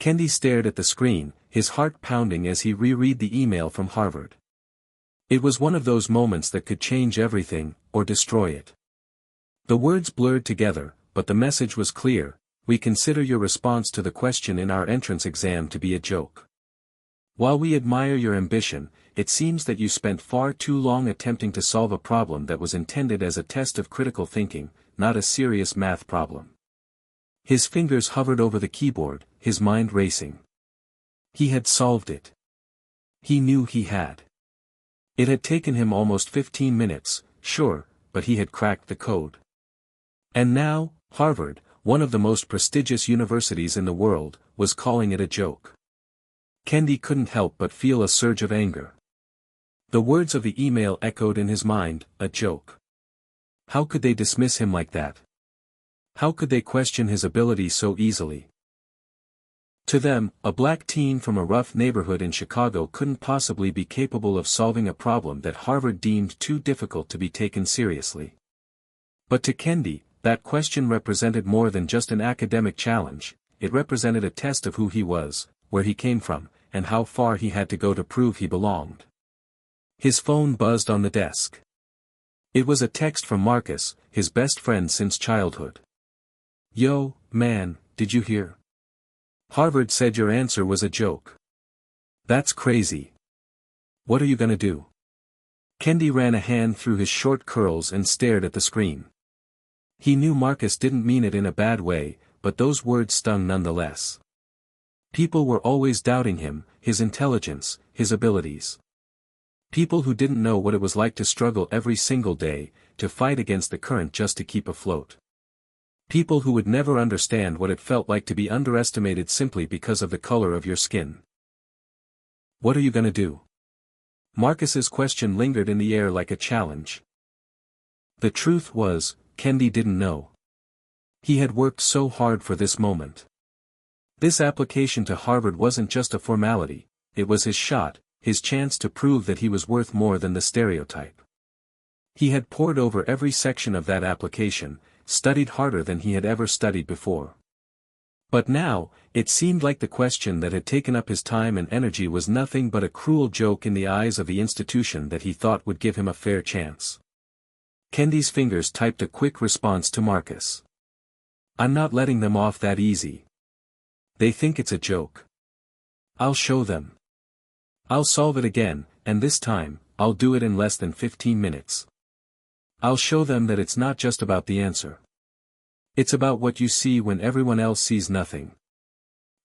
Kendi stared at the screen, his heart pounding as he reread the email from Harvard. It was one of those moments that could change everything, or destroy it. The words blurred together, but the message was clear: we consider your response to the question in our entrance exam to be a joke. While we admire your ambition, it seems that you spent far too long attempting to solve a problem that was intended as a test of critical thinking, not a serious math problem. His fingers hovered over the keyboard, his mind racing. He had solved it. He knew he had. It had taken him almost 15 minutes, sure, but he had cracked the code. And now, Harvard, one of the most prestigious universities in the world, was calling it a joke. Kendi couldn't help but feel a surge of anger. The words of the email echoed in his mind: a joke. How could they dismiss him like that? How could they question his ability so easily? To them, a black teen from a rough neighborhood in Chicago couldn't possibly be capable of solving a problem that Harvard deemed too difficult to be taken seriously. But to Kendi, that question represented more than just an academic challenge. It represented a test of who he was, where he came from, and how far he had to go to prove he belonged. His phone buzzed on the desk. It was a text from Marcus, his best friend since childhood. "Yo, man, did you hear? Harvard said your answer was a joke. That's crazy. What are you gonna do?" Kendi ran a hand through his short curls and stared at the screen. He knew Marcus didn't mean it in a bad way, but those words stung nonetheless. People were always doubting him, his intelligence, his abilities. People who didn't know what it was like to struggle every single day, to fight against the current just to keep afloat. People who would never understand what it felt like to be underestimated simply because of the color of your skin. What are you gonna do? Marcus's question lingered in the air like a challenge. The truth was, Kendi didn't know. He had worked so hard for this moment. This application to Harvard wasn't just a formality, it was his shot, his chance to prove that he was worth more than the stereotype. He had pored over every section of that application, studied harder than he had ever studied before. But now, it seemed like the question that had taken up his time and energy was nothing but a cruel joke in the eyes of the institution that he thought would give him a fair chance. Kendi's fingers typed a quick response to Marcus. "I'm not letting them off that easy. They think it's a joke. I'll show them. I'll solve it again, and this time, I'll do it in less than 15 minutes. I'll show them that it's not just about the answer. It's about what you see when everyone else sees nothing."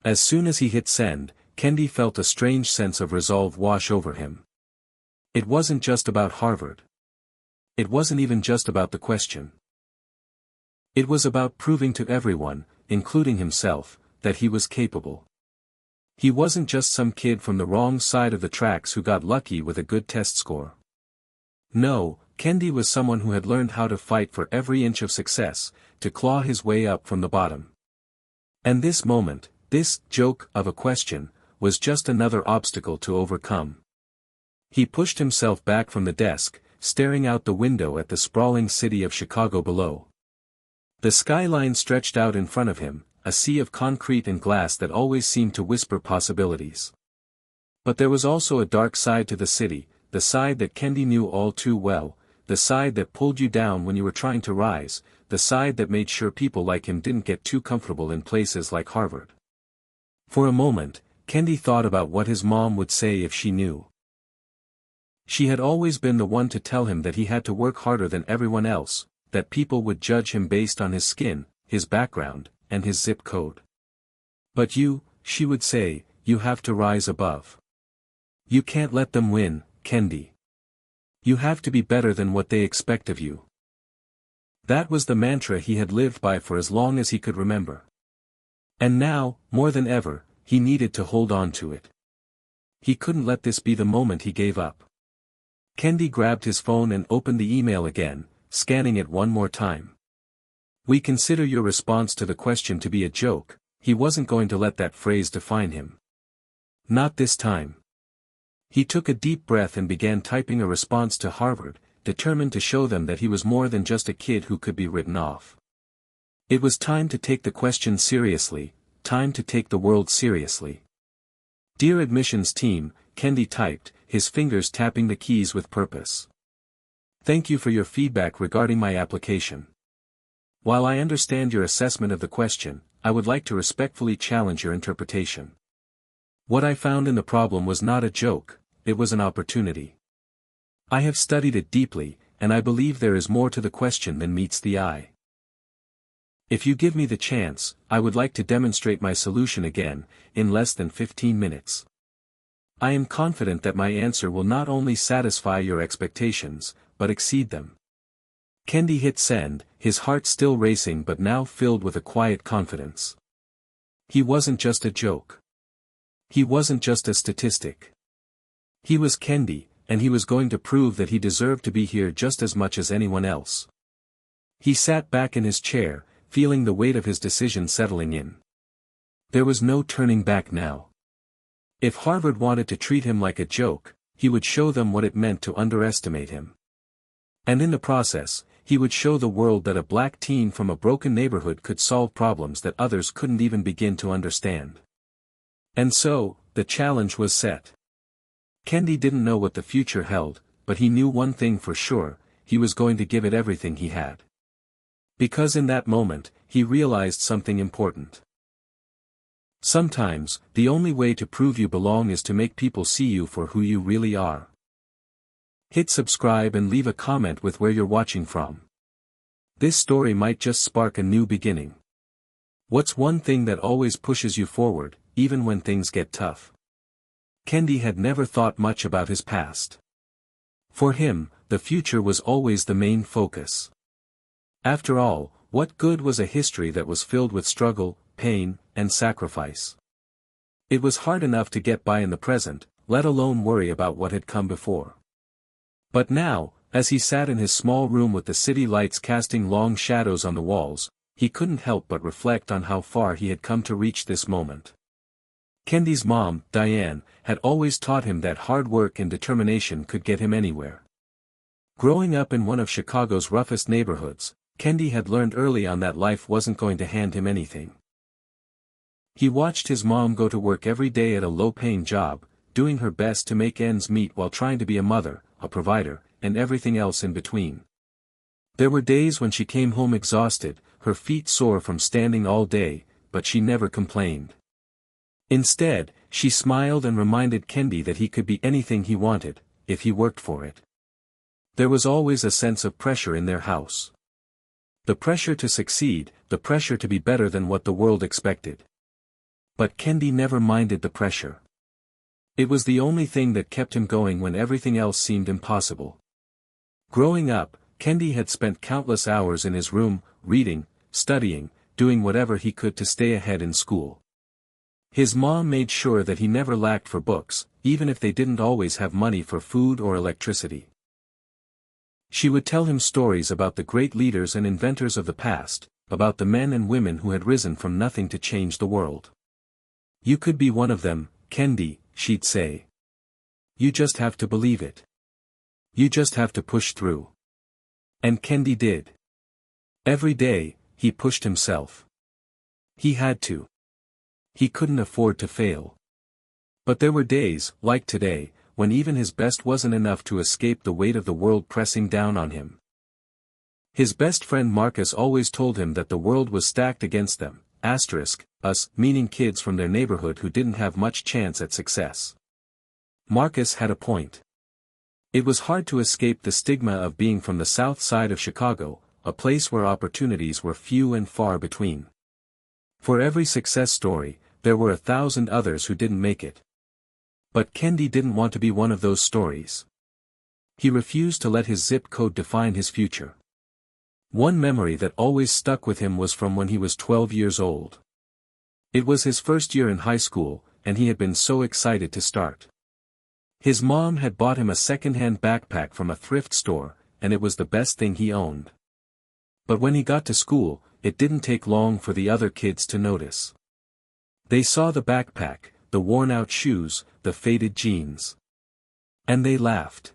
As soon as he hit send, Kendi felt a strange sense of resolve wash over him. It wasn't just about Harvard. It wasn't even just about the question. It was about proving to everyone, including himself, that he was capable. He wasn't just some kid from the wrong side of the tracks who got lucky with a good test score. No, Kendi was someone who had learned how to fight for every inch of success, to claw his way up from the bottom. And this moment, this joke of a question, was just another obstacle to overcome. He pushed himself back from the desk, staring out the window at the sprawling city of Chicago below. The skyline stretched out in front of him, a sea of concrete and glass that always seemed to whisper possibilities. But there was also a dark side to the city, the side that Kendi knew all too well, the side that pulled you down when you were trying to rise, the side that made sure people like him didn't get too comfortable in places like Harvard. For a moment, Kendi thought about what his mom would say if she knew. She had always been the one to tell him that he had to work harder than everyone else, that people would judge him based on his skin, his background, and his zip code. "But you," she would say, "you have to rise above. You can't let them win, Kendi. You have to be better than what they expect of you." That was the mantra he had lived by for as long as he could remember. And now, more than ever, he needed to hold on to it. He couldn't let this be the moment he gave up. Kendi grabbed his phone and opened the email again, scanning it one more time. "We consider your response to the question to be a joke." He wasn't going to let that phrase define him. Not this time. He took a deep breath and began typing a response to Harvard, determined to show them that he was more than just a kid who could be written off. It was time to take the question seriously, time to take the world seriously. Dear admissions team, Kendi typed, his fingers tapping the keys with purpose. Thank you for your feedback regarding my application. While I understand your assessment of the question, I would like to respectfully challenge your interpretation. What I found in the problem was not a joke, it was an opportunity. I have studied it deeply, and I believe there is more to the question than meets the eye. If you give me the chance, I would like to demonstrate my solution again, in less than 15 minutes. I am confident that my answer will not only satisfy your expectations, but exceed them. Kendi hit send, his heart still racing but now filled with a quiet confidence. He wasn't just a joke. He wasn't just a statistic. He was Kendi, and he was going to prove that he deserved to be here just as much as anyone else. He sat back in his chair, feeling the weight of his decision settling in. There was no turning back now. If Harvard wanted to treat him like a joke, he would show them what it meant to underestimate him. And in the process, he would show the world that a black teen from a broken neighborhood could solve problems that others couldn't even begin to understand. And so, the challenge was set. Kendi didn't know what the future held, but he knew one thing for sure, he was going to give it everything he had. Because in that moment, he realized something important. Sometimes, the only way to prove you belong is to make people see you for who you really are. Hit subscribe and leave a comment with where you're watching from. This story might just spark a new beginning. What's one thing that always pushes you forward, even when things get tough? Kendi had never thought much about his past. For him, the future was always the main focus. After all, what good was a history that was filled with struggle, pain, and sacrifice? It was hard enough to get by in the present, let alone worry about what had come before. But now, as he sat in his small room with the city lights casting long shadows on the walls, he couldn't help but reflect on how far he had come to reach this moment. Kendi's mom, Diane, had always taught him that hard work and determination could get him anywhere. Growing up in one of Chicago's roughest neighborhoods, Kendi had learned early on that life wasn't going to hand him anything. He watched his mom go to work every day at a low-paying job, doing her best to make ends meet while trying to be a mother, a provider, and everything else in between. There were days when she came home exhausted, her feet sore from standing all day, but she never complained. Instead, she smiled and reminded Kendi that he could be anything he wanted, if he worked for it. There was always a sense of pressure in their house. The pressure to succeed, the pressure to be better than what the world expected. But Kendi never minded the pressure. It was the only thing that kept him going when everything else seemed impossible. Growing up, Kendi had spent countless hours in his room, reading, studying, doing whatever he could to stay ahead in school. His mom made sure that he never lacked for books, even if they didn't always have money for food or electricity. She would tell him stories about the great leaders and inventors of the past, about the men and women who had risen from nothing to change the world. You could be one of them, Kendi, she'd say. You just have to believe it. You just have to push through. And Kendi did. Every day, he pushed himself. He had to. He couldn't afford to fail. But there were days, like today, when even his best wasn't enough to escape the weight of the world pressing down on him. His best friend Marcus always told him that the world was stacked against them, us, meaning kids from their neighborhood who didn't have much chance at success. Marcus had a point. It was hard to escape the stigma of being from the south side of Chicago, a place where opportunities were few and far between. For every success story, there were 1,000 others who didn't make it. But Kendi didn't want to be one of those stories. He refused to let his zip code define his future. One memory that always stuck with him was from when he was 12 years old. It was his first year in high school, and he had been so excited to start. His mom had bought him a second-hand backpack from a thrift store, and it was the best thing he owned. But when he got to school, it didn't take long for the other kids to notice. They saw the backpack, the worn-out shoes, the faded jeans. And they laughed.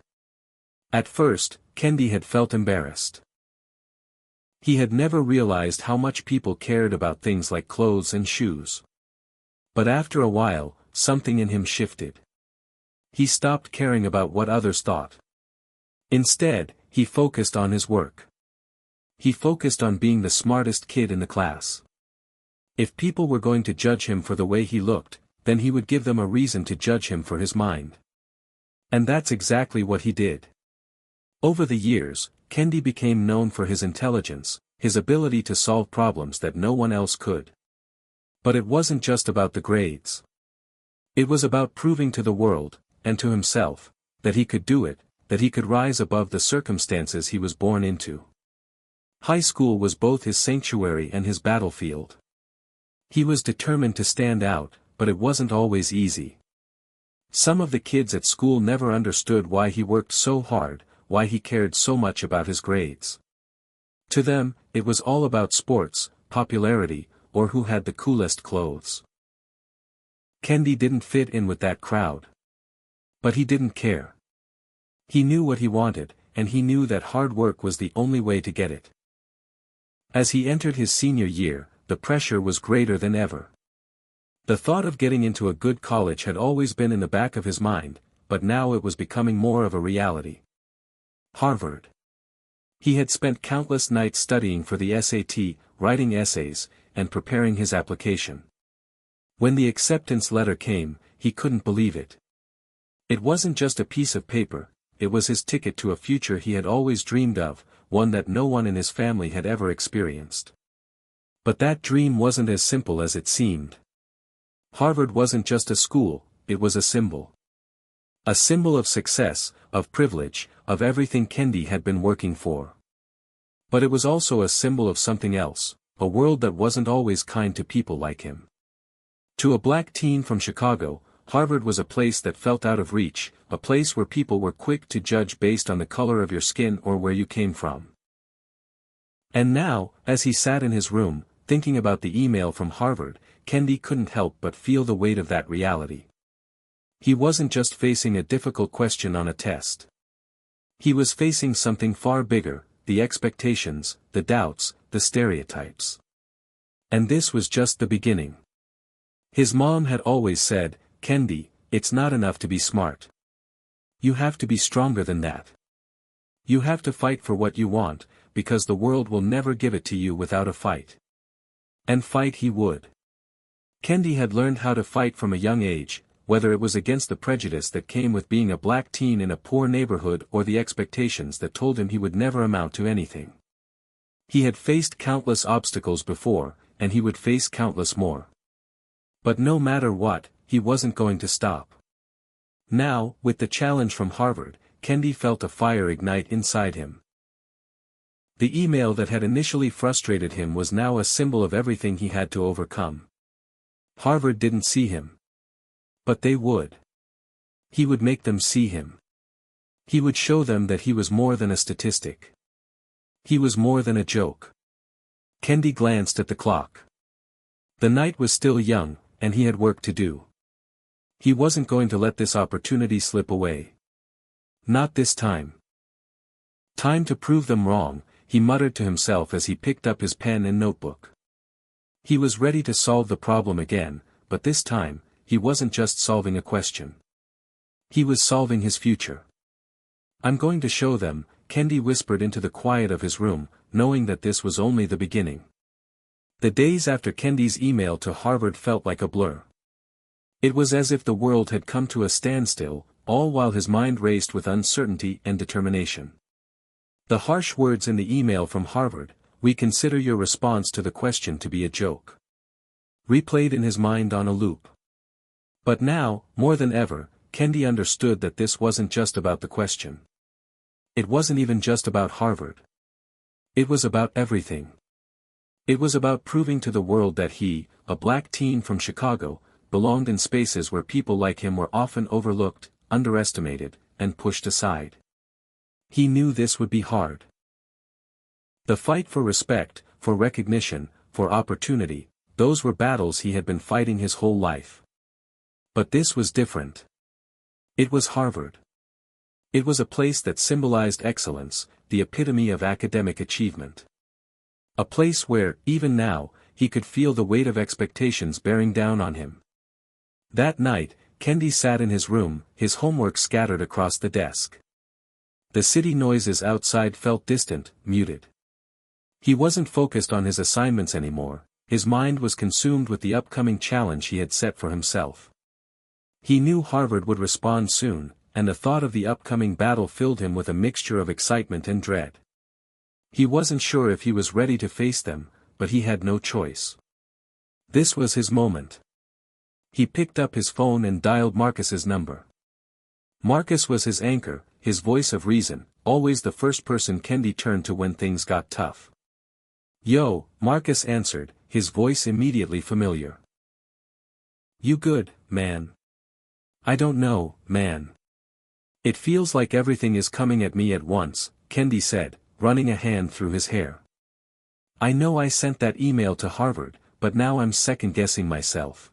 At first, Kendi had felt embarrassed. He had never realized how much people cared about things like clothes and shoes. But after a while, something in him shifted. He stopped caring about what others thought. Instead, he focused on his work. He focused on being the smartest kid in the class. If people were going to judge him for the way he looked, then he would give them a reason to judge him for his mind. And that's exactly what he did. Over the years, Kendi became known for his intelligence, his ability to solve problems that no one else could. But it wasn't just about the grades. It was about proving to the world, and to himself, that he could do it, that he could rise above the circumstances he was born into. High school was both his sanctuary and his battlefield. He was determined to stand out, but it wasn't always easy. Some of the kids at school never understood why he worked so hard, why he cared so much about his grades. To them, it was all about sports, popularity, or who had the coolest clothes. Kendi didn't fit in with that crowd. But he didn't care. He knew what he wanted, and he knew that hard work was the only way to get it. As he entered his senior year, the pressure was greater than ever. The thought of getting into a good college had always been in the back of his mind, but now it was becoming more of a reality. Harvard. He had spent countless nights studying for the SAT, writing essays, and preparing his application. When the acceptance letter came, he couldn't believe it. It wasn't just a piece of paper, it was his ticket to a future he had always dreamed of, one that no one in his family had ever experienced. But that dream wasn't as simple as it seemed. Harvard wasn't just a school, it was a symbol. A symbol of success, of privilege, of everything Kendi had been working for. But it was also a symbol of something else, a world that wasn't always kind to people like him. To a black teen from Chicago, Harvard was a place that felt out of reach, a place where people were quick to judge based on the color of your skin or where you came from. And now, as he sat in his room, thinking about the email from Harvard, Kendi couldn't help but feel the weight of that reality. He wasn't just facing a difficult question on a test. He was facing something far bigger, the expectations, the doubts, the stereotypes. And this was just the beginning. His mom had always said, "Kendi, it's not enough to be smart. You have to be stronger than that. You have to fight for what you want, because the world will never give it to you without a fight." And fight he would. Kendi had learned how to fight from a young age, whether it was against the prejudice that came with being a black teen in a poor neighborhood or the expectations that told him he would never amount to anything. He had faced countless obstacles before, and he would face countless more. But no matter what, he wasn't going to stop. Now, with the challenge from Harvard, Kendi felt a fire ignite inside him. The email that had initially frustrated him was now a symbol of everything he had to overcome. Harvard didn't see him. But they would. He would make them see him. He would show them that he was more than a statistic. He was more than a joke. Kendi glanced at the clock. The night was still young, and he had work to do. He wasn't going to let this opportunity slip away. Not this time. Time to prove them wrong, he muttered to himself as he picked up his pen and notebook. He was ready to solve the problem again, but this time, he wasn't just solving a question. He was solving his future. "I'm going to show them," Kendi whispered into the quiet of his room, knowing that this was only the beginning. The days after Kendi's email to Harvard felt like a blur. It was as if the world had come to a standstill, all while his mind raced with uncertainty and determination. The harsh words in the email from Harvard, "We consider your response to the question to be a joke," replayed in his mind on a loop. But now, more than ever, Kendi understood that this wasn't just about the question. It wasn't even just about Harvard. It was about everything. It was about proving to the world that he, a black teen from Chicago, belonged in spaces where people like him were often overlooked, underestimated, and pushed aside. He knew this would be hard. The fight for respect, for recognition, for opportunity, those were battles he had been fighting his whole life. But this was different. It was Harvard. It was a place that symbolized excellence, the epitome of academic achievement. A place where, even now, he could feel the weight of expectations bearing down on him. That night, Kendi sat in his room, his homework scattered across the desk. The city noises outside felt distant, muted. He wasn't focused on his assignments anymore, his mind was consumed with the upcoming challenge he had set for himself. He knew Harvard would respond soon, and the thought of the upcoming battle filled him with a mixture of excitement and dread. He wasn't sure if he was ready to face them, but he had no choice. This was his moment. He picked up his phone and dialed Marcus's number. Marcus was his anchor, his voice of reason, always the first person Kendi turned to when things got tough. "Yo," Marcus answered, his voice immediately familiar. "You good, man?" "I don't know, man. It feels like everything is coming at me at once," Kendi said, running a hand through his hair. "I know I sent that email to Harvard, but now I'm second-guessing myself.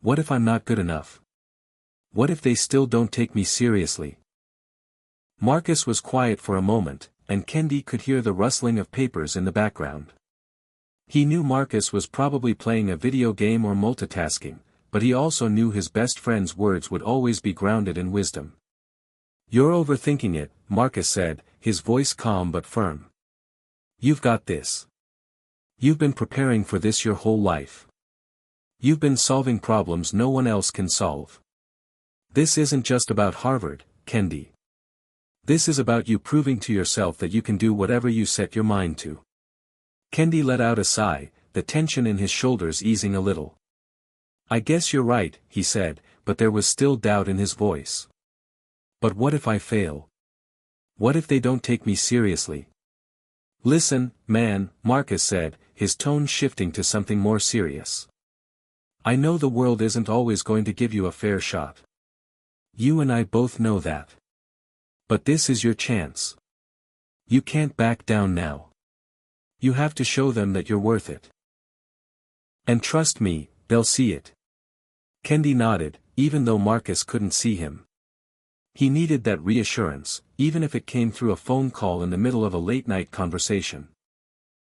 What if I'm not good enough? What if they still don't take me seriously?" Marcus was quiet for a moment, and Kendi could hear the rustling of papers in the background. He knew Marcus was probably playing a video game or multitasking, but he also knew his best friend's words would always be grounded in wisdom. "You're overthinking it," Marcus said, his voice calm but firm. "You've got this. You've been preparing for this your whole life. You've been solving problems no one else can solve. This isn't just about Harvard, Kendi. This is about you proving to yourself that you can do whatever you set your mind to." Kendi let out a sigh, the tension in his shoulders easing a little. "I guess you're right," he said, but there was still doubt in his voice. "But what if I fail? What if they don't take me seriously?" "Listen, man," Marcus said, his tone shifting to something more serious. "I know the world isn't always going to give you a fair shot. You and I both know that. But this is your chance. You can't back down now. You have to show them that you're worth it. And trust me, they'll see it." Kendi nodded, even though Marcus couldn't see him. He needed that reassurance, even if it came through a phone call in the middle of a late-night conversation.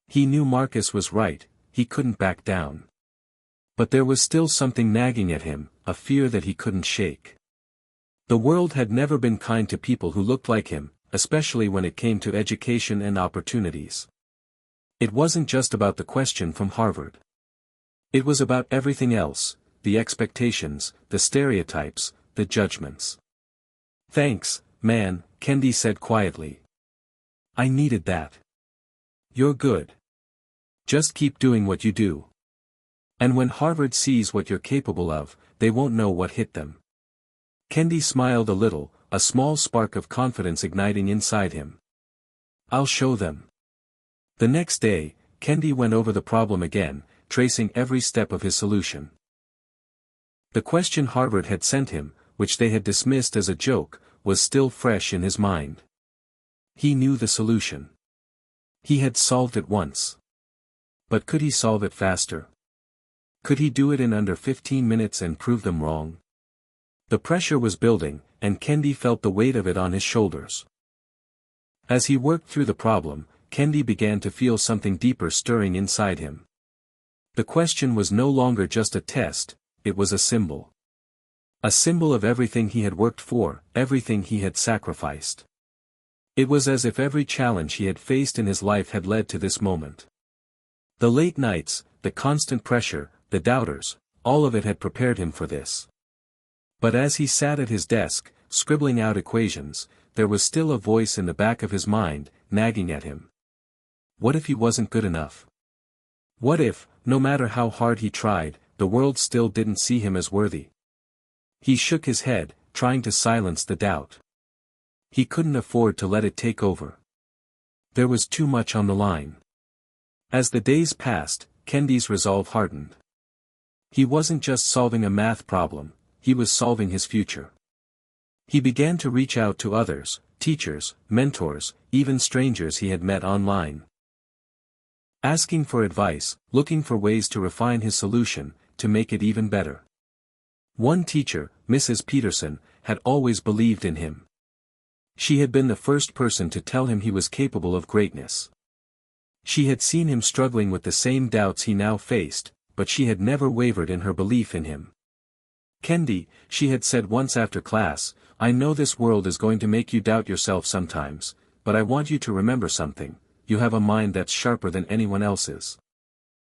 He knew Marcus was right, he couldn't back down. But there was still something nagging at him, a fear that he couldn't shake. The world had never been kind to people who looked like him, especially when it came to education and opportunities. It wasn't just about the question from Harvard. It was about everything else, the expectations, the stereotypes, the judgments. "Thanks, man," Kendi said quietly. "I needed that. You're good. Just keep doing what you do. And when Harvard sees what you're capable of, they won't know what hit them." Kendi smiled a little, a small spark of confidence igniting inside him. "I'll show them." The next day, Kendi went over the problem again, tracing every step of his solution. The question Harvard had sent him, which they had dismissed as a joke, was still fresh in his mind. He knew the solution. He had solved it once. But could he solve it faster? Could he do it in under 15 minutes and prove them wrong? The pressure was building, and Kendi felt the weight of it on his shoulders. As he worked through the problem, Kendi began to feel something deeper stirring inside him. The question was no longer just a test, it was a symbol. A symbol of everything he had worked for, everything he had sacrificed. It was as if every challenge he had faced in his life had led to this moment. The late nights, the constant pressure, the doubters, all of it had prepared him for this. But as he sat at his desk, scribbling out equations, there was still a voice in the back of his mind, nagging at him. What if he wasn't good enough? What if, no matter how hard he tried, the world still didn't see him as worthy? He shook his head, trying to silence the doubt. He couldn't afford to let it take over. There was too much on the line. As the days passed, Kendi's resolve hardened. He wasn't just solving a math problem, he was solving his future. He began to reach out to others, teachers, mentors, even strangers he had met online. Asking for advice, looking for ways to refine his solution, to make it even better. One teacher, Mrs. Peterson, had always believed in him. She had been the first person to tell him he was capable of greatness. She had seen him struggling with the same doubts he now faced, but she had never wavered in her belief in him. Kendi, she had said once after class, I know this world is going to make you doubt yourself sometimes, but I want you to remember something, you have a mind that's sharper than anyone else's.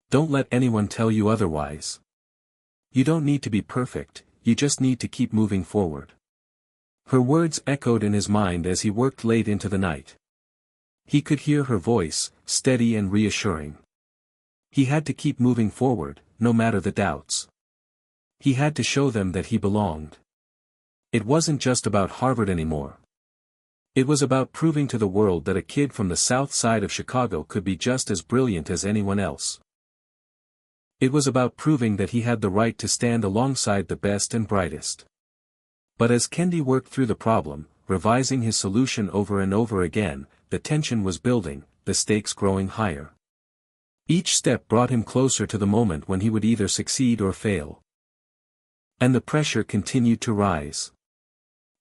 Don't let anyone tell you otherwise. You don't need to be perfect, you just need to keep moving forward. Her words echoed in his mind as he worked late into the night. He could hear her voice, steady and reassuring. He had to keep moving forward, no matter the doubts. He had to show them that he belonged. It wasn't just about Harvard anymore. It was about proving to the world that a kid from the south side of Chicago could be just as brilliant as anyone else. It was about proving that he had the right to stand alongside the best and brightest. But as Kendi worked through the problem, revising his solution over and over again, the tension was building, the stakes growing higher. Each step brought him closer to the moment when he would either succeed or fail. And the pressure continued to rise.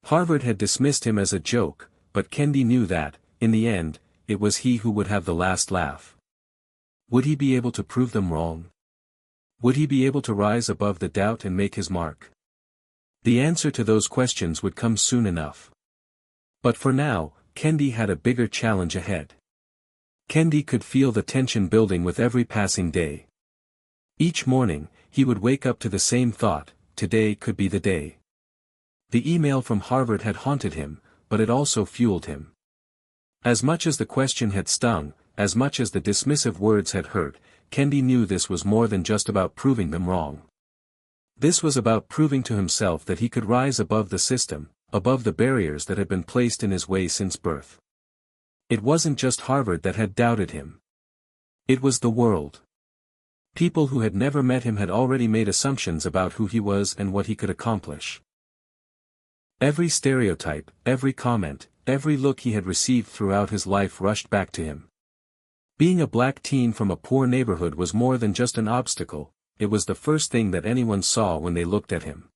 Harvard had dismissed him as a joke, but Kendi knew that, in the end, it was he who would have the last laugh. Would he be able to prove them wrong? Would he be able to rise above the doubt and make his mark? The answer to those questions would come soon enough. But for now, Kendi had a bigger challenge ahead. Kendi could feel the tension building with every passing day. Each morning, he would wake up to the same thought, today could be the day. The email from Harvard had haunted him, but it also fueled him. As much as the question had stung, as much as the dismissive words had hurt, Kendi knew this was more than just about proving them wrong. This was about proving to himself that he could rise above the system, above the barriers that had been placed in his way since birth. It wasn't just Harvard that had doubted him. It was the world. People who had never met him had already made assumptions about who he was and what he could accomplish. Every stereotype, every comment, every look he had received throughout his life rushed back to him. Being a black teen from a poor neighborhood was more than just an obstacle, it was the first thing that anyone saw when they looked at him.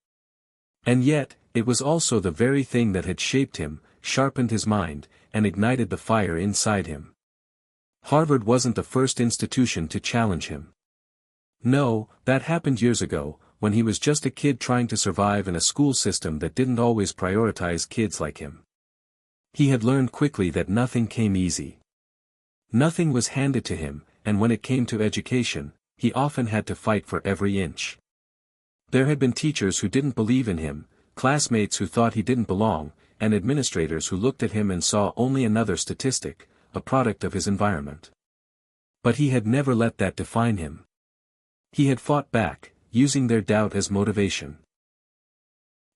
And yet, it was also the very thing that had shaped him, sharpened his mind, and ignited the fire inside him. Harvard wasn't the first institution to challenge him. No, that happened years ago, when he was just a kid trying to survive in a school system that didn't always prioritize kids like him. He had learned quickly that nothing came easy. Nothing was handed to him, and when it came to education, he often had to fight for every inch. There had been teachers who didn't believe in him, classmates who thought he didn't belong, and administrators who looked at him and saw only another statistic, a product of his environment. But he had never let that define him. He had fought back, using their doubt as motivation.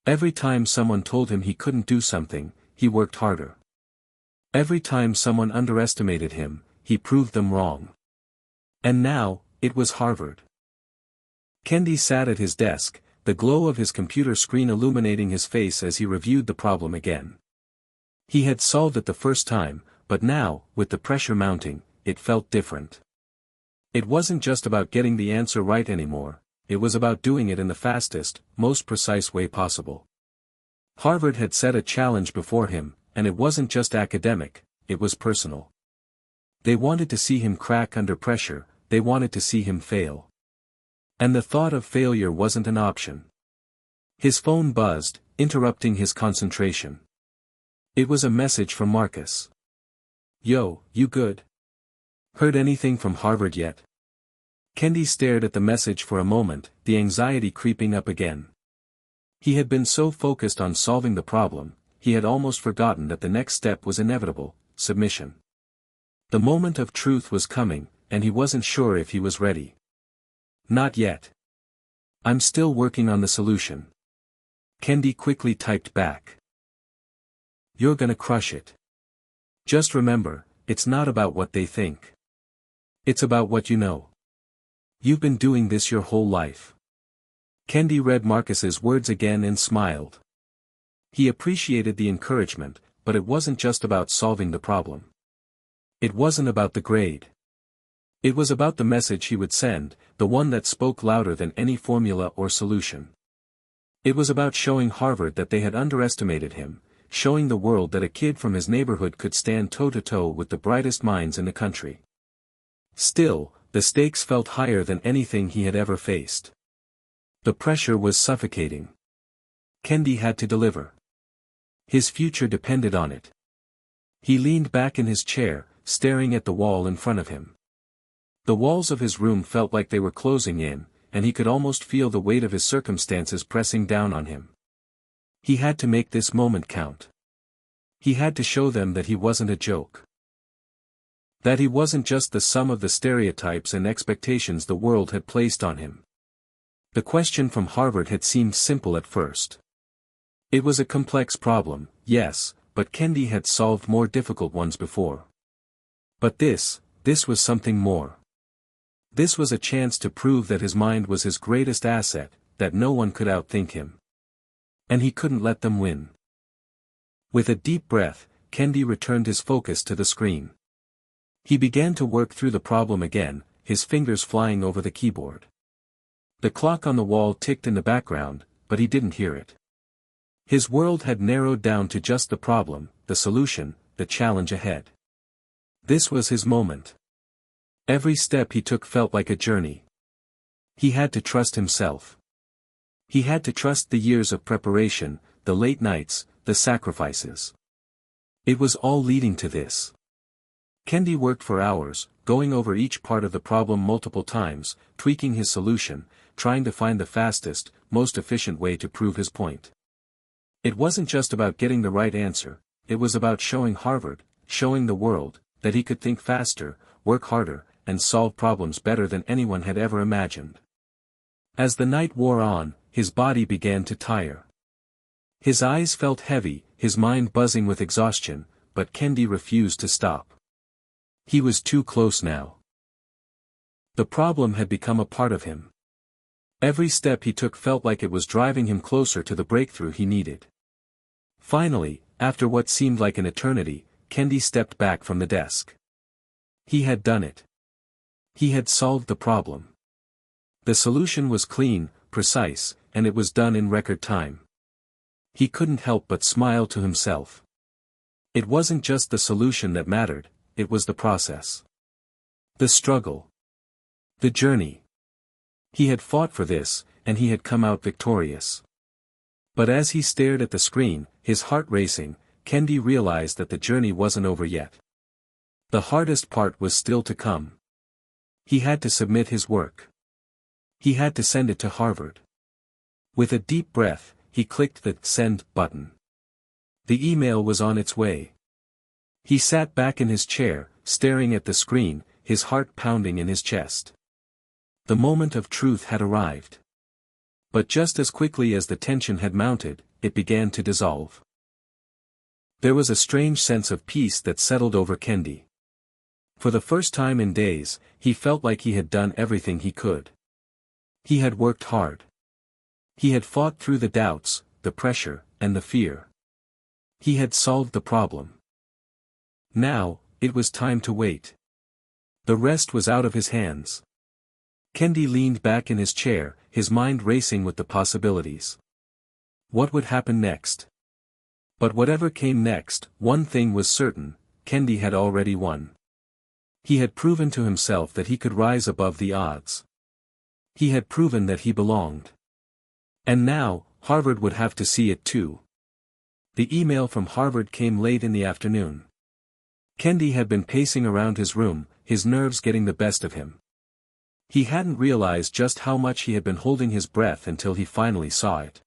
Every time someone told him he couldn't do something, he worked harder. Every time someone underestimated him, he proved them wrong. And now, it was Harvard. Kendi sat at his desk, the glow of his computer screen illuminating his face as he reviewed the problem again. He had solved it the first time, but now, with the pressure mounting, it felt different. It wasn't just about getting the answer right anymore, it was about doing it in the fastest, most precise way possible. Harvard had set a challenge before him, and it wasn't just academic, it was personal. They wanted to see him crack under pressure, they wanted to see him fail. And the thought of failure wasn't an option. His phone buzzed, interrupting his concentration. It was a message from Marcus. "Yo, you good? Heard anything from Harvard yet?" Kendi stared at the message for a moment, the anxiety creeping up again. He had been so focused on solving the problem, he had almost forgotten that the next step was inevitable, submission. The moment of truth was coming, and he wasn't sure if he was ready. "Not yet. I'm still working on the solution." Kendi quickly typed back. "You're gonna crush it. Just remember, it's not about what they think. It's about what you know. You've been doing this your whole life." Kendi read Marcus's words again and smiled. He appreciated the encouragement, but it wasn't just about solving the problem. It wasn't about the grade. It was about the message he would send, the one that spoke louder than any formula or solution. It was about showing Harvard that they had underestimated him, showing the world that a kid from his neighborhood could stand toe-to-toe with the brightest minds in the country. Still, the stakes felt higher than anything he had ever faced. The pressure was suffocating. Kendi had to deliver. His future depended on it. He leaned back in his chair, staring at the wall in front of him. The walls of his room felt like they were closing in, and he could almost feel the weight of his circumstances pressing down on him. He had to make this moment count. He had to show them that he wasn't a joke. That he wasn't just the sum of the stereotypes and expectations the world had placed on him. The question from Harvard had seemed simple at first. It was a complex problem, yes, but Kendi had solved more difficult ones before. But this was something more. This was a chance to prove that his mind was his greatest asset, that no one could outthink him. And he couldn't let them win. With a deep breath, Kendi returned his focus to the screen. He began to work through the problem again, his fingers flying over the keyboard. The clock on the wall ticked in the background, but he didn't hear it. His world had narrowed down to just the problem, the solution, the challenge ahead. This was his moment. Every step he took felt like a journey. He had to trust himself. He had to trust the years of preparation, the late nights, the sacrifices. It was all leading to this. Kendi worked for hours, going over each part of the problem multiple times, tweaking his solution, trying to find the fastest, most efficient way to prove his point. It wasn't just about getting the right answer, it was about showing Harvard, showing the world, that he could think faster, work harder, and solve problems better than anyone had ever imagined. As the night wore on, his body began to tire. His eyes felt heavy, his mind buzzing with exhaustion, but Kendi refused to stop. He was too close now. The problem had become a part of him. Every step he took felt like it was driving him closer to the breakthrough he needed. Finally, after what seemed like an eternity, Kendi stepped back from the desk. He had done it. He had solved the problem. The solution was clean, precise, and it was done in record time. He couldn't help but smile to himself. It wasn't just the solution that mattered, it was the process. The struggle. The journey. He had fought for this, and he had come out victorious. But as he stared at the screen, his heart racing, Kendi realized that the journey wasn't over yet. The hardest part was still to come. He had to submit his work. He had to send it to Harvard. With a deep breath, he clicked the send button. The email was on its way. He sat back in his chair, staring at the screen, his heart pounding in his chest. The moment of truth had arrived. But just as quickly as the tension had mounted, it began to dissolve. There was a strange sense of peace that settled over Kendi. For the first time in days, he felt like he had done everything he could. He had worked hard. He had fought through the doubts, the pressure, and the fear. He had solved the problem. Now, it was time to wait. The rest was out of his hands. Kendi leaned back in his chair, his mind racing with the possibilities. What would happen next? But whatever came next, one thing was certain, Kendi had already won. He had proven to himself that he could rise above the odds. He had proven that he belonged. And now, Harvard would have to see it too. The email from Harvard came late in the afternoon. Kendi had been pacing around his room, his nerves getting the best of him. He hadn't realized just how much he had been holding his breath until he finally saw it.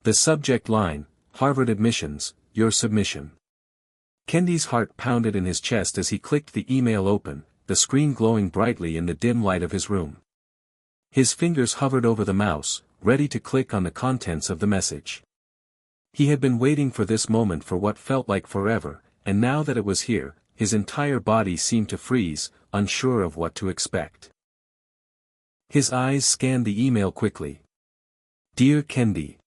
The subject line, Harvard admissions, your submission. Kendi's heart pounded in his chest as he clicked the email open, the screen glowing brightly in the dim light of his room. His fingers hovered over the mouse, ready to click on the contents of the message. He had been waiting for this moment for what felt like forever, and now that it was here, his entire body seemed to freeze, unsure of what to expect. His eyes scanned the email quickly. Dear Kendi.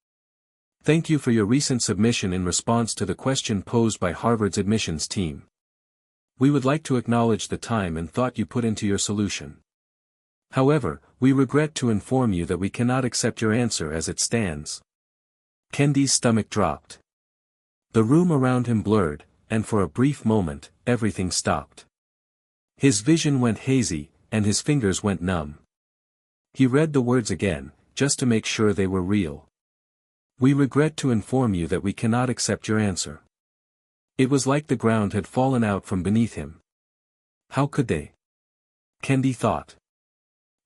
Thank you for your recent submission in response to the question posed by Harvard's admissions team. We would like to acknowledge the time and thought you put into your solution. However, we regret to inform you that we cannot accept your answer as it stands. Kendi's stomach dropped. The room around him blurred, and for a brief moment, everything stopped. His vision went hazy, and his fingers went numb. He read the words again, just to make sure they were real. We regret to inform you that we cannot accept your answer. It was like the ground had fallen out from beneath him. How could they? Kendi thought.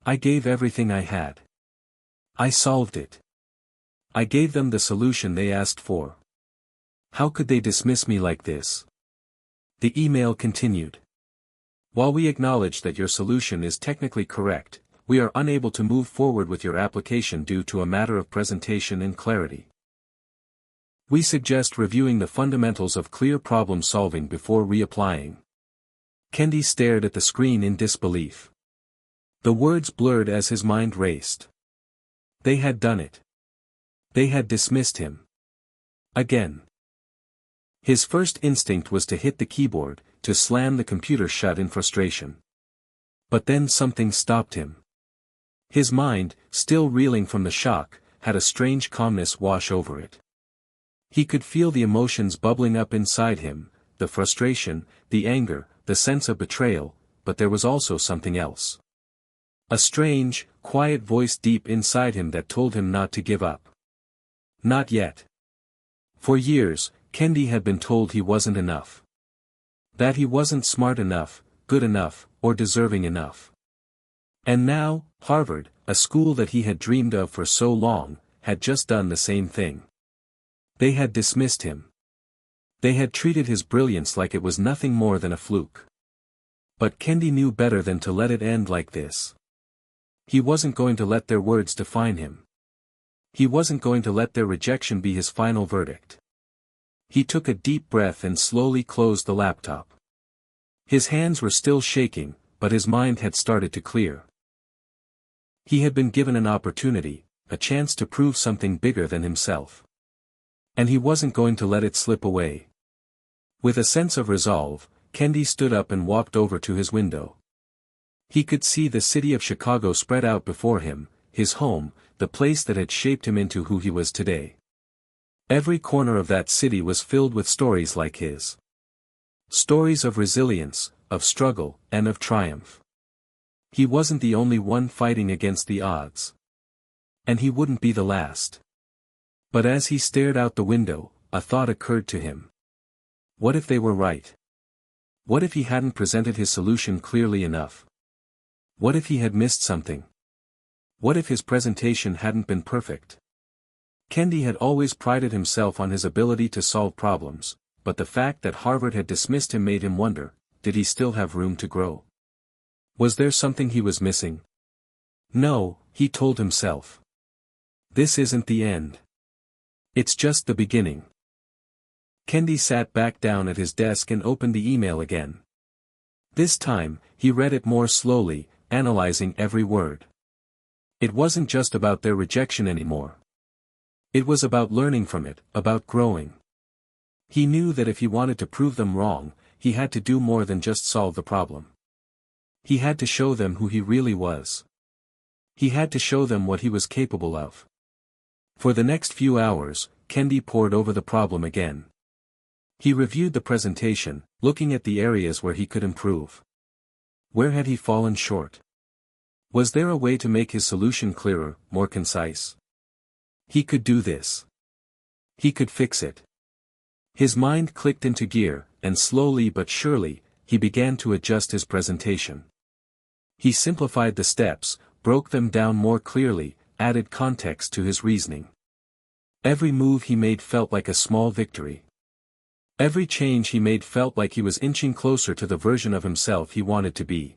I gave everything I had. I solved it. I gave them the solution they asked for. How could they dismiss me like this? The email continued. While we acknowledge that your solution is technically correct, we are unable to move forward with your application due to a matter of presentation and clarity. We suggest reviewing the fundamentals of clear problem solving before reapplying. Kendi stared at the screen in disbelief. The words blurred as his mind raced. They had done it. They had dismissed him. Again. His first instinct was to hit the keyboard, to slam the computer shut in frustration. But then something stopped him. His mind, still reeling from the shock, had a strange calmness wash over it. He could feel the emotions bubbling up inside him, the frustration, the anger, the sense of betrayal, but there was also something else. A strange, quiet voice deep inside him that told him not to give up. Not yet. For years, Kendi had been told he wasn't enough. That he wasn't smart enough, good enough, or deserving enough. And now, Harvard, a school that he had dreamed of for so long, had just done the same thing. They had dismissed him. They had treated his brilliance like it was nothing more than a fluke. But Kendi knew better than to let it end like this. He wasn't going to let their words define him. He wasn't going to let their rejection be his final verdict. He took a deep breath and slowly closed the laptop. His hands were still shaking, but his mind had started to clear. He had been given an opportunity, a chance to prove something bigger than himself. And he wasn't going to let it slip away. With a sense of resolve, Kendi stood up and walked over to his window. He could see the city of Chicago spread out before him, his home, the place that had shaped him into who he was today. Every corner of that city was filled with stories like his. Stories of resilience, of struggle, and of triumph. He wasn't the only one fighting against the odds. And he wouldn't be the last. But as he stared out the window, a thought occurred to him. What if they were right? What if he hadn't presented his solution clearly enough? What if he had missed something? What if his presentation hadn't been perfect? Kendi had always prided himself on his ability to solve problems, but the fact that Harvard had dismissed him made him wonder, did he still have room to grow? Was there something he was missing? No, he told himself. This isn't the end. It's just the beginning. Kendi sat back down at his desk and opened the email again. This time, he read it more slowly, analyzing every word. It wasn't just about their rejection anymore. It was about learning from it, about growing. He knew that if he wanted to prove them wrong, he had to do more than just solve the problem. He had to show them who he really was. He had to show them what he was capable of. For the next few hours, Kendi pored over the problem again. He reviewed the presentation, looking at the areas where he could improve. Where had he fallen short? Was there a way to make his solution clearer, more concise? He could do this. He could fix it. His mind clicked into gear, and slowly but surely, he began to adjust his presentation. He simplified the steps, broke them down more clearly, added context to his reasoning. Every move he made felt like a small victory. Every change he made felt like he was inching closer to the version of himself he wanted to be.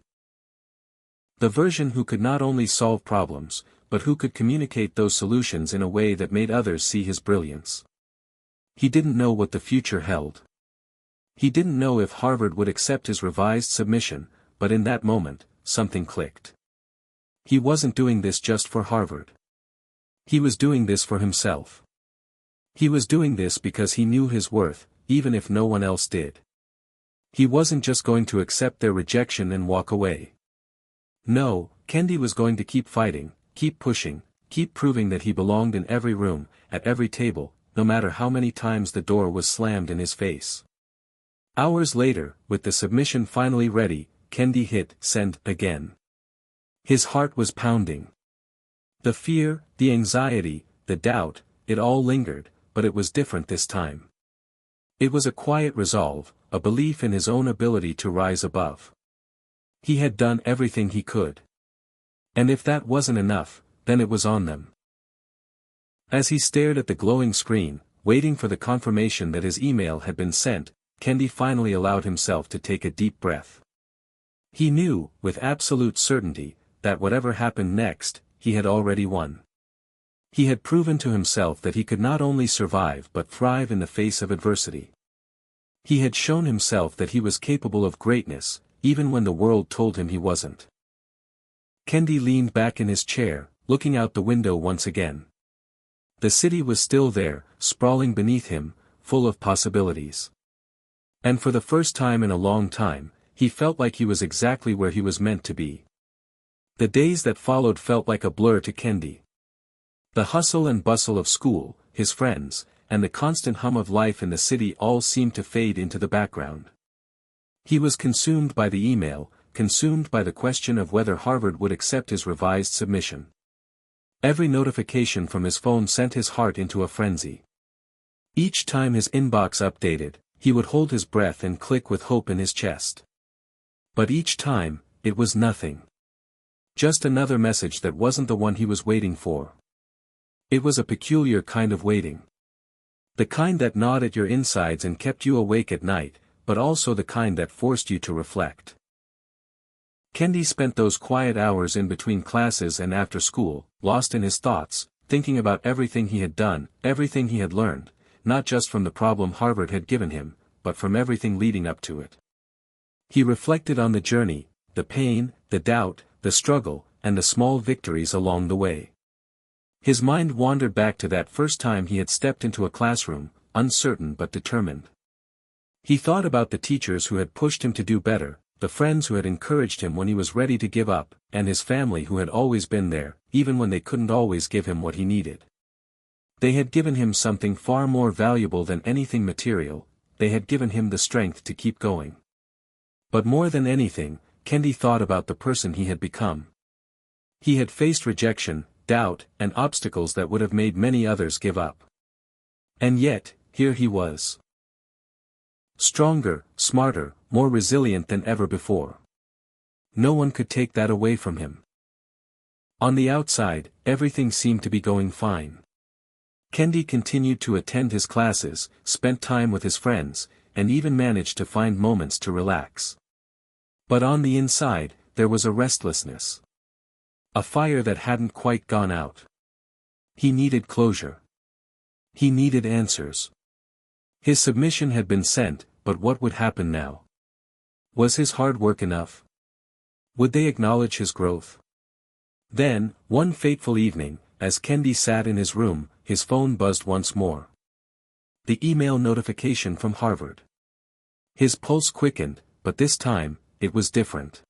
The version who could not only solve problems, but who could communicate those solutions in a way that made others see his brilliance. He didn't know what the future held. He didn't know if Harvard would accept his revised submission, but in that moment, something clicked. He wasn't doing this just for Harvard. He was doing this for himself. He was doing this because he knew his worth, even if no one else did. He wasn't just going to accept their rejection and walk away. No, Kendi was going to keep fighting, keep pushing, keep proving that he belonged in every room, at every table, no matter how many times the door was slammed in his face. Hours later, with the submission finally ready, Kendi hit send again. His heart was pounding. The fear, the anxiety, the doubt, it all lingered, but it was different this time. It was a quiet resolve, a belief in his own ability to rise above. He had done everything he could. And if that wasn't enough, then it was on them. As he stared at the glowing screen, waiting for the confirmation that his email had been sent, Kendi finally allowed himself to take a deep breath. He knew, with absolute certainty, that whatever happened next, he had already won. He had proven to himself that he could not only survive but thrive in the face of adversity. He had shown himself that he was capable of greatness, even when the world told him he wasn't. Kendi leaned back in his chair, looking out the window once again. The city was still there, sprawling beneath him, full of possibilities. And for the first time in a long time, he felt like he was exactly where he was meant to be. The days that followed felt like a blur to Kendi. The hustle and bustle of school, his friends, and the constant hum of life in the city all seemed to fade into the background. He was consumed by the email, consumed by the question of whether Harvard would accept his revised submission. Every notification from his phone sent his heart into a frenzy. Each time his inbox updated, he would hold his breath and click with hope in his chest. But each time, it was nothing. Just another message that wasn't the one he was waiting for. It was a peculiar kind of waiting. The kind that gnawed at your insides and kept you awake at night, but also the kind that forced you to reflect. Kendi spent those quiet hours in between classes and after school, lost in his thoughts, thinking about everything he had done, everything he had learned, not just from the problem Harvard had given him, but from everything leading up to it. He reflected on the journey, the pain, the doubt, the struggle, and the small victories along the way. His mind wandered back to that first time he had stepped into a classroom, uncertain but determined. He thought about the teachers who had pushed him to do better, the friends who had encouraged him when he was ready to give up, and his family who had always been there, even when they couldn't always give him what he needed. They had given him something far more valuable than anything material, they had given him the strength to keep going. But more than anything, Kendi thought about the person he had become. He had faced rejection, doubt, and obstacles that would have made many others give up. And yet, here he was. Stronger, smarter, more resilient than ever before. No one could take that away from him. On the outside, everything seemed to be going fine. Kendi continued to attend his classes, spent time with his friends, and even managed to find moments to relax. But on the inside, there was a restlessness. A fire that hadn't quite gone out. He needed closure. He needed answers. His submission had been sent, but what would happen now? Was his hard work enough? Would they acknowledge his growth? Then, one fateful evening, as Kendi sat in his room, his phone buzzed once more. The email notification from Harvard. His pulse quickened, but this time, it was different.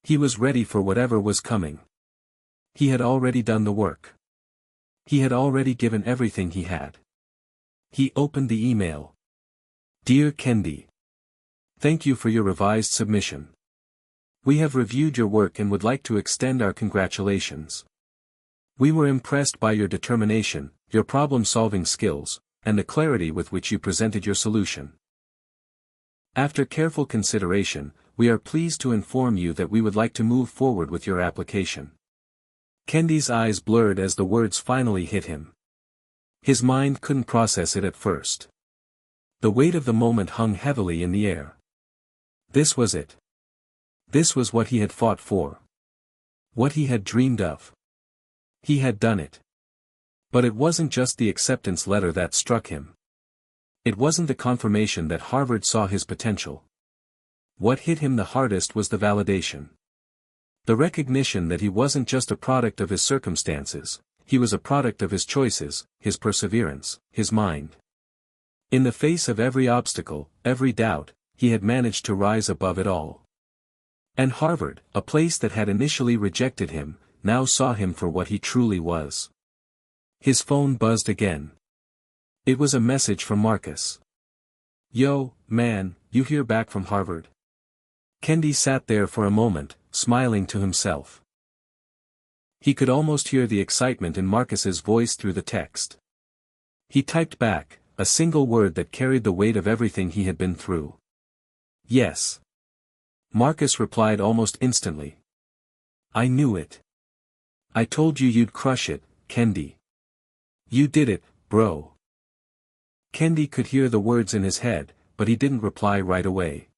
He was ready for whatever was coming. He had already done the work. He had already given everything he had. He opened the email. Dear Kendi. Thank you for your revised submission. We have reviewed your work and would like to extend our congratulations. We were impressed by your determination, your problem-solving skills, and the clarity with which you presented your solution. After careful consideration, we are pleased to inform you that we would like to move forward with your application. Kendi's eyes blurred as the words finally hit him. His mind couldn't process it at first. The weight of the moment hung heavily in the air. This was it. This was what he had fought for. What he had dreamed of. He had done it. But it wasn't just the acceptance letter that struck him. It wasn't the confirmation that Harvard saw his potential. What hit him the hardest was the validation. The recognition that he wasn't just a product of his circumstances, he was a product of his choices, his perseverance, his mind. In the face of every obstacle, every doubt, he had managed to rise above it all. And Harvard, a place that had initially rejected him, now saw him for what he truly was. His phone buzzed again. It was a message from Marcus. Yo, man, you hear back from Harvard? Kendi sat there for a moment, smiling to himself. He could almost hear the excitement in Marcus's voice through the text. He typed back, a single word that carried the weight of everything he had been through. Yes. Marcus replied almost instantly. I knew it. I told you you'd crush it, Kendi. You did it, bro. Kendi could hear the words in his head, but he didn't reply right away.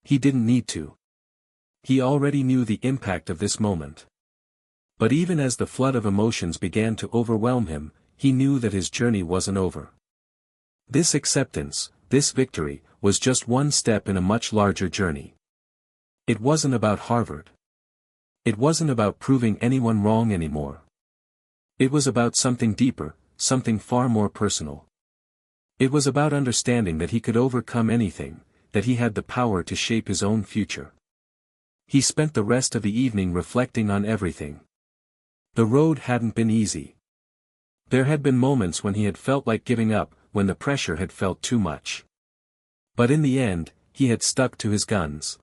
He didn't need to. He already knew the impact of this moment. But even as the flood of emotions began to overwhelm him, he knew that his journey wasn't over. This acceptance, this victory, was just one step in a much larger journey. It wasn't about Harvard. It wasn't about proving anyone wrong anymore. It was about something deeper, something far more personal. It was about understanding that he could overcome anything, that he had the power to shape his own future. He spent the rest of the evening reflecting on everything. The road hadn't been easy. There had been moments when he had felt like giving up, when the pressure had felt too much. But in the end, he had stuck to his guns.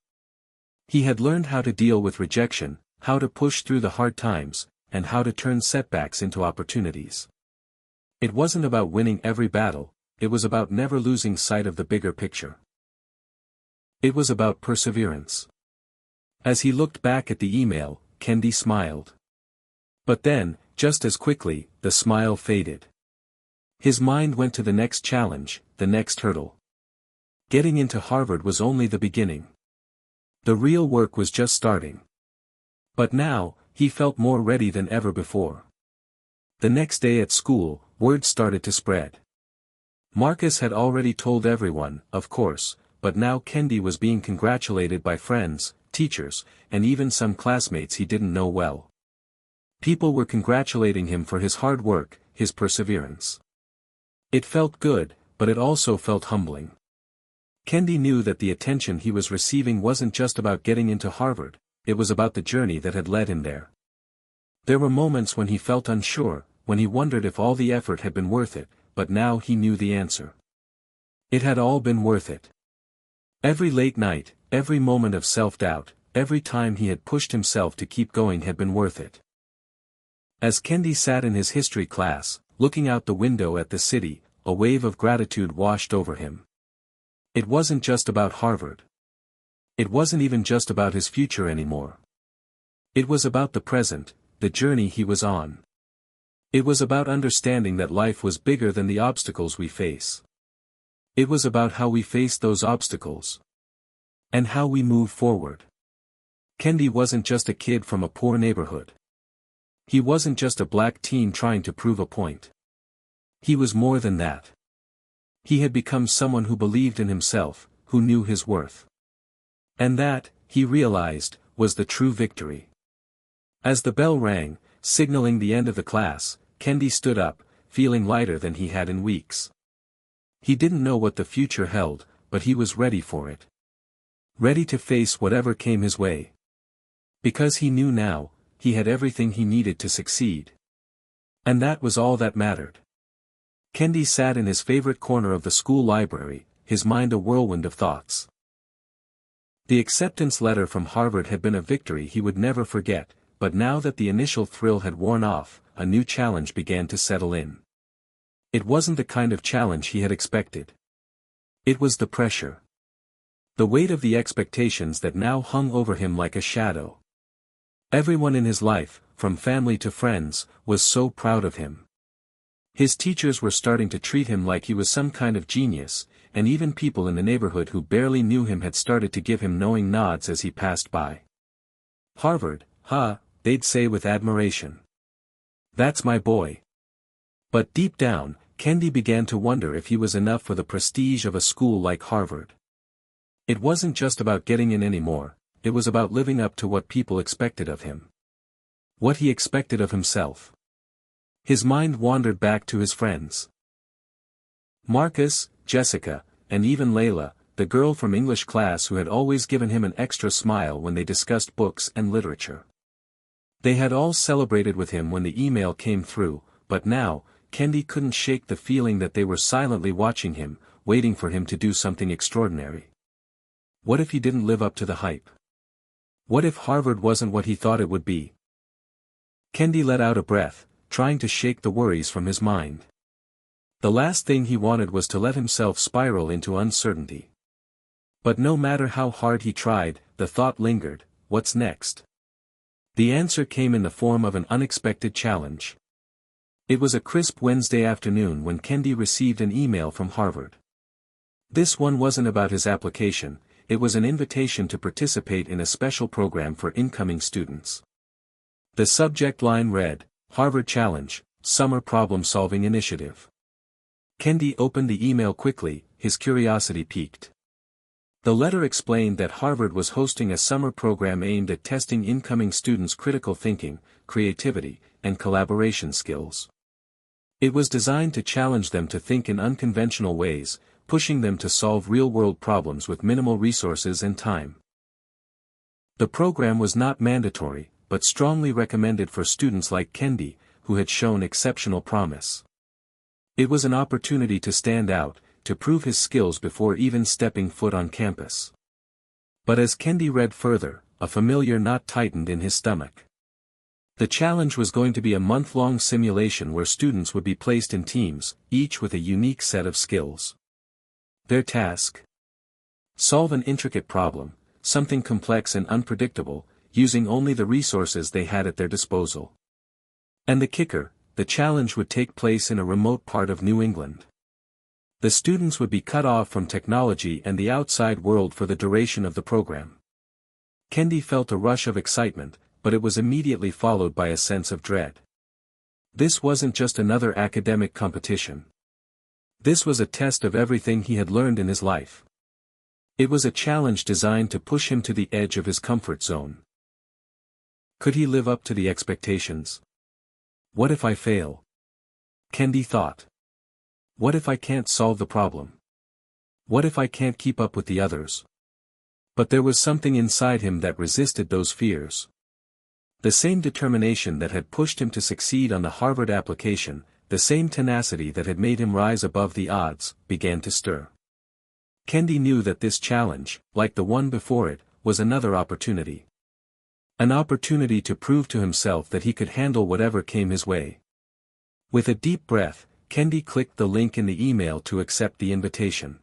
He had learned how to deal with rejection, how to push through the hard times, and how to turn setbacks into opportunities. It wasn't about winning every battle, it was about never losing sight of the bigger picture. It was about perseverance. As he looked back at the email, Kendi smiled. But then, just as quickly, the smile faded. His mind went to the next challenge, the next hurdle. Getting into Harvard was only the beginning. The real work was just starting. But now, he felt more ready than ever before. The next day at school, word started to spread. Marcus had already told everyone, of course, but now Kendi was being congratulated by friends, teachers, and even some classmates he didn't know well. People were congratulating him for his hard work, his perseverance. It felt good, but it also felt humbling. Kendi knew that the attention he was receiving wasn't just about getting into Harvard, it was about the journey that had led him there. There were moments when he felt unsure, when he wondered if all the effort had been worth it, but now he knew the answer. It had all been worth it. Every late night, every moment of self-doubt, every time he had pushed himself to keep going had been worth it. As Kendi sat in his history class, looking out the window at the city, a wave of gratitude washed over him. It wasn't just about Harvard. It wasn't even just about his future anymore. It was about the present, the journey he was on. It was about understanding that life was bigger than the obstacles we face. It was about how we face those obstacles. And how we move forward. Kendi wasn't just a kid from a poor neighborhood. He wasn't just a black teen trying to prove a point. He was more than that. He had become someone who believed in himself, who knew his worth. And that, he realized, was the true victory. As the bell rang, signaling the end of the class, Kendi stood up, feeling lighter than he had in weeks. He didn't know what the future held, but he was ready for it. Ready to face whatever came his way. Because he knew now, he had everything he needed to succeed. And that was all that mattered. Kendi sat in his favorite corner of the school library, his mind a whirlwind of thoughts. The acceptance letter from Harvard had been a victory he would never forget, but now that the initial thrill had worn off, a new challenge began to settle in. It wasn't the kind of challenge he had expected. It was the pressure. The weight of the expectations that now hung over him like a shadow. Everyone in his life, from family to friends, was so proud of him. His teachers were starting to treat him like he was some kind of genius, and even people in the neighborhood who barely knew him had started to give him knowing nods as he passed by. Harvard, huh, they'd say with admiration. That's my boy. But deep down, Kendi began to wonder if he was enough for the prestige of a school like Harvard. It wasn't just about getting in anymore, it was about living up to what people expected of him. What he expected of himself. His mind wandered back to his friends. Marcus, Jessica, and even Layla, the girl from English class who had always given him an extra smile when they discussed books and literature. They had all celebrated with him when the email came through, but now, Kendi couldn't shake the feeling that they were silently watching him, waiting for him to do something extraordinary. What if he didn't live up to the hype? What if Harvard wasn't what he thought it would be? Kendi let out a breath, trying to shake the worries from his mind. The last thing he wanted was to let himself spiral into uncertainty. But no matter how hard he tried, the thought lingered, what's next? The answer came in the form of an unexpected challenge. It was a crisp Wednesday afternoon when Kendi received an email from Harvard. This one wasn't about his application, it was an invitation to participate in a special program for incoming students. The subject line read, Harvard Challenge, Summer Problem Solving Initiative. Kendi opened the email quickly, his curiosity piqued. The letter explained that Harvard was hosting a summer program aimed at testing incoming students' critical thinking, creativity, and collaboration skills. It was designed to challenge them to think in unconventional ways, pushing them to solve real-world problems with minimal resources and time. The program was not mandatory, but strongly recommended for students like Kendi, who had shown exceptional promise. It was an opportunity to stand out, to prove his skills before even stepping foot on campus. But as Kendi read further, a familiar knot tightened in his stomach. The challenge was going to be a month-long simulation where students would be placed in teams, each with a unique set of skills. Their task? Solve an intricate problem, something complex and unpredictable, using only the resources they had at their disposal. And the kicker, the challenge would take place in a remote part of New England. The students would be cut off from technology and the outside world for the duration of the program. Kendi felt a rush of excitement, but it was immediately followed by a sense of dread. This wasn't just another academic competition. This was a test of everything he had learned in his life. It was a challenge designed to push him to the edge of his comfort zone. Could he live up to the expectations? What if I fail? Kendi thought. What if I can't solve the problem? What if I can't keep up with the others? But there was something inside him that resisted those fears. The same determination that had pushed him to succeed on the Harvard application, the same tenacity that had made him rise above the odds, began to stir. Kendi knew that this challenge, like the one before it, was another opportunity. An opportunity to prove to himself that he could handle whatever came his way. With a deep breath, Kendi clicked the link in the email to accept the invitation.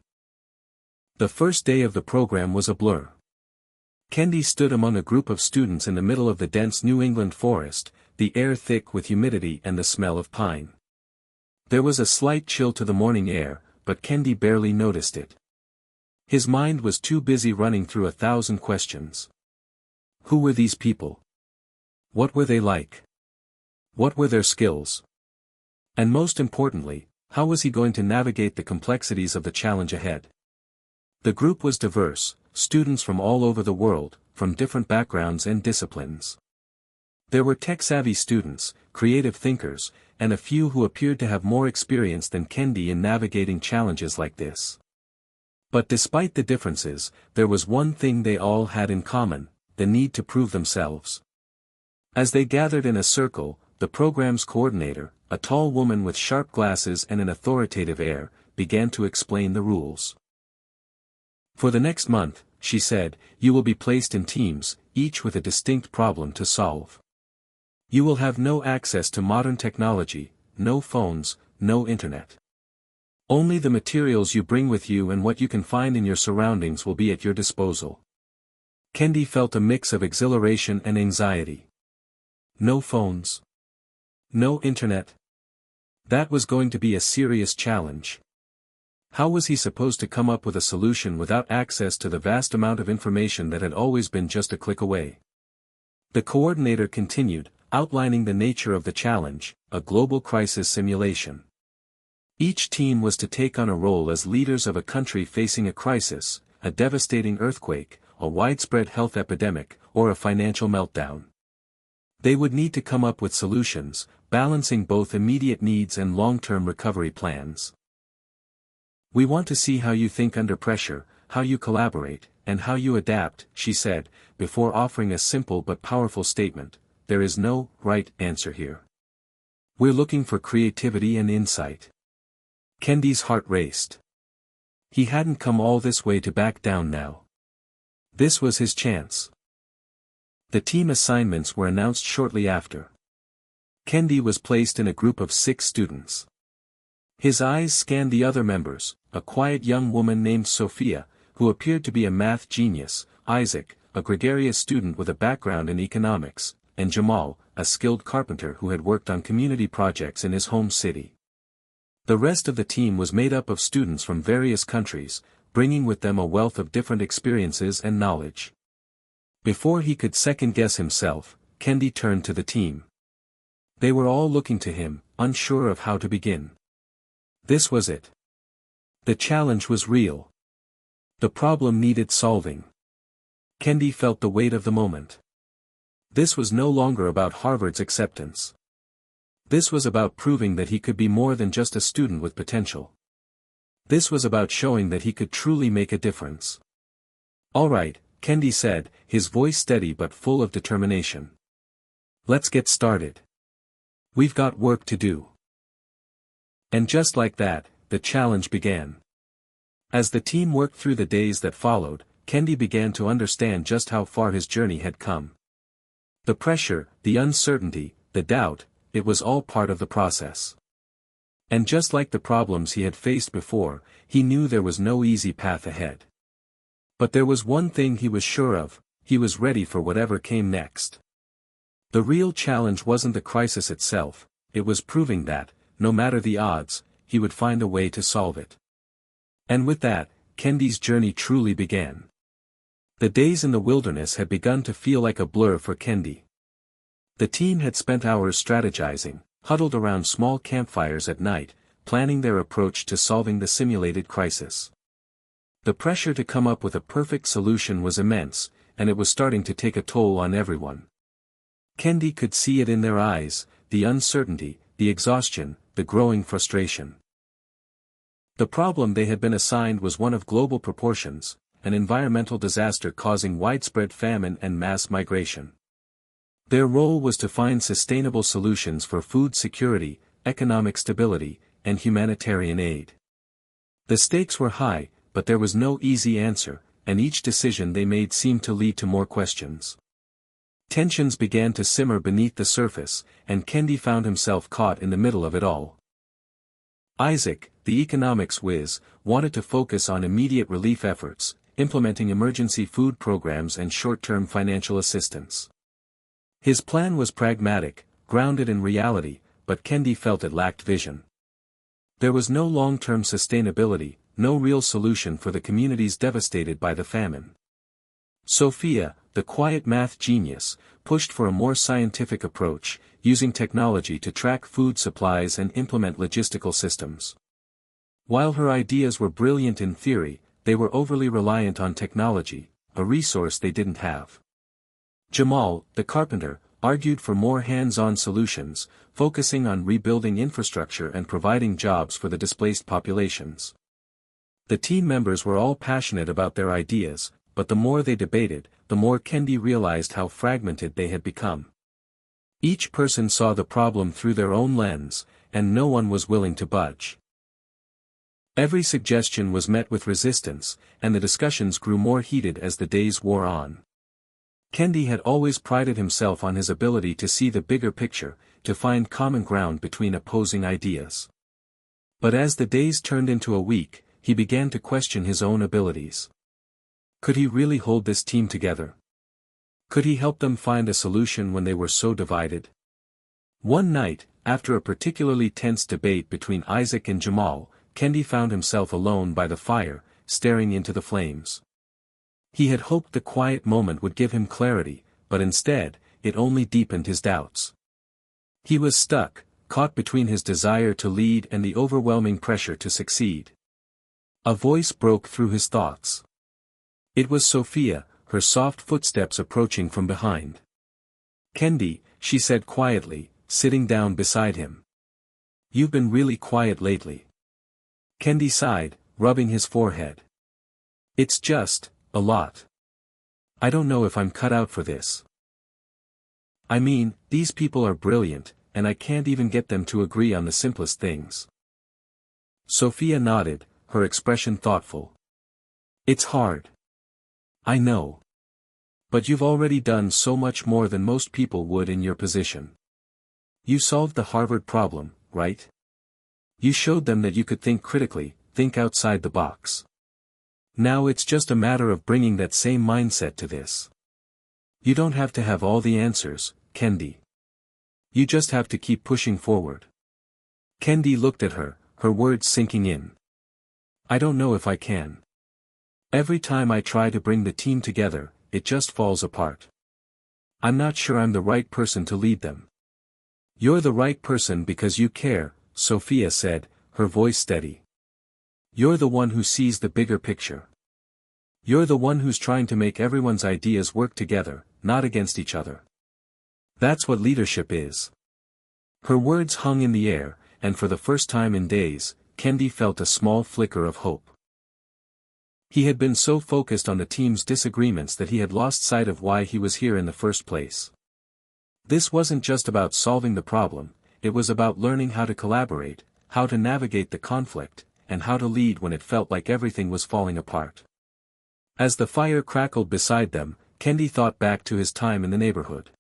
The first day of the program was a blur. Kendi stood among a group of students in the middle of the dense New England forest, the air thick with humidity and the smell of pine. There was a slight chill to the morning air, but Kendi barely noticed it. His mind was too busy running through 1,000 questions. Who were these people? What were they like? What were their skills? And most importantly, how was he going to navigate the complexities of the challenge ahead? The group was diverse, students from all over the world, from different backgrounds and disciplines. There were tech-savvy students, creative thinkers, and a few who appeared to have more experience than Kendi in navigating challenges like this. But despite the differences, there was one thing they all had in common, the need to prove themselves. As they gathered in a circle, the program's coordinator, a tall woman with sharp glasses and an authoritative air, began to explain the rules. For the next month, she said, you will be placed in teams, each with a distinct problem to solve. You will have no access to modern technology, no phones, no internet. Only the materials you bring with you and what you can find in your surroundings will be at your disposal. Kendi felt a mix of exhilaration and anxiety. No phones. No internet. That was going to be a serious challenge. How was he supposed to come up with a solution without access to the vast amount of information that had always been just a click away? The coordinator continued, outlining the nature of the challenge, a global crisis simulation. Each team was to take on a role as leaders of a country facing a crisis, a devastating earthquake, a widespread health epidemic, or a financial meltdown. They would need to come up with solutions, balancing both immediate needs and long-term recovery plans. We want to see how you think under pressure, how you collaborate, and how you adapt, she said, before offering a simple but powerful statement. There is no right answer here. We're looking for creativity and insight. Kendi's heart raced. He hadn't come all this way to back down now. This was his chance. The team assignments were announced shortly after. Kendi was placed in a group of 6 students. His eyes scanned the other members, a quiet young woman named Sophia, who appeared to be a math genius, Isaac, a gregarious student with a background in economics, and Jamal, a skilled carpenter who had worked on community projects in his home city. The rest of the team was made up of students from various countries, bringing with them a wealth of different experiences and knowledge. Before he could second-guess himself, Kendi turned to the team. They were all looking to him, unsure of how to begin. This was it. The challenge was real. The problem needed solving. Kendi felt the weight of the moment. This was no longer about Harvard's acceptance. This was about proving that he could be more than just a student with potential. This was about showing that he could truly make a difference. "All right," Kendi said, his voice steady but full of determination. "Let's get started. We've got work to do." And just like that, the challenge began. As the team worked through the days that followed, Kendi began to understand just how far his journey had come. The pressure, the uncertainty, the doubt, it was all part of the process. And just like the problems he had faced before, he knew there was no easy path ahead. But there was one thing he was sure of: he was ready for whatever came next. The real challenge wasn't the crisis itself, it was proving that, no matter the odds, he would find a way to solve it. And with that, Kendi's journey truly began. The days in the wilderness had begun to feel like a blur for Kendi. The team had spent hours strategizing, huddled around small campfires at night, planning their approach to solving the simulated crisis. The pressure to come up with a perfect solution was immense, and it was starting to take a toll on everyone. Kendi could see it in their eyes, the uncertainty, the exhaustion, the growing frustration. The problem they had been assigned was one of global proportions, an environmental disaster causing widespread famine and mass migration. Their role was to find sustainable solutions for food security, economic stability, and humanitarian aid. The stakes were high, but there was no easy answer, and each decision they made seemed to lead to more questions. Tensions began to simmer beneath the surface, and Kendi found himself caught in the middle of it all. Isaac, the economics whiz, wanted to focus on immediate relief efforts, implementing emergency food programs and short-term financial assistance. His plan was pragmatic, grounded in reality, but Kendi felt it lacked vision. There was no long-term sustainability, no real solution for the communities devastated by the famine. Sophia, the quiet math genius, pushed for a more scientific approach, using technology to track food supplies and implement logistical systems. While her ideas were brilliant in theory, they were overly reliant on technology, a resource they didn't have. Jamal, the carpenter, argued for more hands-on solutions, focusing on rebuilding infrastructure and providing jobs for the displaced populations. The team members were all passionate about their ideas, but the more they debated, the more Kendi realized how fragmented they had become. Each person saw the problem through their own lens, and no one was willing to budge. Every suggestion was met with resistance, and the discussions grew more heated as the days wore on. Kendi had always prided himself on his ability to see the bigger picture, to find common ground between opposing ideas. But as the days turned into a week, he began to question his own abilities. Could he really hold this team together? Could he help them find a solution when they were so divided? One night, after a particularly tense debate between Isaac and Jamal, Kendi found himself alone by the fire, staring into the flames. He had hoped the quiet moment would give him clarity, but instead, it only deepened his doubts. He was stuck, caught between his desire to lead and the overwhelming pressure to succeed. A voice broke through his thoughts. It was Sophia, her soft footsteps approaching from behind. "Kendi," she said quietly, sitting down beside him. "You've been really quiet lately." Kendi sighed, rubbing his forehead. "It's just, a lot. I don't know if I'm cut out for this. I mean, these people are brilliant, and I can't even get them to agree on the simplest things." Sophia nodded, her expression thoughtful. "It's hard. I know. But you've already done so much more than most people would in your position. You solved the Harvard problem, right? You showed them that you could think critically, think outside the box. Now it's just a matter of bringing that same mindset to this. You don't have to have all the answers, Kendi. You just have to keep pushing forward. Kendi looked at her, her words sinking in. I don't know if I can. Every time I try to bring the team together, it just falls apart. I'm not sure I'm the right person to lead them. You're the right person because you care, Sophia said, her voice steady. You're the one who sees the bigger picture. You're the one who's trying to make everyone's ideas work together, not against each other. That's what leadership is. Her words hung in the air, and for the first time in days, Kendi felt a small flicker of hope. He had been so focused on the team's disagreements that he had lost sight of why he was here in the first place. This wasn't just about solving the problem, it was about learning how to collaborate, how to navigate the conflict, and how to lead when it felt like everything was falling apart. As the fire crackled beside them, Kendi thought back to his time in the neighborhood.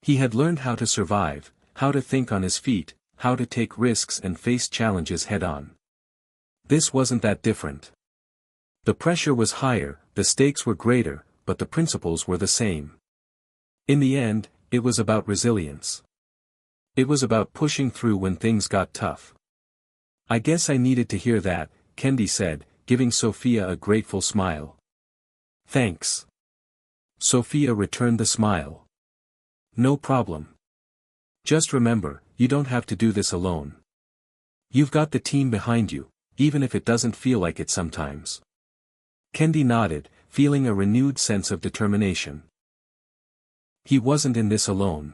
He had learned how to survive, how to think on his feet, how to take risks and face challenges head-on. This wasn't that different. The pressure was higher, the stakes were greater, but the principles were the same. In the end, it was about resilience. It was about pushing through when things got tough. I guess I needed to hear that, Kendi said, giving Sophia a grateful smile. Thanks. Sophia returned the smile. No problem. Just remember, you don't have to do this alone. You've got the team behind you, even if it doesn't feel like it sometimes. Kendi nodded, feeling a renewed sense of determination. He wasn't in this alone.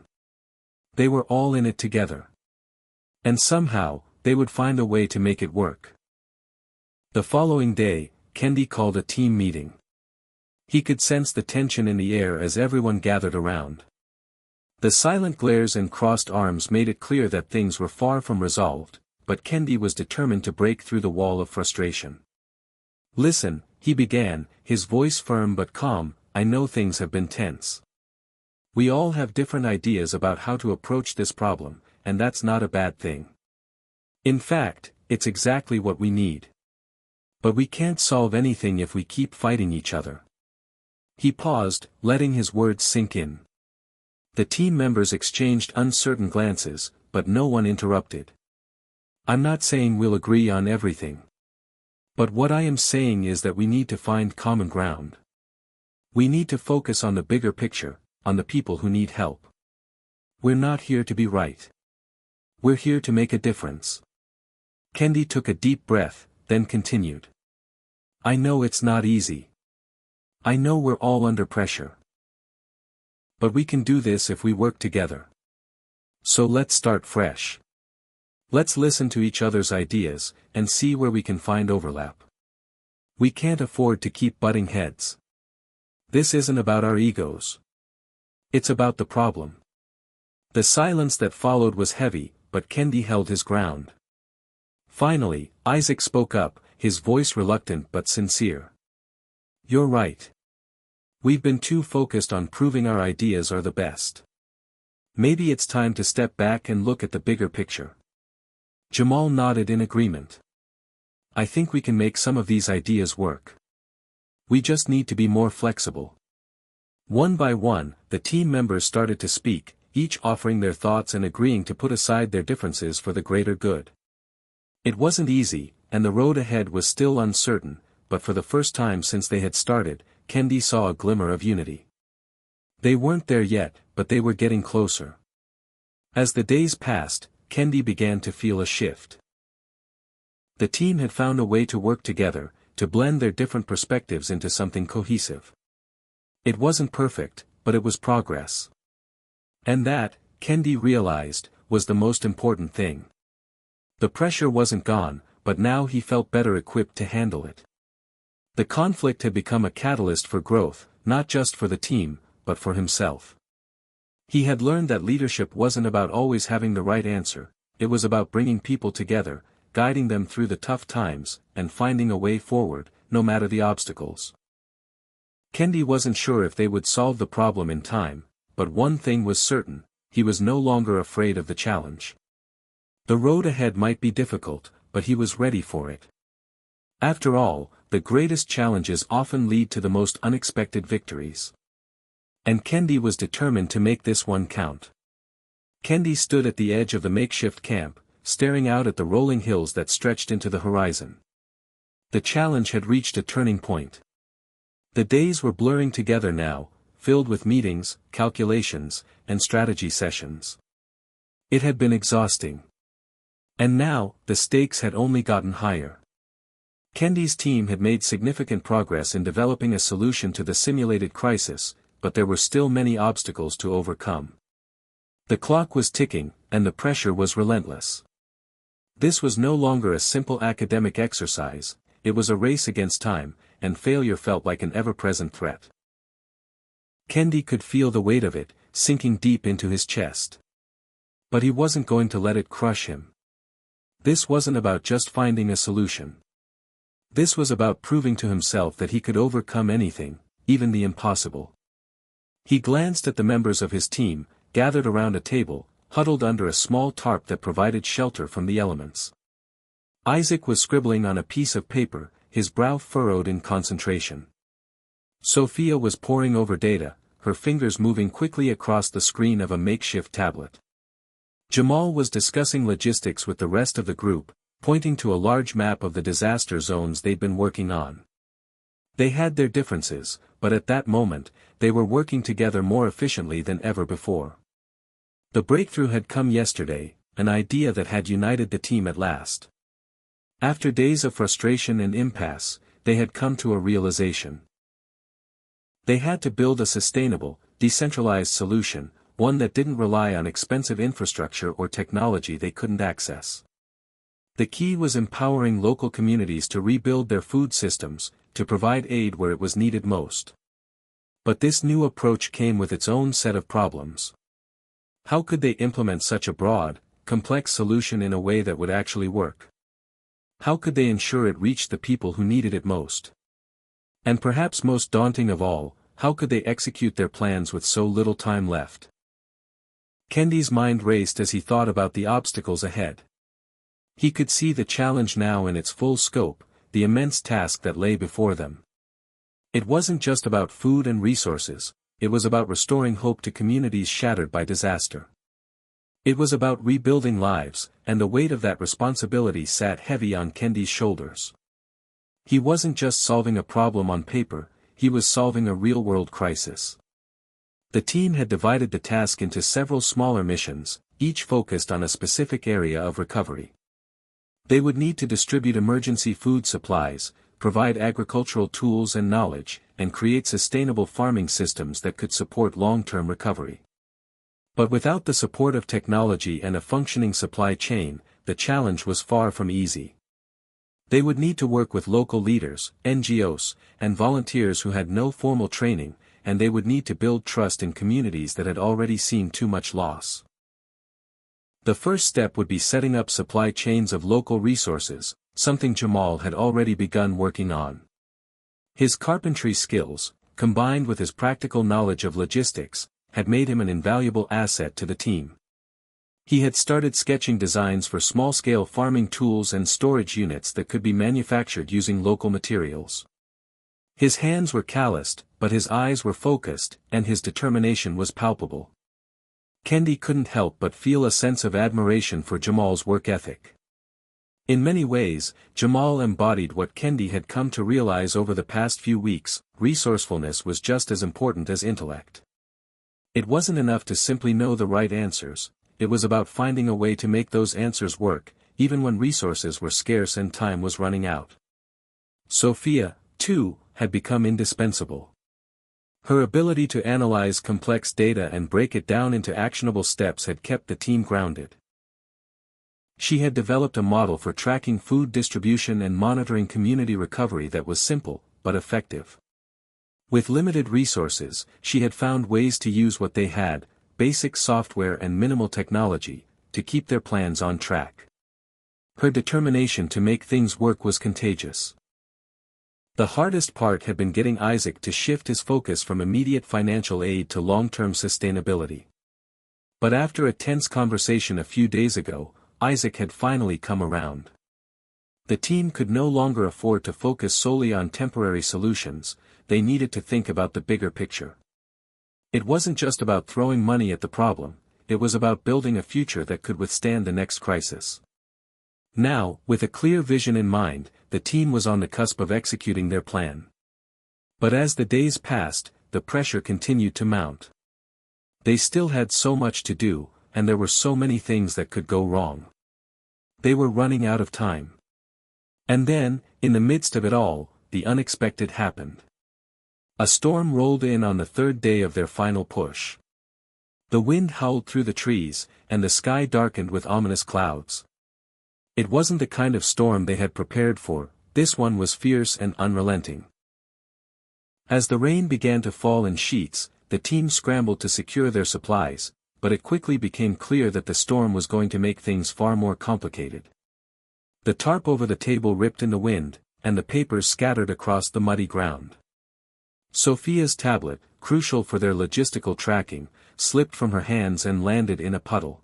They were all in it together. And somehow, they would find a way to make it work. The following day, Kendi called a team meeting. He could sense the tension in the air as everyone gathered around. The silent glares and crossed arms made it clear that things were far from resolved, but Kendi was determined to break through the wall of frustration. Listen, he began, his voice firm but calm, I know things have been tense. We all have different ideas about how to approach this problem, and that's not a bad thing. In fact, it's exactly what we need. But we can't solve anything if we keep fighting each other. He paused, letting his words sink in. The team members exchanged uncertain glances, but no one interrupted. I'm not saying we'll agree on everything. But what I am saying is that we need to find common ground. We need to focus on the bigger picture, on the people who need help. We're not here to be right. We're here to make a difference. Kendi took a deep breath, then continued. I know it's not easy. I know we're all under pressure. But we can do this if we work together. So let's start fresh. Let's listen to each other's ideas, and see where we can find overlap. We can't afford to keep butting heads. This isn't about our egos. It's about the problem. The silence that followed was heavy, but Kendi held his ground. Finally, Isaac spoke up, his voice reluctant but sincere. You're right. We've been too focused on proving our ideas are the best. Maybe it's time to step back and look at the bigger picture. Jamal nodded in agreement. I think we can make some of these ideas work. We just need to be more flexible. One by one, the team members started to speak, each offering their thoughts and agreeing to put aside their differences for the greater good. It wasn't easy, and the road ahead was still uncertain, but for the first time since they had started, Kendi saw a glimmer of unity. They weren't there yet, but they were getting closer. As the days passed, Kendi began to feel a shift. The team had found a way to work together, to blend their different perspectives into something cohesive. It wasn't perfect, but it was progress. And that, Kendi realized, was the most important thing. The pressure wasn't gone, but now he felt better equipped to handle it. The conflict had become a catalyst for growth, not just for the team, but for himself. He had learned that leadership wasn't about always having the right answer, it was about bringing people together, guiding them through the tough times, and finding a way forward, no matter the obstacles. Kendi wasn't sure if they would solve the problem in time, but one thing was certain, he was no longer afraid of the challenge. The road ahead might be difficult, but he was ready for it. After all, the greatest challenges often lead to the most unexpected victories. And Kendi was determined to make this one count. Kendi stood at the edge of the makeshift camp, staring out at the rolling hills that stretched into the horizon. The challenge had reached a turning point. The days were blurring together now, filled with meetings, calculations, and strategy sessions. It had been exhausting. And now, the stakes had only gotten higher. Kendi's team had made significant progress in developing a solution to the simulated crisis, but there were still many obstacles to overcome. The clock was ticking, and the pressure was relentless. This was no longer a simple academic exercise, it was a race against time, and failure felt like an ever-present threat. Kendi could feel the weight of it, sinking deep into his chest. But he wasn't going to let it crush him. This wasn't about just finding a solution. This was about proving to himself that he could overcome anything, even the impossible. He glanced at the members of his team, gathered around a table, huddled under a small tarp that provided shelter from the elements. Isaac was scribbling on a piece of paper, his brow furrowed in concentration. Sophia was poring over data, her fingers moving quickly across the screen of a makeshift tablet. Jamal was discussing logistics with the rest of the group, pointing to a large map of the disaster zones they'd been working on. They had their differences, but at that moment, they were working together more efficiently than ever before. The breakthrough had come yesterday, an idea that had united the team at last. After days of frustration and impasse, they had come to a realization. They had to build a sustainable, decentralized solution, one that didn't rely on expensive infrastructure or technology they couldn't access. The key was empowering local communities to rebuild their food systems, to provide aid where it was needed most. But this new approach came with its own set of problems. How could they implement such a broad, complex solution in a way that would actually work? How could they ensure it reached the people who needed it most? And perhaps most daunting of all, how could they execute their plans with so little time left? Kendi's mind raced as he thought about the obstacles ahead. He could see the challenge now in its full scope, the immense task that lay before them. It wasn't just about food and resources, it was about restoring hope to communities shattered by disaster. It was about rebuilding lives, and the weight of that responsibility sat heavy on Kendi's shoulders. He wasn't just solving a problem on paper, he was solving a real-world crisis. The team had divided the task into several smaller missions, each focused on a specific area of recovery. They would need to distribute emergency food supplies, provide agricultural tools and knowledge, and create sustainable farming systems that could support long-term recovery. But without the support of technology and a functioning supply chain, the challenge was far from easy. They would need to work with local leaders, NGOs, and volunteers who had no formal training, and they would need to build trust in communities that had already seen too much loss. The first step would be setting up supply chains of local resources, something Jamal had already begun working on. His carpentry skills, combined with his practical knowledge of logistics, had made him an invaluable asset to the team. He had started sketching designs for small-scale farming tools and storage units that could be manufactured using local materials. His hands were calloused, but his eyes were focused, and his determination was palpable. Kendi couldn't help but feel a sense of admiration for Jamal's work ethic. In many ways, Jamal embodied what Kendi had come to realize over the past few weeks: resourcefulness was just as important as intellect. It wasn't enough to simply know the right answers, it was about finding a way to make those answers work, even when resources were scarce and time was running out. Sophia, too, had become indispensable. Her ability to analyze complex data and break it down into actionable steps had kept the team grounded. She had developed a model for tracking food distribution and monitoring community recovery that was simple, but effective. With limited resources, she had found ways to use what they had, basic software and minimal technology, to keep their plans on track. Her determination to make things work was contagious. The hardest part had been getting Isaac to shift his focus from immediate financial aid to long-term sustainability. But after a tense conversation a few days ago, Isaac had finally come around. The team could no longer afford to focus solely on temporary solutions, they needed to think about the bigger picture. It wasn't just about throwing money at the problem, it was about building a future that could withstand the next crisis. Now, with a clear vision in mind, the team was on the cusp of executing their plan. But as the days passed, the pressure continued to mount. They still had so much to do, and there were so many things that could go wrong. They were running out of time. And then, in the midst of it all, the unexpected happened. A storm rolled in on the third day of their final push. The wind howled through the trees, and the sky darkened with ominous clouds. It wasn't the kind of storm they had prepared for, this one was fierce and unrelenting. As the rain began to fall in sheets, the team scrambled to secure their supplies, but it quickly became clear that the storm was going to make things far more complicated. The tarp over the table ripped in the wind, and the papers scattered across the muddy ground. Sophia's tablet, crucial for their logistical tracking, slipped from her hands and landed in a puddle.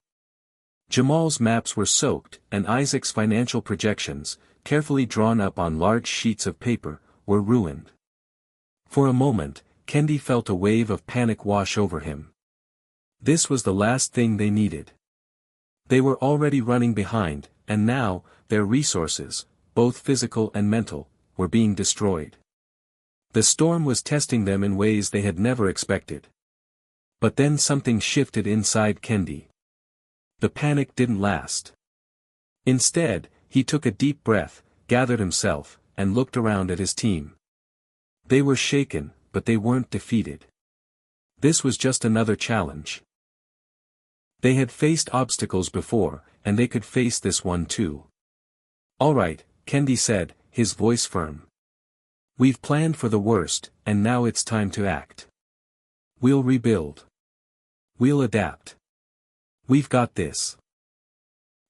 Jamal's maps were soaked, and Isaac's financial projections, carefully drawn up on large sheets of paper, were ruined. For a moment, Kendi felt a wave of panic wash over him. This was the last thing they needed. They were already running behind, and now, their resources, both physical and mental, were being destroyed. The storm was testing them in ways they had never expected. But then something shifted inside Kendi. The panic didn't last. Instead, he took a deep breath, gathered himself, and looked around at his team. They were shaken, but they weren't defeated. This was just another challenge. They had faced obstacles before, and they could face this one too. "All right," Kendi said, his voice firm. "We've planned for the worst, and now it's time to act. We'll rebuild. We'll adapt. We've got this."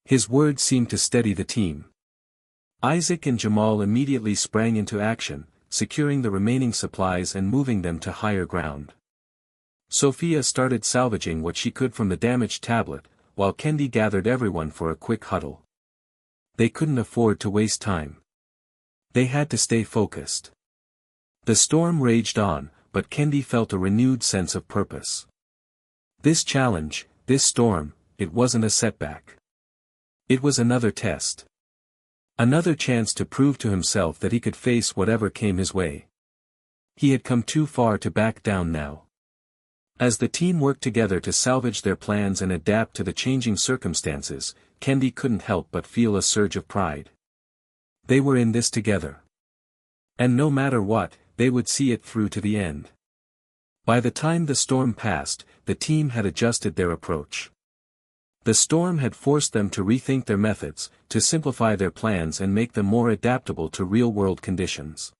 His words seemed to steady the team. Isaac and Jamal immediately sprang into action, securing the remaining supplies and moving them to higher ground. Sophia started salvaging what she could from the damaged tablet, while Kendi gathered everyone for a quick huddle. They couldn't afford to waste time. They had to stay focused. The storm raged on, but Kendi felt a renewed sense of purpose. This challenge, this storm, it wasn't a setback. It was another test. Another chance to prove to himself that he could face whatever came his way. He had come too far to back down now. As the team worked together to salvage their plans and adapt to the changing circumstances, Kendi couldn't help but feel a surge of pride. They were in this together. And no matter what, they would see it through to the end. By the time the storm passed, the team had adjusted their approach. The storm had forced them to rethink their methods, to simplify their plans and make them more adaptable to real-world conditions.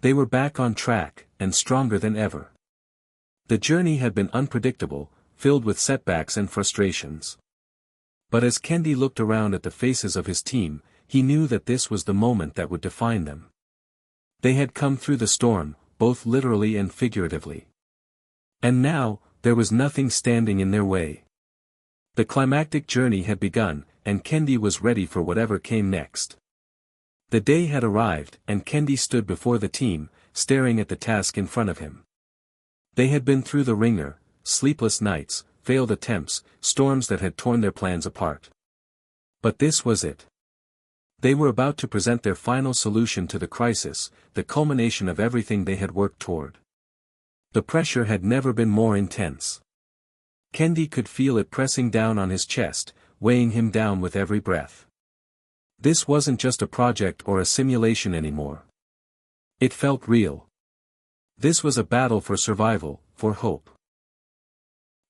They were back on track, and stronger than ever. The journey had been unpredictable, filled with setbacks and frustrations. But as Kendi looked around at the faces of his team, he knew that this was the moment that would define them. They had come through the storm, both literally and figuratively. And now, there was nothing standing in their way. The climactic journey had begun, and Kendi was ready for whatever came next. The day had arrived, and Kendi stood before the team, staring at the task in front of him. They had been through the ringer, sleepless nights, failed attempts, storms that had torn their plans apart. But this was it. They were about to present their final solution to the crisis, the culmination of everything they had worked toward. The pressure had never been more intense. Kendi could feel it pressing down on his chest, weighing him down with every breath. This wasn't just a project or a simulation anymore. It felt real. This was a battle for survival, for hope.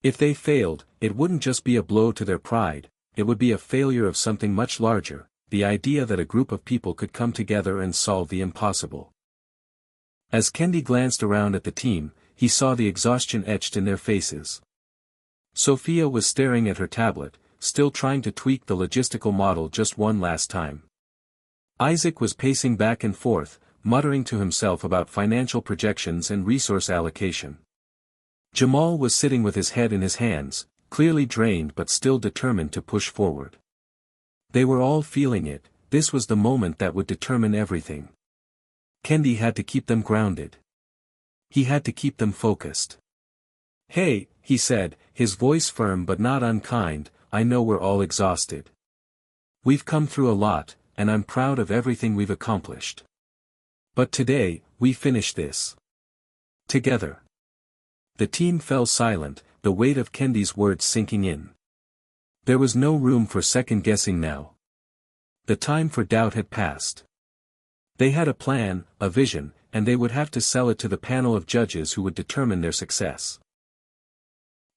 If they failed, it wouldn't just be a blow to their pride, it would be a failure of something much larger, the idea that a group of people could come together and solve the impossible. As Kendi glanced around at the team, he saw the exhaustion etched in their faces. Sophia was staring at her tablet, still trying to tweak the logistical model just one last time. Isaac was pacing back and forth, muttering to himself about financial projections and resource allocation. Jamal was sitting with his head in his hands, clearly drained but still determined to push forward. They were all feeling it. This was the moment that would determine everything. Kendi had to keep them grounded. He had to keep them focused. "Hey," he said, his voice firm but not unkind, "I know we're all exhausted. We've come through a lot, and I'm proud of everything we've accomplished. But today, we finish this together." The team fell silent, the weight of Kendi's words sinking in. There was no room for second-guessing now. The time for doubt had passed. They had a plan, a vision, and they would have to sell it to the panel of judges who would determine their success.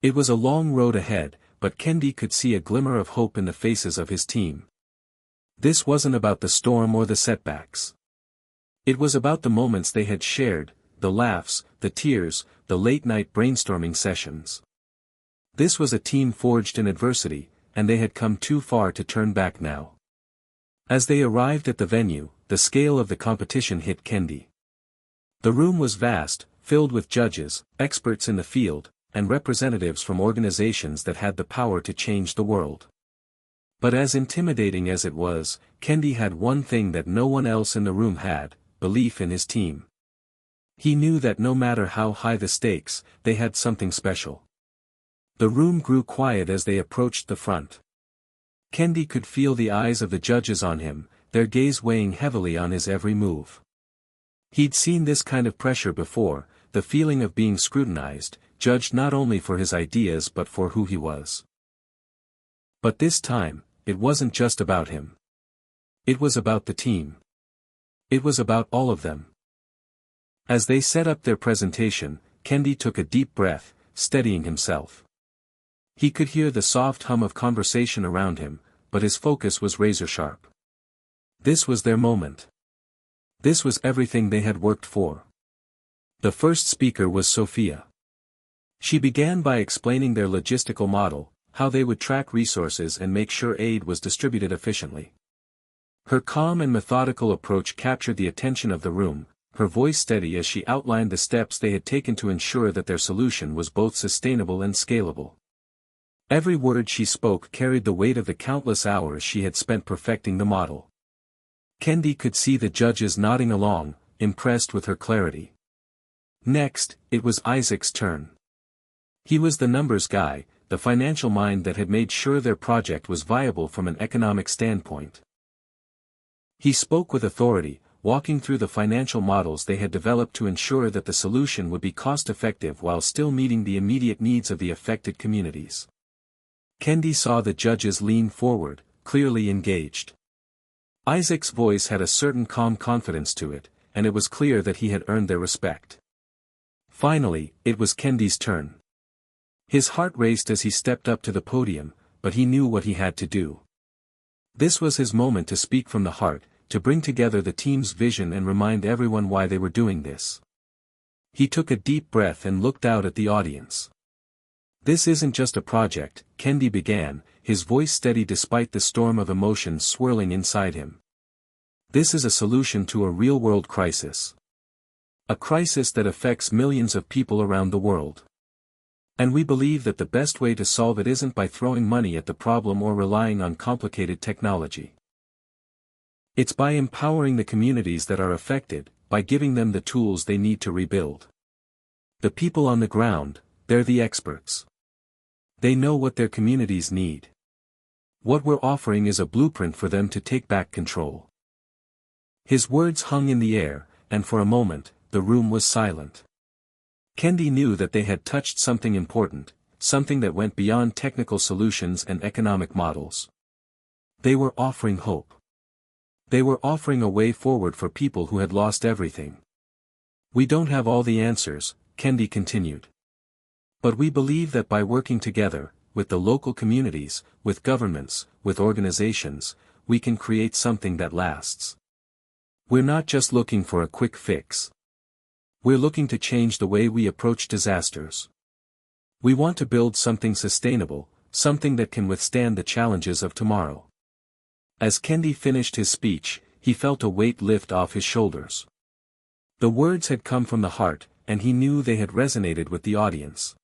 It was a long road ahead, but Kendi could see a glimmer of hope in the faces of his team. This wasn't about the storm or the setbacks. It was about the moments they had shared, the laughs, the tears, the late-night brainstorming sessions. This was a team forged in adversity, and they had come too far to turn back now. As they arrived at the venue, the scale of the competition hit Kendi. The room was vast, filled with judges, experts in the field, and representatives from organizations that had the power to change the world. But as intimidating as it was, Kendi had one thing that no one else in the room had: belief in his team. He knew that no matter how high the stakes, they had something special. The room grew quiet as they approached the front. Kendi could feel the eyes of the judges on him, their gaze weighing heavily on his every move. He'd seen this kind of pressure before, the feeling of being scrutinized, judged not only for his ideas but for who he was. But this time, it wasn't just about him. It was about the team. It was about all of them. As they set up their presentation, Kendi took a deep breath, steadying himself. He could hear the soft hum of conversation around him, but his focus was razor-sharp. This was their moment. This was everything they had worked for. The first speaker was Sophia. She began by explaining their logistical model, how they would track resources and make sure aid was distributed efficiently. Her calm and methodical approach captured the attention of the room, her voice steady as she outlined the steps they had taken to ensure that their solution was both sustainable and scalable. Every word she spoke carried the weight of the countless hours she had spent perfecting the model. Kendi could see the judges nodding along, impressed with her clarity. Next, it was Isaac's turn. He was the numbers guy, the financial mind that had made sure their project was viable from an economic standpoint. He spoke with authority, walking through the financial models they had developed to ensure that the solution would be cost-effective while still meeting the immediate needs of the affected communities. Kendi saw the judges lean forward, clearly engaged. Isaac's voice had a certain calm confidence to it, and it was clear that he had earned their respect. Finally, it was Kendi's turn. His heart raced as he stepped up to the podium, but he knew what he had to do. This was his moment to speak from the heart, to bring together the team's vision and remind everyone why they were doing this. He took a deep breath and looked out at the audience. "This isn't just a project," Kendi began, his voice steady despite the storm of emotions swirling inside him. "This is a solution to a real-world crisis. A crisis that affects millions of people around the world. And we believe that the best way to solve it isn't by throwing money at the problem or relying on complicated technology. It's by empowering the communities that are affected, by giving them the tools they need to rebuild. The people on the ground, they're the experts. They know what their communities need. What we're offering is a blueprint for them to take back control." His words hung in the air, and for a moment, the room was silent. Kendi knew that they had touched something important, something that went beyond technical solutions and economic models. They were offering hope. They were offering a way forward for people who had lost everything. "We don't have all the answers," Kendi continued. "But we believe that by working together, with the local communities, with governments, with organizations, we can create something that lasts. We're not just looking for a quick fix. We're looking to change the way we approach disasters. We want to build something sustainable, something that can withstand the challenges of tomorrow." As Kendi finished his speech, he felt a weight lift off his shoulders. The words had come from the heart, and he knew they had resonated with the audience.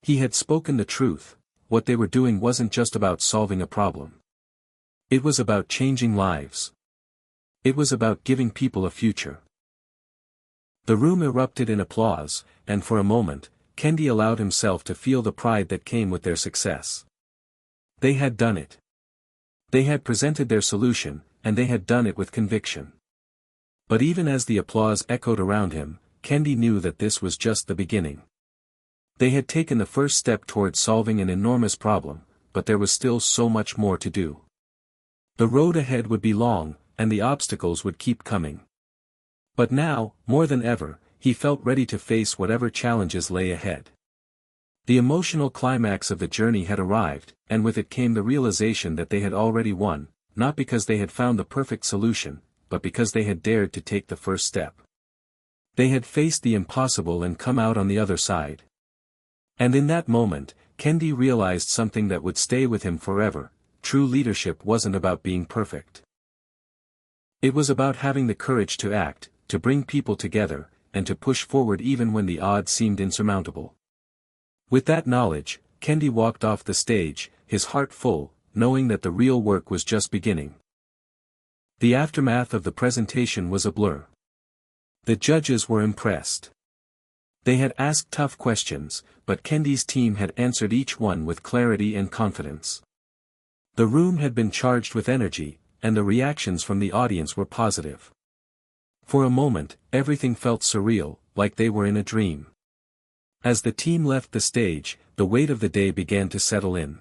He had spoken the truth. what they were doing wasn't just about solving a problem. It was about changing lives. It was about giving people a future. The room erupted in applause, and for a moment, Kendi allowed himself to feel the pride that came with their success. They had done it. They had presented their solution, and they had done it with conviction. But even as the applause echoed around him, Kendi knew that this was just the beginning. They had taken the first step towards solving an enormous problem, but there was still so much more to do. The road ahead would be long, and the obstacles would keep coming. But now, more than ever, he felt ready to face whatever challenges lay ahead. The emotional climax of the journey had arrived, and with it came the realization that they had already won, not because they had found the perfect solution, but because they had dared to take the first step. They had faced the impossible and come out on the other side. And in that moment, Kendi realized something that would stay with him forever: true leadership wasn't about being perfect. It was about having the courage to act, to bring people together, and to push forward even when the odds seemed insurmountable. With that knowledge, Kendi walked off the stage, his heart full, knowing that the real work was just beginning. The aftermath of the presentation was a blur. The judges were impressed. They had asked tough questions, but Kendi's team had answered each one with clarity and confidence. The room had been charged with energy, and the reactions from the audience were positive. For a moment, everything felt surreal, like they were in a dream. As the team left the stage, the weight of the day began to settle in.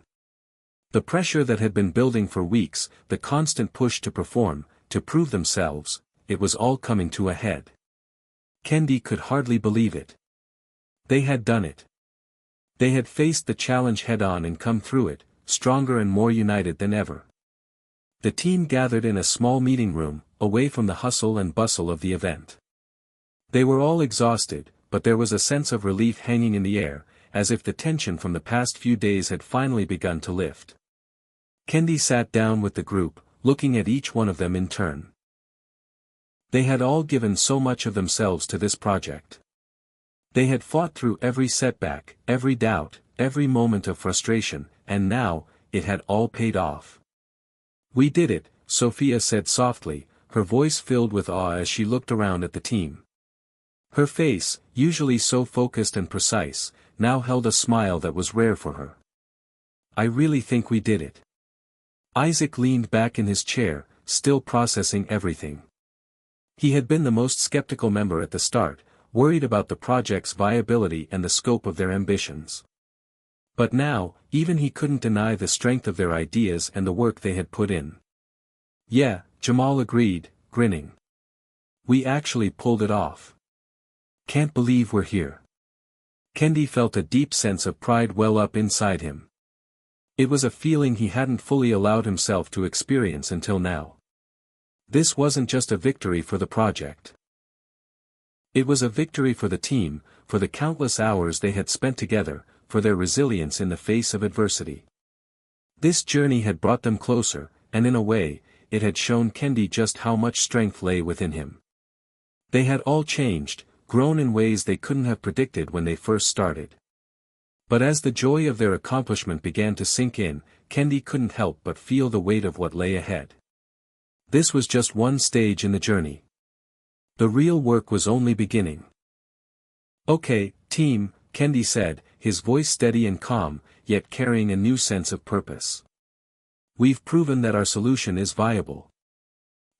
The pressure that had been building for weeks, the constant push to perform, to prove themselves, it was all coming to a head. Kendi could hardly believe it. They had done it. They had faced the challenge head-on and come through it, stronger and more united than ever. The team gathered in a small meeting room, away from the hustle and bustle of the event. They were all exhausted, but there was a sense of relief hanging in the air, as if the tension from the past few days had finally begun to lift. Kendi sat down with the group, looking at each one of them in turn. They had all given so much of themselves to this project. They had fought through every setback, every doubt, every moment of frustration, and now, it had all paid off. "We did it," Sophia said softly, her voice filled with awe as she looked around at the team. Her face, usually so focused and precise, now held a smile that was rare for her. "I really think we did it." Isaac leaned back in his chair, still processing everything. He had been the most skeptical member at the start, worried about the project's viability and the scope of their ambitions. But now, even he couldn't deny the strength of their ideas and the work they had put in. "Yeah," Jamal agreed, grinning. "We actually pulled it off. Can't believe we're here." Kendi felt a deep sense of pride well up inside him. It was a feeling he hadn't fully allowed himself to experience until now. This wasn't just a victory for the project. It was a victory for the team, for the countless hours they had spent together, for their resilience in the face of adversity. This journey had brought them closer, and in a way, it had shown Kendi just how much strength lay within him. They had all changed, grown in ways they couldn't have predicted when they first started. But as the joy of their accomplishment began to sink in, Kendi couldn't help but feel the weight of what lay ahead. This was just one stage in the journey. The real work was only beginning. "Okay, team," Kendi said, his voice steady and calm, yet carrying a new sense of purpose. "We've proven that our solution is viable.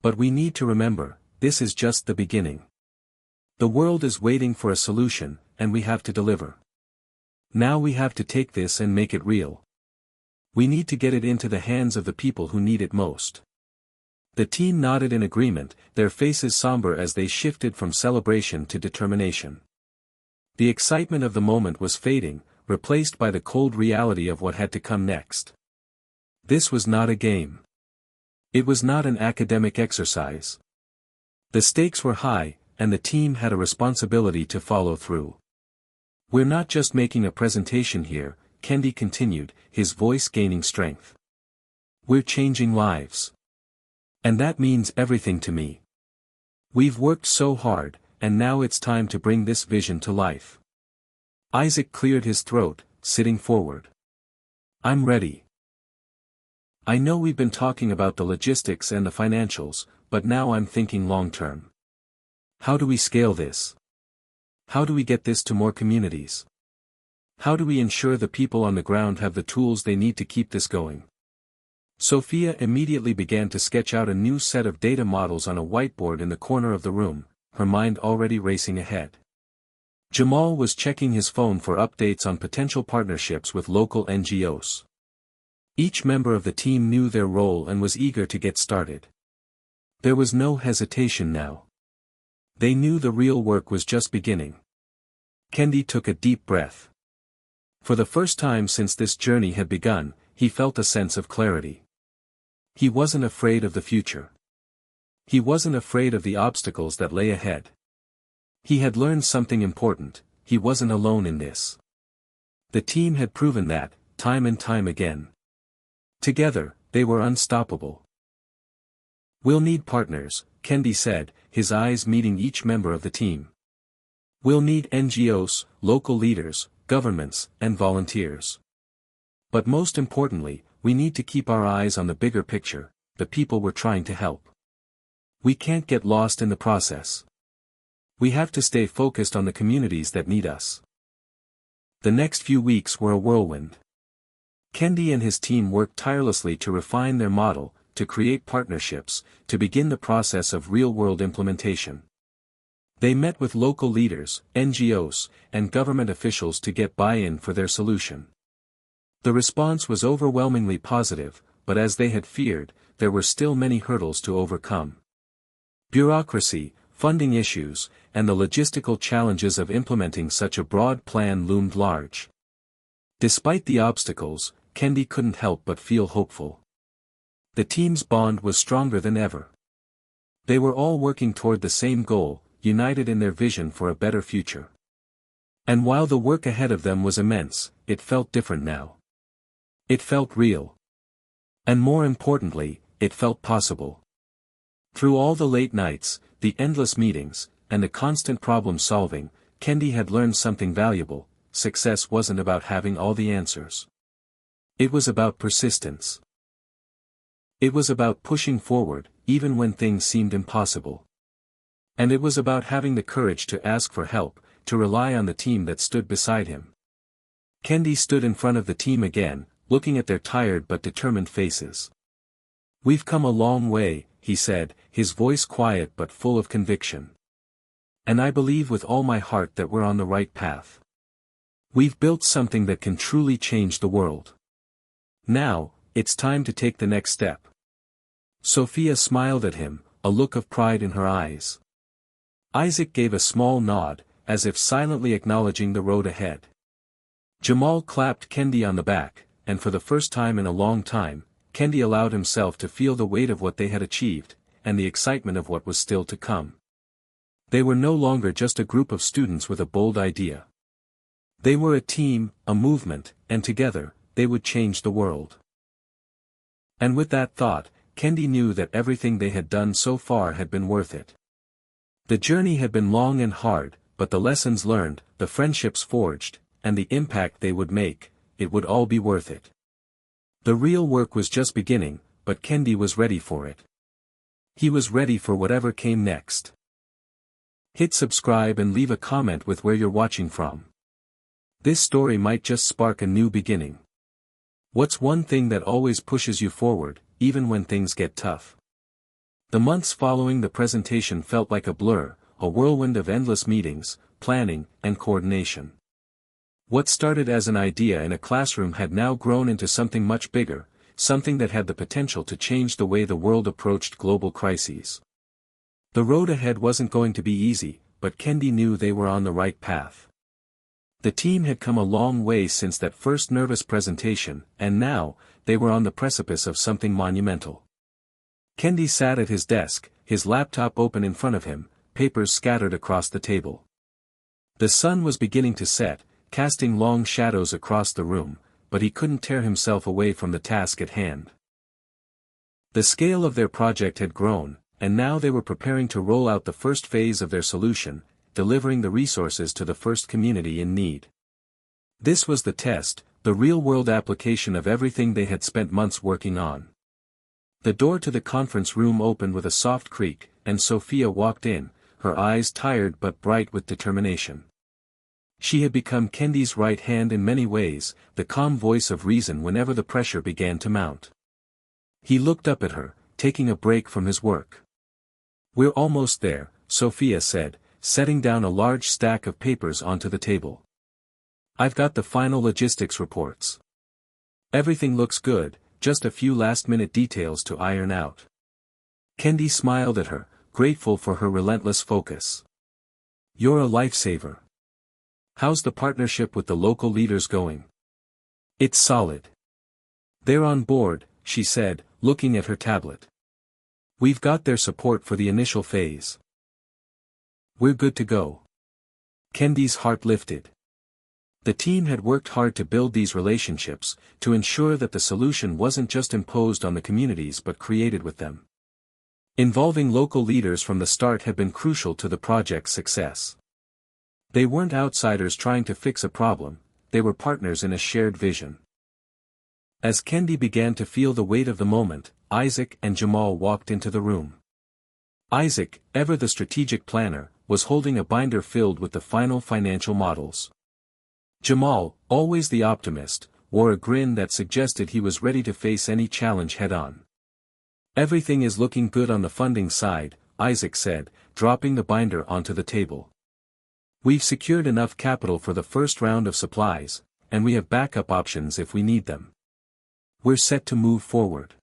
But we need to remember, this is just the beginning. The world is waiting for a solution, and we have to deliver. Now we have to take this and make it real. We need to get it into the hands of the people who need it most." The team nodded in agreement, their faces somber as they shifted from celebration to determination. The excitement of the moment was fading, replaced by the cold reality of what had to come next. This was not a game. It was not an academic exercise. The stakes were high, and the team had a responsibility to follow through. "We're not just making a presentation here," Kendi continued, his voice gaining strength. "We're changing lives. And that means everything to me. We've worked so hard, and now it's time to bring this vision to life." Isaac cleared his throat, sitting forward. I'm ready. I know we've been talking about the logistics and the financials, but now I'm thinking long-term. How do we scale this? How do we get this to more communities? How do we ensure the people on the ground have the tools they need to keep this going? Sophia immediately began to sketch out a new set of data models on a whiteboard in the corner of the room, her mind already racing ahead. Jamal was checking his phone for updates on potential partnerships with local NGOs. Each member of the team knew their role and was eager to get started. There was no hesitation now. They knew the real work was just beginning. Kendi took a deep breath. For the first time since this journey had begun, he felt a sense of clarity. He wasn't afraid of the future. He wasn't afraid of the obstacles that lay ahead. He had learned something important: he wasn't alone in this. The team had proven that, time and time again. Together, they were unstoppable. We'll need partners, Kendi said, his eyes meeting each member of the team. We'll need NGOs, local leaders, governments, and volunteers. But most importantly, we need to keep our eyes on the bigger picture, the people we're trying to help. We can't get lost in the process. We have to stay focused on the communities that need us. The next few weeks were a whirlwind. Kendi and his team worked tirelessly to refine their model, to create partnerships, to begin the process of real-world implementation. They met with local leaders, NGOs, and government officials to get buy-in for their solution. The response was overwhelmingly positive, but as they had feared, there were still many hurdles to overcome. Bureaucracy, funding issues, and the logistical challenges of implementing such a broad plan loomed large. Despite the obstacles, Kendi couldn't help but feel hopeful. The team's bond was stronger than ever. They were all working toward the same goal, united in their vision for a better future. And while the work ahead of them was immense, it felt different now. It felt real. And more importantly, it felt possible. Through all the late nights, the endless meetings, and the constant problem-solving, Kendi had learned something valuable: success wasn't about having all the answers. It was about persistence. It was about pushing forward, even when things seemed impossible. And it was about having the courage to ask for help, to rely on the team that stood beside him. Kendi stood in front of the team again, looking at their tired but determined faces. "We've come a long way," he said, his voice quiet but full of conviction. "And I believe with all my heart that we're on the right path. We've built something that can truly change the world. Now, it's time to take the next step." Sophia smiled at him, a look of pride in her eyes. Isaac gave a small nod, as if silently acknowledging the road ahead. Jamal clapped Kendi on the back, and for the first time in a long time, Kendi allowed himself to feel the weight of what they had achieved, and the excitement of what was still to come. They were no longer just a group of students with a bold idea. They were a team, a movement, and together, they would change the world. And with that thought, Kendi knew that everything they had done so far had been worth it. The journey had been long and hard, but the lessons learned, the friendships forged, and the impact they would make, it would all be worth it. The real work was just beginning, but Kendi was ready for it. He was ready for whatever came next. Hit subscribe and leave a comment with where you're watching from. This story might just spark a new beginning. What's one thing that always pushes you forward, even when things get tough? The months following the presentation felt like a blur, a whirlwind of endless meetings, planning, and coordination. What started as an idea in a classroom had now grown into something much bigger, something that had the potential to change the way the world approached global crises. The road ahead wasn't going to be easy, but Kendi knew they were on the right path. The team had come a long way since that first nervous presentation, and now, they were on the precipice of something monumental. Kendi sat at his desk, his laptop open in front of him, papers scattered across the table. The sun was beginning to set, casting long shadows across the room, but he couldn't tear himself away from the task at hand. The scale of their project had grown, and now they were preparing to roll out the first phase of their solution, delivering the resources to the first community in need. This was the test, the real-world application of everything they had spent months working on. The door to the conference room opened with a soft creak, and Sophia walked in, her eyes tired but bright with determination. She had become Kendi's right hand in many ways, the calm voice of reason whenever the pressure began to mount. He looked up at her, taking a break from his work. "We're almost there," Sophia said, setting down a large stack of papers onto the table. "I've got the final logistics reports. Everything looks good, just a few last-minute details to iron out." Kendi smiled at her, grateful for her relentless focus. "You're a lifesaver. How's the partnership with the local leaders going?" "It's solid. They're on board," she said, looking at her tablet. "We've got their support for the initial phase. We're good to go." Kendi's heart lifted. The team had worked hard to build these relationships, to ensure that the solution wasn't just imposed on the communities but created with them. Involving local leaders from the start had been crucial to the project's success. They weren't outsiders trying to fix a problem, they were partners in a shared vision. As Kendi began to feel the weight of the moment, Isaac and Jamal walked into the room. Isaac, ever the strategic planner, was holding a binder filled with the final financial models. Jamal, always the optimist, wore a grin that suggested he was ready to face any challenge head-on. "Everything is looking good on the funding side," Isaac said, dropping the binder onto the table. "We've secured enough capital for the first round of supplies, and we have backup options if we need them. We're set to move forward."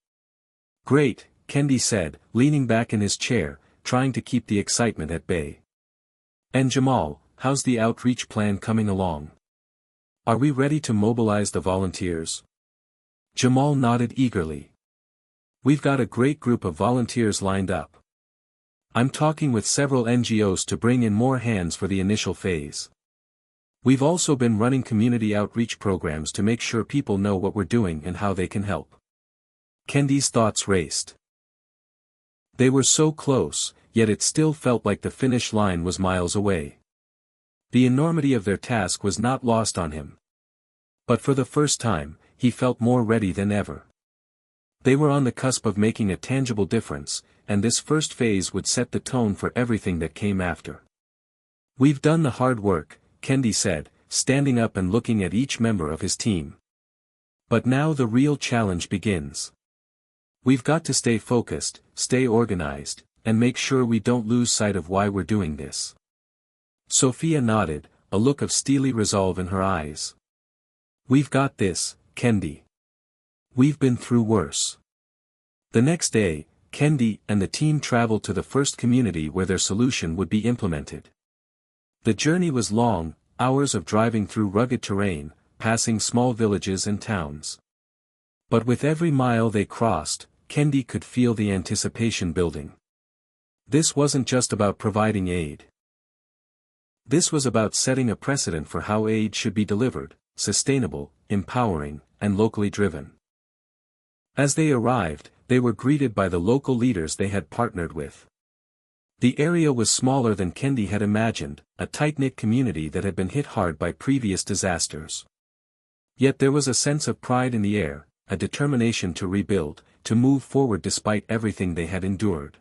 "Great," Kendi said, leaning back in his chair, trying to keep the excitement at bay. "And Jamal, how's the outreach plan coming along? Are we ready to mobilize the volunteers?" Jamal nodded eagerly. "We've got a great group of volunteers lined up. I'm talking with several NGOs to bring in more hands for the initial phase. We've also been running community outreach programs to make sure people know what we're doing and how they can help." Kendi's thoughts raced. They were so close, yet it still felt like the finish line was miles away. The enormity of their task was not lost on him. But for the first time, he felt more ready than ever. They were on the cusp of making a tangible difference, and this first phase would set the tone for everything that came after. "We've done the hard work," Kendi said, standing up and looking at each member of his team. "But now the real challenge begins. We've got to stay focused, stay organized, and make sure we don't lose sight of why we're doing this." Sophia nodded, a look of steely resolve in her eyes. "We've got this, Kendi. We've been through worse." The next day, Kendi and the team traveled to the first community where their solution would be implemented. The journey was long, hours of driving through rugged terrain, passing small villages and towns. But with every mile they crossed, Kendi could feel the anticipation building. This wasn't just about providing aid. This was about setting a precedent for how aid should be delivered, sustainable, empowering, and locally driven. As they arrived, they were greeted by the local leaders they had partnered with. The area was smaller than Kendi had imagined, a tight-knit community that had been hit hard by previous disasters. Yet there was a sense of pride in the air, a determination to rebuild, to move forward despite everything they had endured.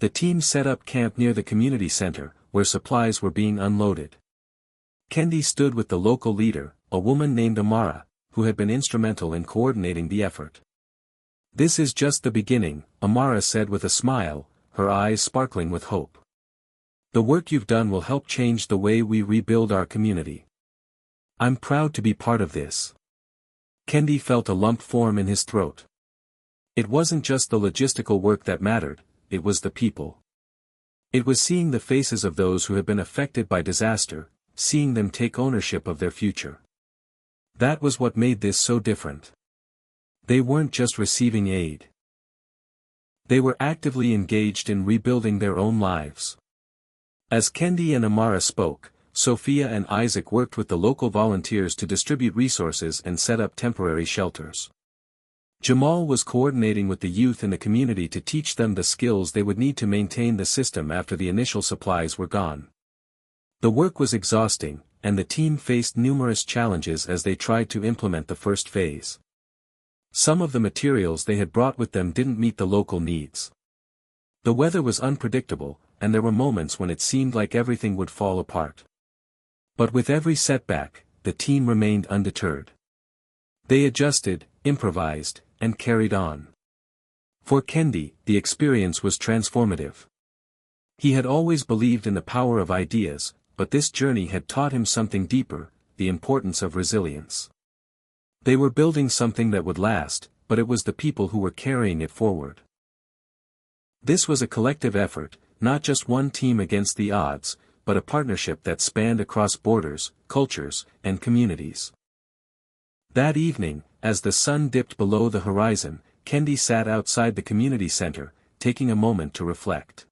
The team set up camp near the community center, where supplies were being unloaded. Kendi stood with the local leader, a woman named Amara, who had been instrumental in coordinating the effort. "This is just the beginning," Amara said with a smile, her eyes sparkling with hope. "The work you've done will help change the way we rebuild our community. I'm proud to be part of this." Kendi felt a lump form in his throat. It wasn't just the logistical work that mattered, it was the people. It was seeing the faces of those who had been affected by disaster, seeing them take ownership of their future. That was what made this so different. They weren't just receiving aid. They were actively engaged in rebuilding their own lives. As Kendi and Amara spoke, Sophia and Isaac worked with the local volunteers to distribute resources and set up temporary shelters. Jamal was coordinating with the youth in the community to teach them the skills they would need to maintain the system after the initial supplies were gone. The work was exhausting, and the team faced numerous challenges as they tried to implement the first phase. Some of the materials they had brought with them didn't meet the local needs. The weather was unpredictable, and there were moments when it seemed like everything would fall apart. But with every setback, the team remained undeterred. They adjusted, improvised, and carried on. For Kendi, the experience was transformative. He had always believed in the power of ideas, but this journey had taught him something deeper, the importance of resilience. They were building something that would last, but it was the people who were carrying it forward. This was a collective effort, not just one team against the odds, but a partnership that spanned across borders, cultures, and communities. That evening, as the sun dipped below the horizon, Kendi sat outside the community center, taking a moment to reflect.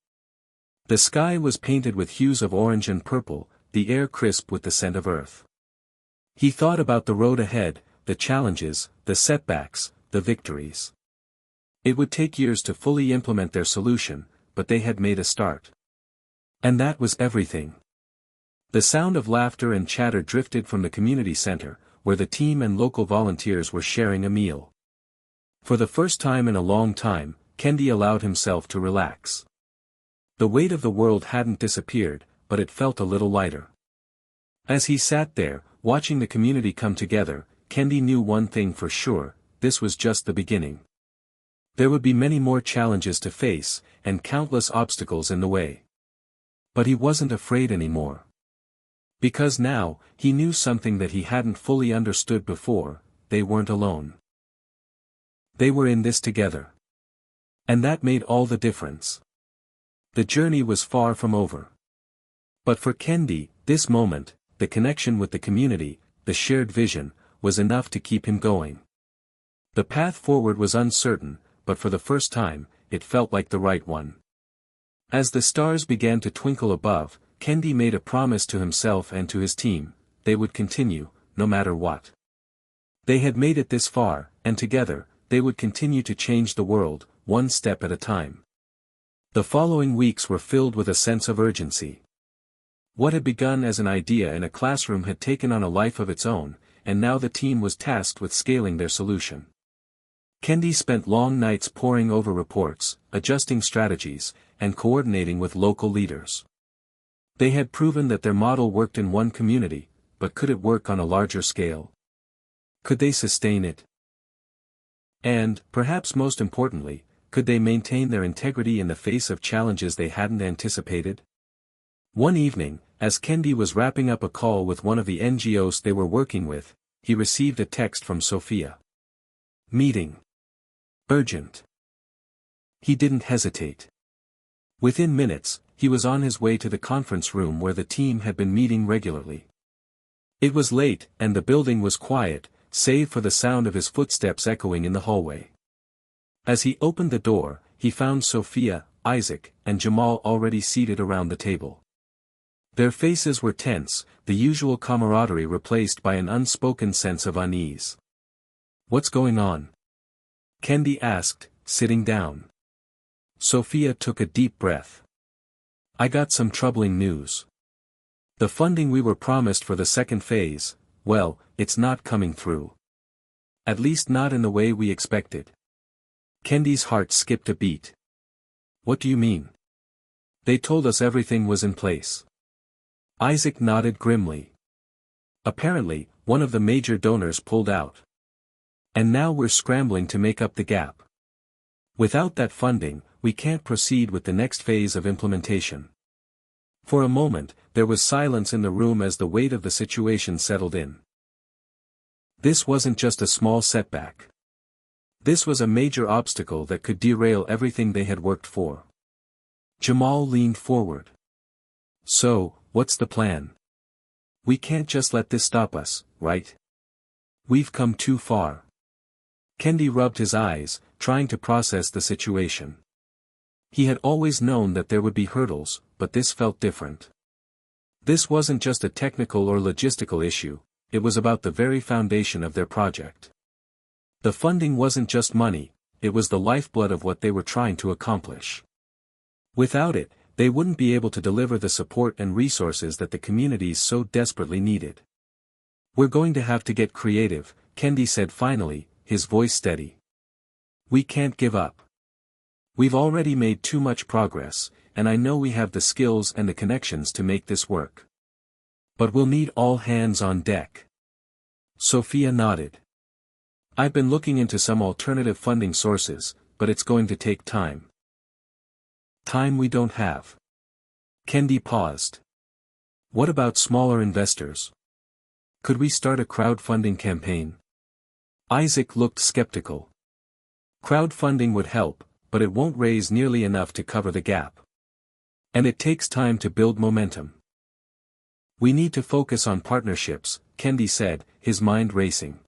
The sky was painted with hues of orange and purple, the air crisp with the scent of earth. He thought about the road ahead, the challenges, the setbacks, the victories. It would take years to fully implement their solution, but they had made a start. And that was everything. The sound of laughter and chatter drifted from the community center, where the team and local volunteers were sharing a meal. For the first time in a long time, Kendi allowed himself to relax. The weight of the world hadn't disappeared, but it felt a little lighter. As he sat there, watching the community come together, Kendi knew one thing for sure: this was just the beginning. There would be many more challenges to face, and countless obstacles in the way. But he wasn't afraid anymore. Because now, he knew something that he hadn't fully understood before: they weren't alone. They were in this together. And that made all the difference. The journey was far from over. But for Kendi, this moment, the connection with the community, the shared vision, was enough to keep him going. The path forward was uncertain, but for the first time, it felt like the right one. As the stars began to twinkle above, Kendi made a promise to himself and to his team: they would continue, no matter what. They had made it this far, and together, they would continue to change the world, one step at a time. The following weeks were filled with a sense of urgency. What had begun as an idea in a classroom had taken on a life of its own, and now the team was tasked with scaling their solution. Kendi spent long nights poring over reports, adjusting strategies, and coordinating with local leaders. They had proven that their model worked in one community, but could it work on a larger scale? Could they sustain it? And, perhaps most importantly, could they maintain their integrity in the face of challenges they hadn't anticipated? One evening, as Kendi was wrapping up a call with one of the NGOs they were working with, he received a text from Sophia. Meeting. Urgent. He didn't hesitate. Within minutes, he was on his way to the conference room where the team had been meeting regularly. It was late, and the building was quiet, save for the sound of his footsteps echoing in the hallway. As he opened the door, he found Sophia, Isaac, and Jamal already seated around the table. Their faces were tense, the usual camaraderie replaced by an unspoken sense of unease. "What's going on?" Kendi asked, sitting down. Sophia took a deep breath. "I got some troubling news. The funding we were promised for the second phase, well, it's not coming through. At least not in the way we expected." Kendi's heart skipped a beat. "What do you mean? They told us everything was in place." Isaac nodded grimly. "Apparently, one of the major donors pulled out. And now we're scrambling to make up the gap. Without that funding, we can't proceed with the next phase of implementation." For a moment, there was silence in the room as the weight of the situation settled in. This wasn't just a small setback. This was a major obstacle that could derail everything they had worked for. Jamal leaned forward. "So, what's the plan? We can't just let this stop us, right? We've come too far." Kendi rubbed his eyes, trying to process the situation. He had always known that there would be hurdles, but this felt different. This wasn't just a technical or logistical issue, it was about the very foundation of their project. The funding wasn't just money, it was the lifeblood of what they were trying to accomplish. Without it, they wouldn't be able to deliver the support and resources that the communities so desperately needed. "We're going to have to get creative," Kendi said finally, his voice steady. "We can't give up. We've already made too much progress, and I know we have the skills and the connections to make this work. But we'll need all hands on deck." Sophia nodded. "I've been looking into some alternative funding sources, but it's going to take time." "Time we don't have." Kendi paused. "What about smaller investors? Could we start a crowdfunding campaign?" Isaac looked skeptical. "Crowdfunding would help, but it won't raise nearly enough to cover the gap. And it takes time to build momentum." "We need to focus on partnerships," Kendi said, his mind racing.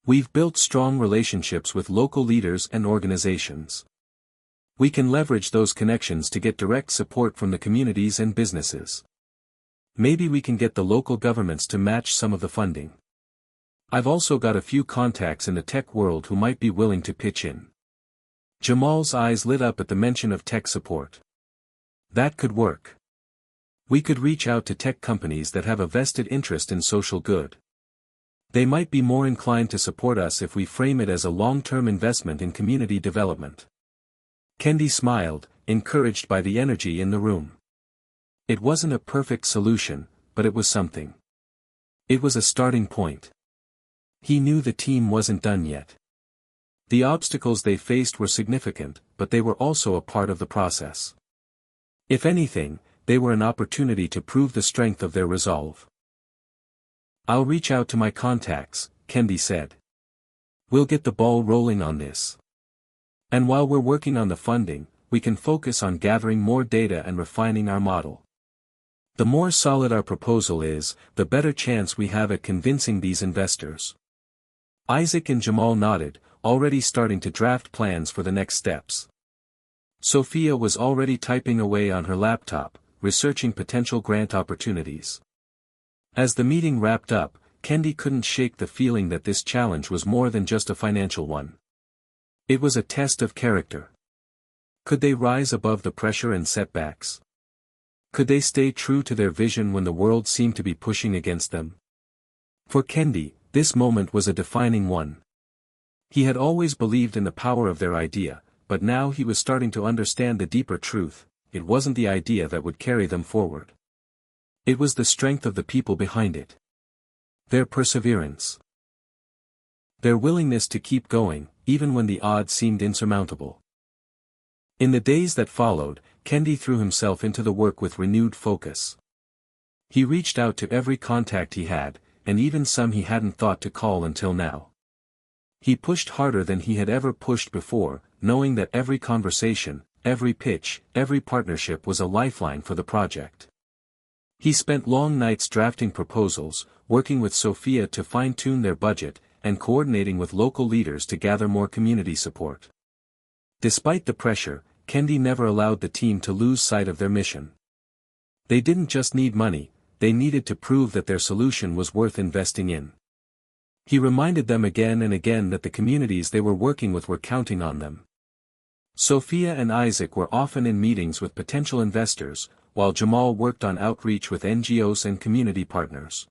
"We've built strong relationships with local leaders and organizations. We can leverage those connections to get direct support from the communities and businesses. Maybe we can get the local governments to match some of the funding. I've also got a few contacts in the tech world who might be willing to pitch in." Jamal's eyes lit up at the mention of tech support. "That could work. We could reach out to tech companies that have a vested interest in social good. They might be more inclined to support us if we frame it as a long-term investment in community development." Kendi smiled, encouraged by the energy in the room. It wasn't a perfect solution, but it was something. It was a starting point. He knew the team wasn't done yet. The obstacles they faced were significant, but they were also a part of the process. If anything, they were an opportunity to prove the strength of their resolve. "I'll reach out to my contacts," Kendi said. "We'll get the ball rolling on this. And while we're working on the funding, we can focus on gathering more data and refining our model. The more solid our proposal is, the better chance we have at convincing these investors." Isaac and Jamal nodded, already starting to draft plans for the next steps. Sophia was already typing away on her laptop, researching potential grant opportunities. As the meeting wrapped up, Kendi couldn't shake the feeling that this challenge was more than just a financial one. It was a test of character. Could they rise above the pressure and setbacks? Could they stay true to their vision when the world seemed to be pushing against them? For Kendi, this moment was a defining one. He had always believed in the power of their idea, but now he was starting to understand the deeper truth: it wasn't the idea that would carry them forward. It was the strength of the people behind it. Their perseverance. Their willingness to keep going, even when the odds seemed insurmountable. In the days that followed, Kendi threw himself into the work with renewed focus. He reached out to every contact he had, and even some he hadn't thought to call until now. He pushed harder than he had ever pushed before, knowing that every conversation, every pitch, every partnership was a lifeline for the project. He spent long nights drafting proposals, working with Sophia to fine-tune their budget, and coordinating with local leaders to gather more community support. Despite the pressure, Kendi never allowed the team to lose sight of their mission. They didn't just need money, they needed to prove that their solution was worth investing in. He reminded them again and again that the communities they were working with were counting on them. Sophia and Isaac were often in meetings with potential investors, while Jamal worked on outreach with NGOs and community partners.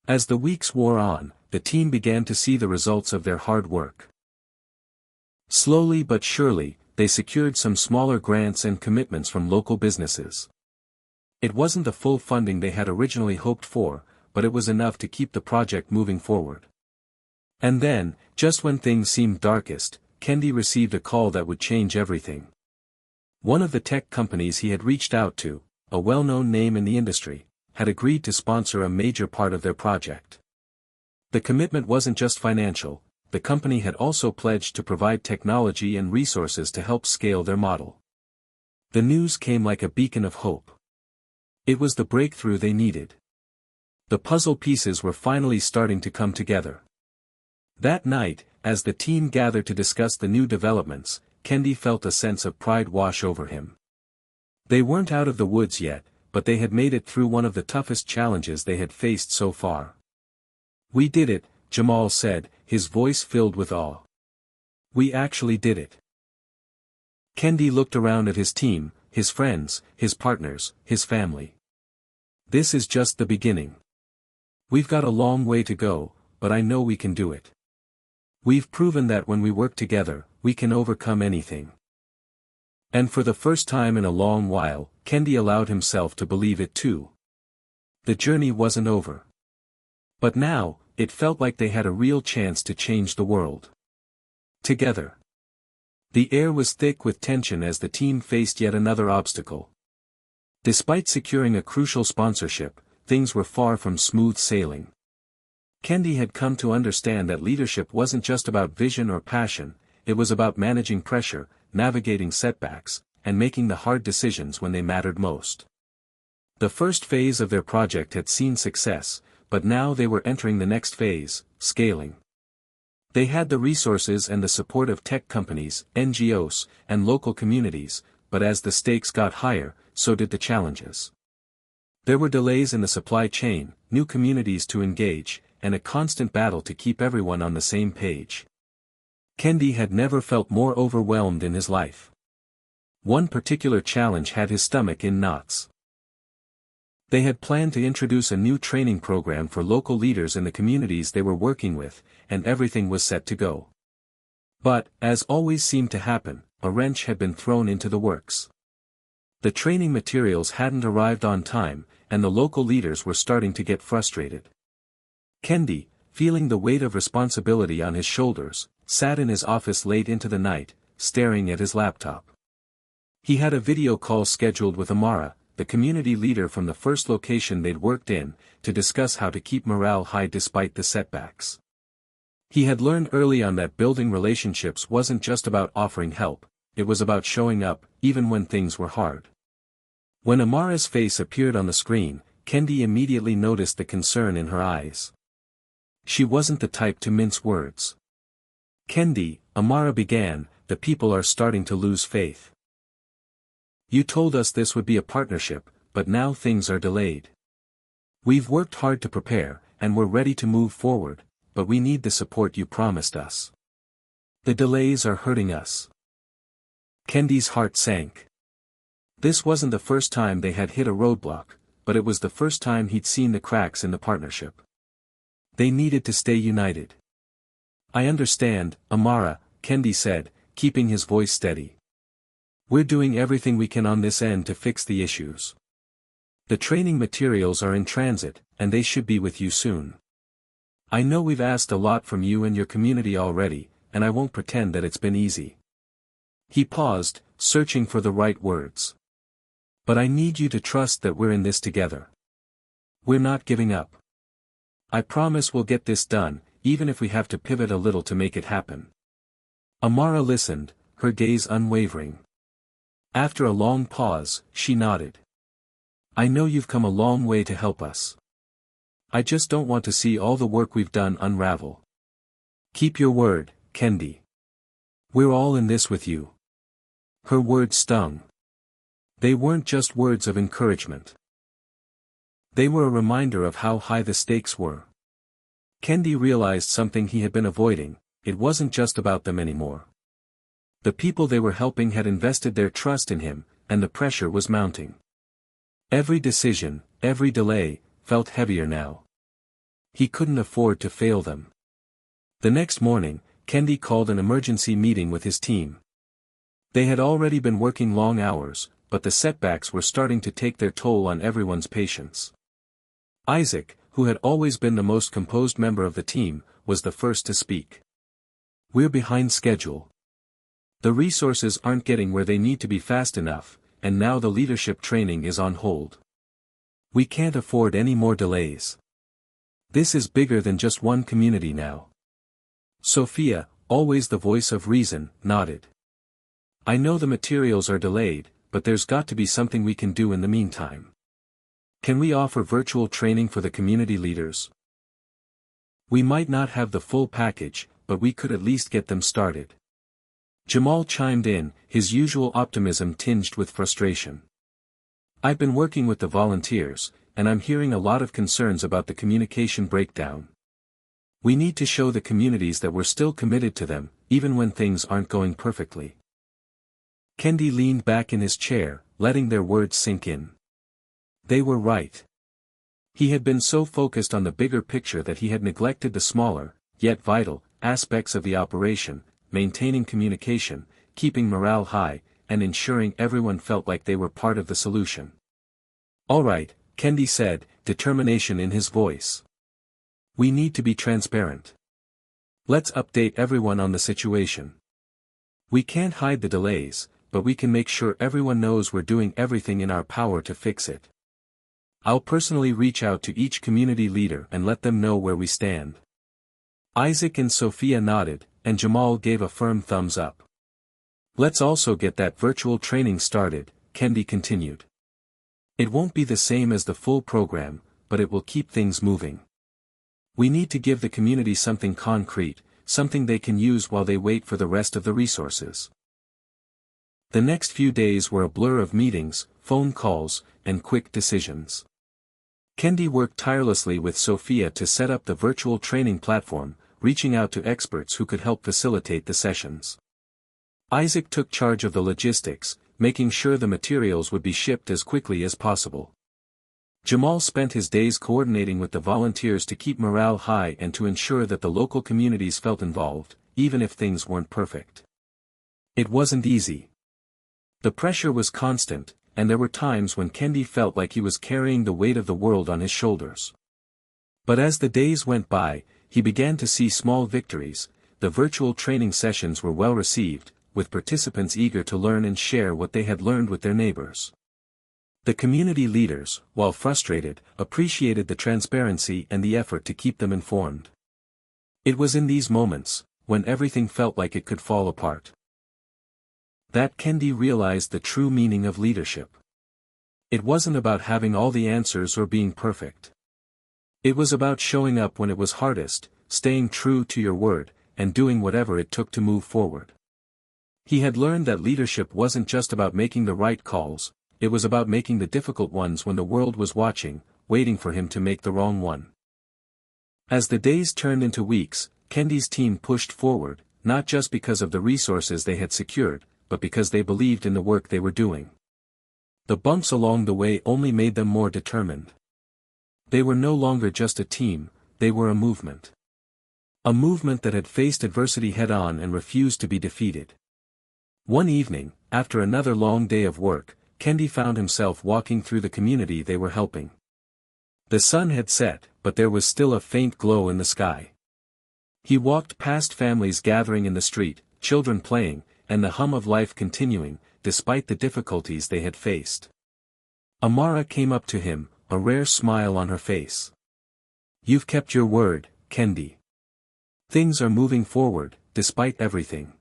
As the weeks wore on, the team began to see the results of their hard work. Slowly but surely, they secured some smaller grants and commitments from local businesses. It wasn't the full funding they had originally hoped for, but it was enough to keep the project moving forward. And then, just when things seemed darkest, Kendi received a call that would change everything. One of the tech companies he had reached out to, a well-known name in the industry, had agreed to sponsor a major part of their project. The commitment wasn't just financial, the company had also pledged to provide technology and resources to help scale their model. The news came like a beacon of hope. It was the breakthrough they needed. The puzzle pieces were finally starting to come together. That night, as the team gathered to discuss the new developments, Kendi felt a sense of pride wash over him. They weren't out of the woods yet, but they had made it through one of the toughest challenges they had faced so far. "We did it," Jamal said, his voice filled with awe. "We actually did it." Kendi looked around at his team, his friends, his partners, his family. This is just the beginning. We've got a long way to go, but I know we can do it. We've proven that when we work together, we can overcome anything. And for the first time in a long while, Kendi allowed himself to believe it too. The journey wasn't over. But now, it felt like they had a real chance to change the world. Together. The air was thick with tension as the team faced yet another obstacle. Despite securing a crucial sponsorship, things were far from smooth sailing. Kendi had come to understand that leadership wasn't just about vision or passion, it was about managing pressure, navigating setbacks, and making the hard decisions when they mattered most. The first phase of their project had seen success, but now they were entering the next phase, scaling. They had the resources and the support of tech companies, NGOs, and local communities, but as the stakes got higher, so did the challenges. There were delays in the supply chain, new communities to engage, and a constant battle to keep everyone on the same page. Kendi had never felt more overwhelmed in his life. One particular challenge had his stomach in knots. They had planned to introduce a new training program for local leaders in the communities they were working with, and everything was set to go. But, as always seemed to happen, a wrench had been thrown into the works. The training materials hadn't arrived on time, and the local leaders were starting to get frustrated. Kendi, feeling the weight of responsibility on his shoulders, sat in his office late into the night, staring at his laptop. He had a video call scheduled with Amara, the community leader from the first location they'd worked in, to discuss how to keep morale high despite the setbacks. He had learned early on that building relationships wasn't just about offering help, it was about showing up, even when things were hard. When Amara's face appeared on the screen, Kendi immediately noticed the concern in her eyes. She wasn't the type to mince words. "Kendi," Amara began, "the people are starting to lose faith. You told us this would be a partnership, but now things are delayed. We've worked hard to prepare, and we're ready to move forward, but we need the support you promised us. The delays are hurting us." Kendi's heart sank. This wasn't the first time they had hit a roadblock, but it was the first time he'd seen the cracks in the partnership. They needed to stay united. "I understand, Amara," Kendi said, keeping his voice steady. "We're doing everything we can on this end to fix the issues. The training materials are in transit, and they should be with you soon. I know we've asked a lot from you and your community already, and I won't pretend that it's been easy." He paused, searching for the right words. "But I need you to trust that we're in this together. We're not giving up. I promise we'll get this done, even if we have to pivot a little to make it happen." Amara listened, her gaze unwavering. After a long pause, she nodded. "I know you've come a long way to help us. I just don't want to see all the work we've done unravel. Keep your word, Kendi. We're all in this with you." Her words stung. They weren't just words of encouragement. They were a reminder of how high the stakes were. Kendi realized something he had been avoiding: it wasn't just about them anymore. The people they were helping had invested their trust in him, and the pressure was mounting. Every decision, every delay, felt heavier now. He couldn't afford to fail them. The next morning, Kendi called an emergency meeting with his team. They had already been working long hours, but the setbacks were starting to take their toll on everyone's patience. Isaac, who had always been the most composed member of the team, was the first to speak. "We're behind schedule. The resources aren't getting where they need to be fast enough, and now the leadership training is on hold. We can't afford any more delays. This is bigger than just one community now." Sophia, always the voice of reason, nodded. "I know the materials are delayed, but there's got to be something we can do in the meantime. Can we offer virtual training for the community leaders? We might not have the full package, but we could at least get them started." Jamal chimed in, his usual optimism tinged with frustration. "I've been working with the volunteers, and I'm hearing a lot of concerns about the communication breakdown. We need to show the communities that we're still committed to them, even when things aren't going perfectly." Kendi leaned back in his chair, letting their words sink in. They were right. He had been so focused on the bigger picture that he had neglected the smaller, yet vital, aspects of the operation, maintaining communication, keeping morale high, and ensuring everyone felt like they were part of the solution. "All right," Kendi said, determination in his voice. "We need to be transparent. Let's update everyone on the situation. We can't hide the delays, but we can make sure everyone knows we're doing everything in our power to fix it. I'll personally reach out to each community leader and let them know where we stand." Isaac and Sophia nodded, and Jamal gave a firm thumbs up. "Let's also get that virtual training started," Kendi continued. "It won't be the same as the full program, but it will keep things moving. We need to give the community something concrete, something they can use while they wait for the rest of the resources." The next few days were a blur of meetings, phone calls, and quick decisions. Kendi worked tirelessly with Sophia to set up the virtual training platform, reaching out to experts who could help facilitate the sessions. Isaac took charge of the logistics, making sure the materials would be shipped as quickly as possible. Jamal spent his days coordinating with the volunteers to keep morale high and to ensure that the local communities felt involved, even if things weren't perfect. It wasn't easy. The pressure was constant, and there were times when Kendi felt like he was carrying the weight of the world on his shoulders. But as the days went by, he began to see small victories. The virtual training sessions were well received, with participants eager to learn and share what they had learned with their neighbors. The community leaders, while frustrated, appreciated the transparency and the effort to keep them informed. It was in these moments, when everything felt like it could fall apart, that Kendi realized the true meaning of leadership. It wasn't about having all the answers or being perfect. It was about showing up when it was hardest, staying true to your word, and doing whatever it took to move forward. He had learned that leadership wasn't just about making the right calls, it was about making the difficult ones when the world was watching, waiting for him to make the wrong one. As the days turned into weeks, Kendi's team pushed forward, not just because of the resources they had secured, but because they believed in the work they were doing. The bumps along the way only made them more determined. They were no longer just a team, they were a movement. A movement that had faced adversity head-on and refused to be defeated. One evening, after another long day of work, Kendi found himself walking through the community they were helping. The sun had set, but there was still a faint glow in the sky. He walked past families gathering in the street, children playing, and the hum of life continuing, despite the difficulties they had faced. Amara came up to him, a rare smile on her face. "You've kept your word, Kendi. Things are moving forward, despite everything."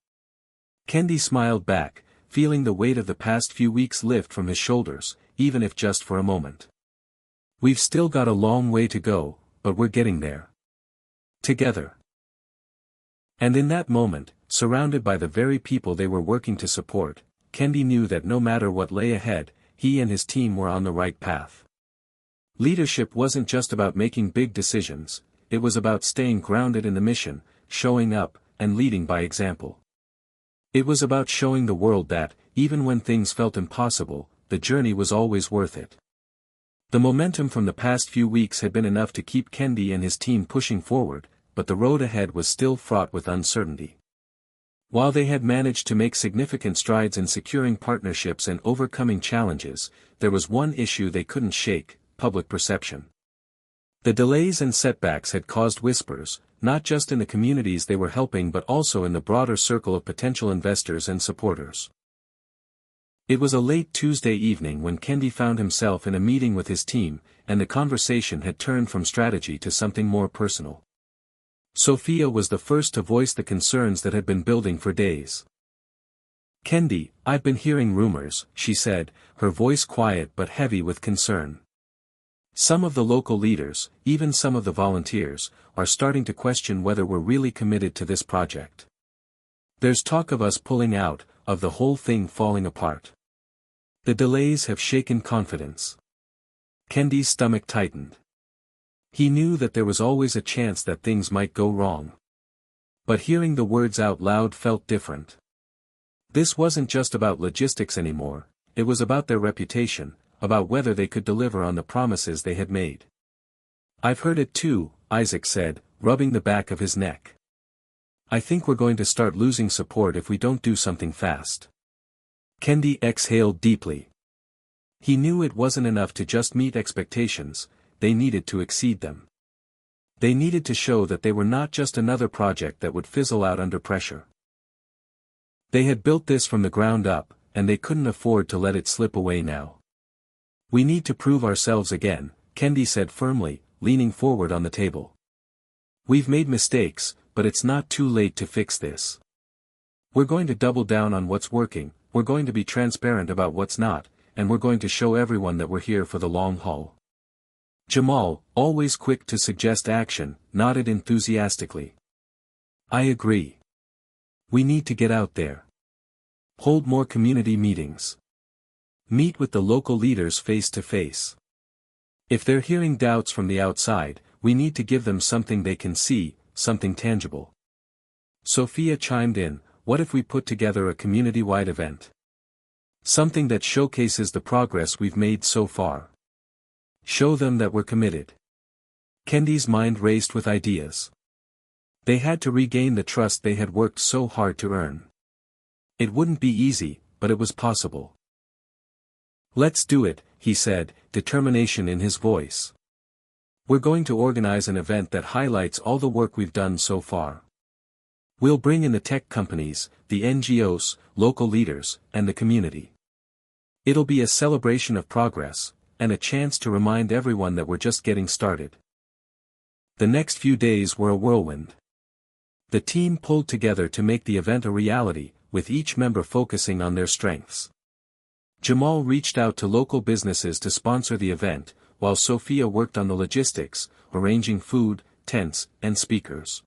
Kendi smiled back, feeling the weight of the past few weeks lift from his shoulders, even if just for a moment. "We've still got a long way to go, but we're getting there. Together." And in that moment, surrounded by the very people they were working to support, Kendi knew that no matter what lay ahead, he and his team were on the right path. Leadership wasn't just about making big decisions, it was about staying grounded in the mission, showing up, and leading by example. It was about showing the world that, even when things felt impossible, the journey was always worth it. The momentum from the past few weeks had been enough to keep Kendi and his team pushing forward, but the road ahead was still fraught with uncertainty. While they had managed to make significant strides in securing partnerships and overcoming challenges, there was one issue they couldn't shake: public perception. The delays and setbacks had caused whispers, not just in the communities they were helping but also in the broader circle of potential investors and supporters. It was a late Tuesday evening when Kendi found himself in a meeting with his team, and the conversation had turned from strategy to something more personal. Sophia was the first to voice the concerns that had been building for days. "Kendi, I've been hearing rumors," she said, her voice quiet but heavy with concern. "Some of the local leaders, even some of the volunteers, are starting to question whether we're really committed to this project. There's talk of us pulling out, of the whole thing falling apart. The delays have shaken confidence." Kendi's stomach tightened. He knew that there was always a chance that things might go wrong. But hearing the words out loud felt different. This wasn't just about logistics anymore, it was about their reputation, about whether they could deliver on the promises they had made. I've heard it too, Isaac said, rubbing the back of his neck. I think we're going to start losing support if we don't do something fast. Kendi exhaled deeply. He knew it wasn't enough to just meet expectations, they needed to exceed them. They needed to show that they were not just another project that would fizzle out under pressure. They had built this from the ground up, and they couldn't afford to let it slip away now. We need to prove ourselves again, Kendi said firmly, leaning forward on the table. We've made mistakes, but it's not too late to fix this. We're going to double down on what's working, we're going to be transparent about what's not, and we're going to show everyone that we're here for the long haul. Jamal, always quick to suggest action, nodded enthusiastically. I agree. We need to get out there. Hold more community meetings. Meet with the local leaders face to face. If they're hearing doubts from the outside, we need to give them something they can see, something tangible. Sophia chimed in, what if we put together a community-wide event? Something that showcases the progress we've made so far. Show them that we're committed. Kendi's mind raced with ideas. They had to regain the trust they had worked so hard to earn. It wouldn't be easy, but it was possible. Let's do it, he said, determination in his voice. We're going to organize an event that highlights all the work we've done so far. We'll bring in the tech companies, the NGOs, local leaders, and the community. It'll be a celebration of progress, and a chance to remind everyone that we're just getting started. The next few days were a whirlwind. The team pulled together to make the event a reality, with each member focusing on their strengths. Jamal reached out to local businesses to sponsor the event, while Sophia worked on the logistics, arranging food, tents, and speakers.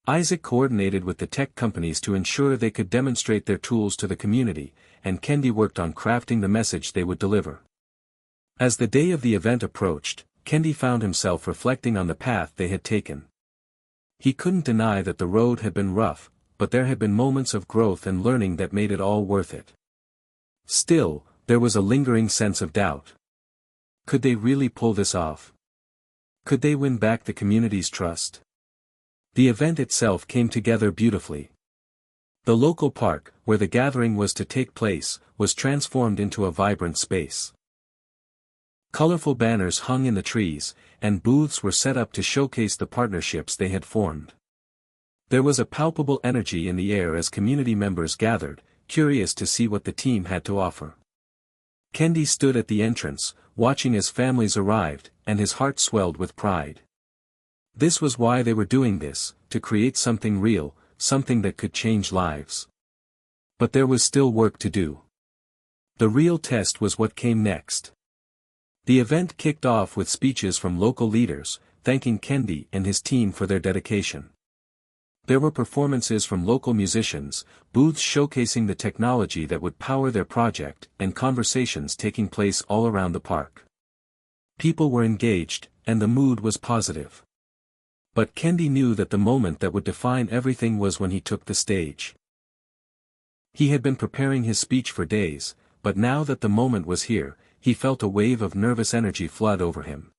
Isaac coordinated with the tech companies to ensure they could demonstrate their tools to the community, and Kendi worked on crafting the message they would deliver. As the day of the event approached, Kendi found himself reflecting on the path they had taken. He couldn't deny that the road had been rough, but there had been moments of growth and learning that made it all worth it. Still, there was a lingering sense of doubt. Could they really pull this off? Could they win back the community's trust? The event itself came together beautifully. The local park, where the gathering was to take place, was transformed into a vibrant space. Colorful banners hung in the trees, and booths were set up to showcase the partnerships they had formed. There was a palpable energy in the air as community members gathered, curious to see what the team had to offer. Kendi stood at the entrance, watching as families arrived, and his heart swelled with pride. This was why they were doing this, to create something real, something that could change lives. But there was still work to do. The real test was what came next. The event kicked off with speeches from local leaders, thanking Kendi and his team for their dedication. There were performances from local musicians, booths showcasing the technology that would power their project, and conversations taking place all around the park. People were engaged, and the mood was positive. But Kendi knew that the moment that would define everything was when he took the stage. He had been preparing his speech for days, but now that the moment was here, he felt a wave of nervous energy flood over him.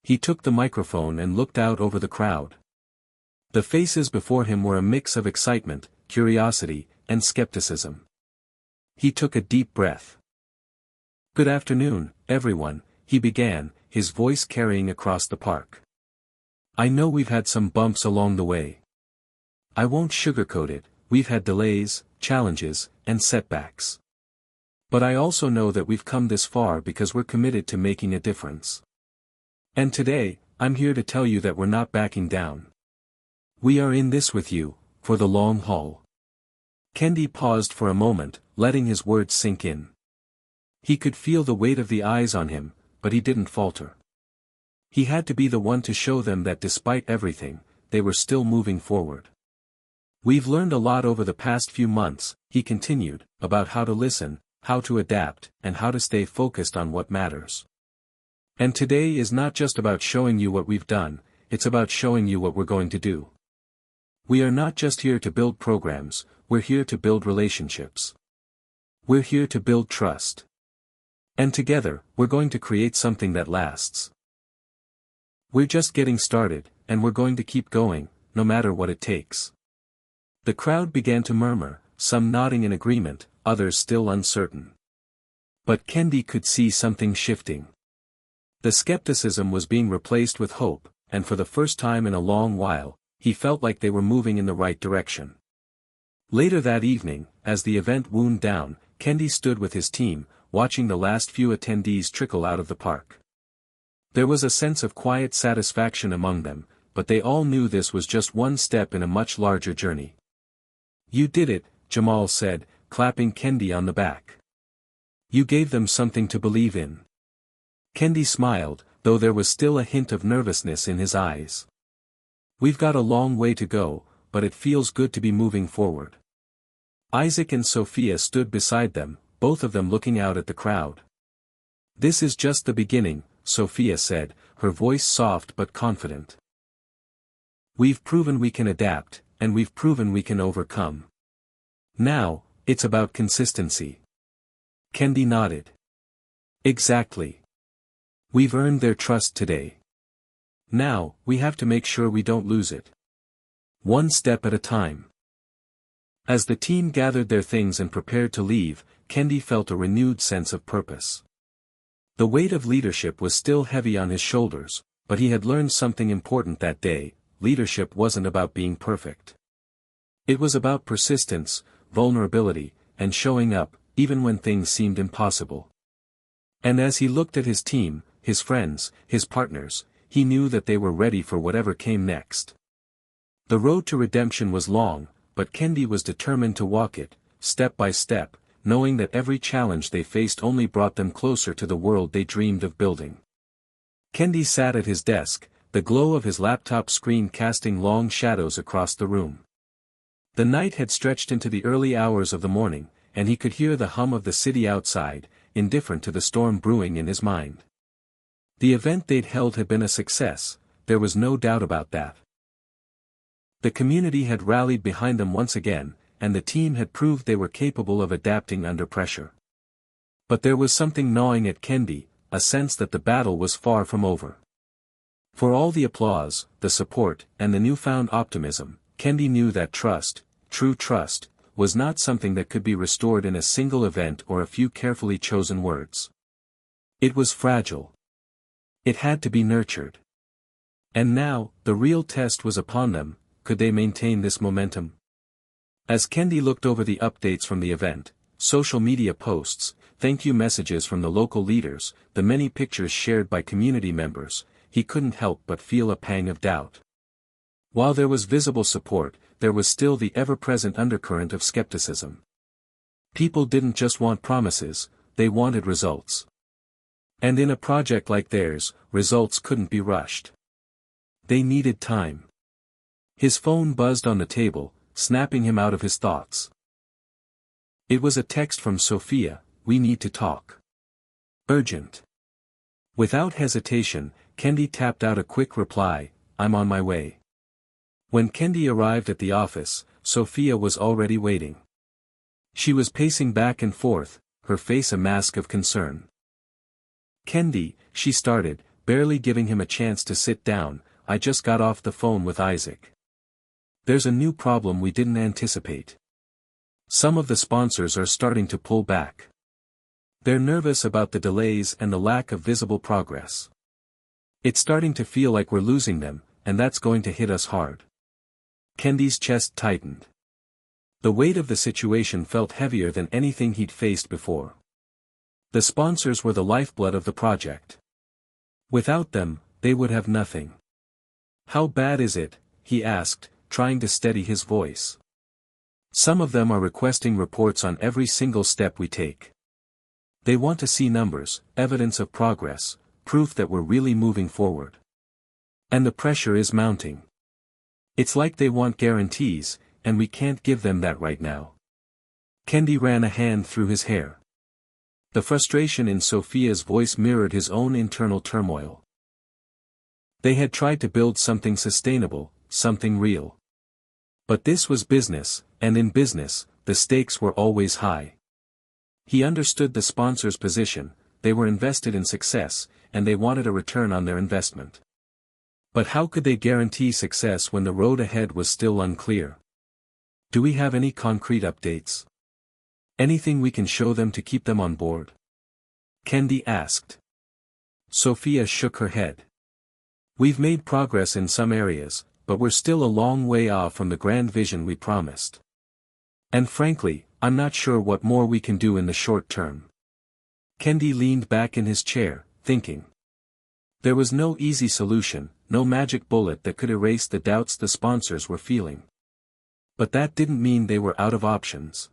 He took the microphone and looked out over the crowd. The faces before him were a mix of excitement, curiosity, and skepticism. He took a deep breath. Good afternoon, everyone, he began, his voice carrying across the park. I know we've had some bumps along the way. I won't sugarcoat it, we've had delays, challenges, and setbacks. But I also know that we've come this far because we're committed to making a difference. And today, I'm here to tell you that we're not backing down. We are in this with you, for the long haul. Kendi paused for a moment, letting his words sink in. He could feel the weight of the eyes on him, but he didn't falter. He had to be the one to show them that despite everything, they were still moving forward. We've learned a lot over the past few months, he continued, about how to listen, how to adapt, and how to stay focused on what matters. And today is not just about showing you what we've done, it's about showing you what we're going to do. We are not just here to build programs, we're here to build relationships. We're here to build trust. And together, we're going to create something that lasts. We're just getting started, and we're going to keep going, no matter what it takes. The crowd began to murmur, some nodding in agreement, others still uncertain. But Kendi could see something shifting. The skepticism was being replaced with hope, and for the first time in a long while, he felt like they were moving in the right direction. Later that evening, as the event wound down, Kendi stood with his team, watching the last few attendees trickle out of the park. There was a sense of quiet satisfaction among them, but they all knew this was just one step in a much larger journey. "You did it," Jamal said, clapping Kendi on the back. "You gave them something to believe in." Kendi smiled, though there was still a hint of nervousness in his eyes. "We've got a long way to go, but it feels good to be moving forward." Isaac and Sophia stood beside them, both of them looking out at the crowd. "This is just the beginning," Sophia said, her voice soft but confident. "We've proven we can adapt, and we've proven we can overcome. Now, it's about consistency." Kendi nodded. "Exactly. We've earned their trust today. Now, we have to make sure we don't lose it. One step at a time." As the team gathered their things and prepared to leave, Kendi felt a renewed sense of purpose. The weight of leadership was still heavy on his shoulders, but he had learned something important that day: leadership wasn't about being perfect. It was about persistence, vulnerability, and showing up, even when things seemed impossible. And as he looked at his team, his friends, his partners, he knew that they were ready for whatever came next. The road to redemption was long, but Kendi was determined to walk it, step by step, knowing that every challenge they faced only brought them closer to the world they dreamed of building. Kendi sat at his desk, the glow of his laptop screen casting long shadows across the room. The night had stretched into the early hours of the morning, and he could hear the hum of the city outside, indifferent to the storm brewing in his mind. The event they'd held had been a success, there was no doubt about that. The community had rallied behind them once again, and the team had proved they were capable of adapting under pressure. But there was something gnawing at Kendi, a sense that the battle was far from over. For all the applause, the support, and the newfound optimism, Kendi knew that trust, true trust, was not something that could be restored in a single event or a few carefully chosen words. It was fragile. It had to be nurtured. And now, the real test was upon them: could they maintain this momentum? As Kendi looked over the updates from the event, social media posts, thank you messages from the local leaders, the many pictures shared by community members, he couldn't help but feel a pang of doubt. While there was visible support, there was still the ever-present undercurrent of skepticism. People didn't just want promises, they wanted results. And in a project like theirs, results couldn't be rushed. They needed time. His phone buzzed on the table, snapping him out of his thoughts. It was a text from Sophia: "We need to talk. Urgent." Without hesitation, Kendi tapped out a quick reply: "I'm on my way." When Kendi arrived at the office, Sophia was already waiting. She was pacing back and forth, her face a mask of concern. "Kendi," she started, barely giving him a chance to sit down, "I just got off the phone with Isaac. There's a new problem we didn't anticipate. Some of the sponsors are starting to pull back. They're nervous about the delays and the lack of visible progress. It's starting to feel like we're losing them, and that's going to hit us hard." Kendi's chest tightened. The weight of the situation felt heavier than anything he'd faced before. The sponsors were the lifeblood of the project. Without them, they would have nothing. "How bad is it?" he asked, trying to steady his voice. "Some of them are requesting reports on every single step we take. They want to see numbers, evidence of progress, proof that we're really moving forward. And the pressure is mounting. It's like they want guarantees, and we can't give them that right now." Kendi ran a hand through his hair. The frustration in Sophia's voice mirrored his own internal turmoil. They had tried to build something sustainable, something real. But this was business, and in business, the stakes were always high. He understood the sponsor's position, they were invested in success, and they wanted a return on their investment. But how could they guarantee success when the road ahead was still unclear? Do we have any concrete updates? Anything we can show them to keep them on board? Kendi asked. Sophia shook her head. We've made progress in some areas, but we're still a long way off from the grand vision we promised. And frankly, I'm not sure what more we can do in the short term. Kendi leaned back in his chair, thinking. There was no easy solution, no magic bullet that could erase the doubts the sponsors were feeling. But that didn't mean they were out of options.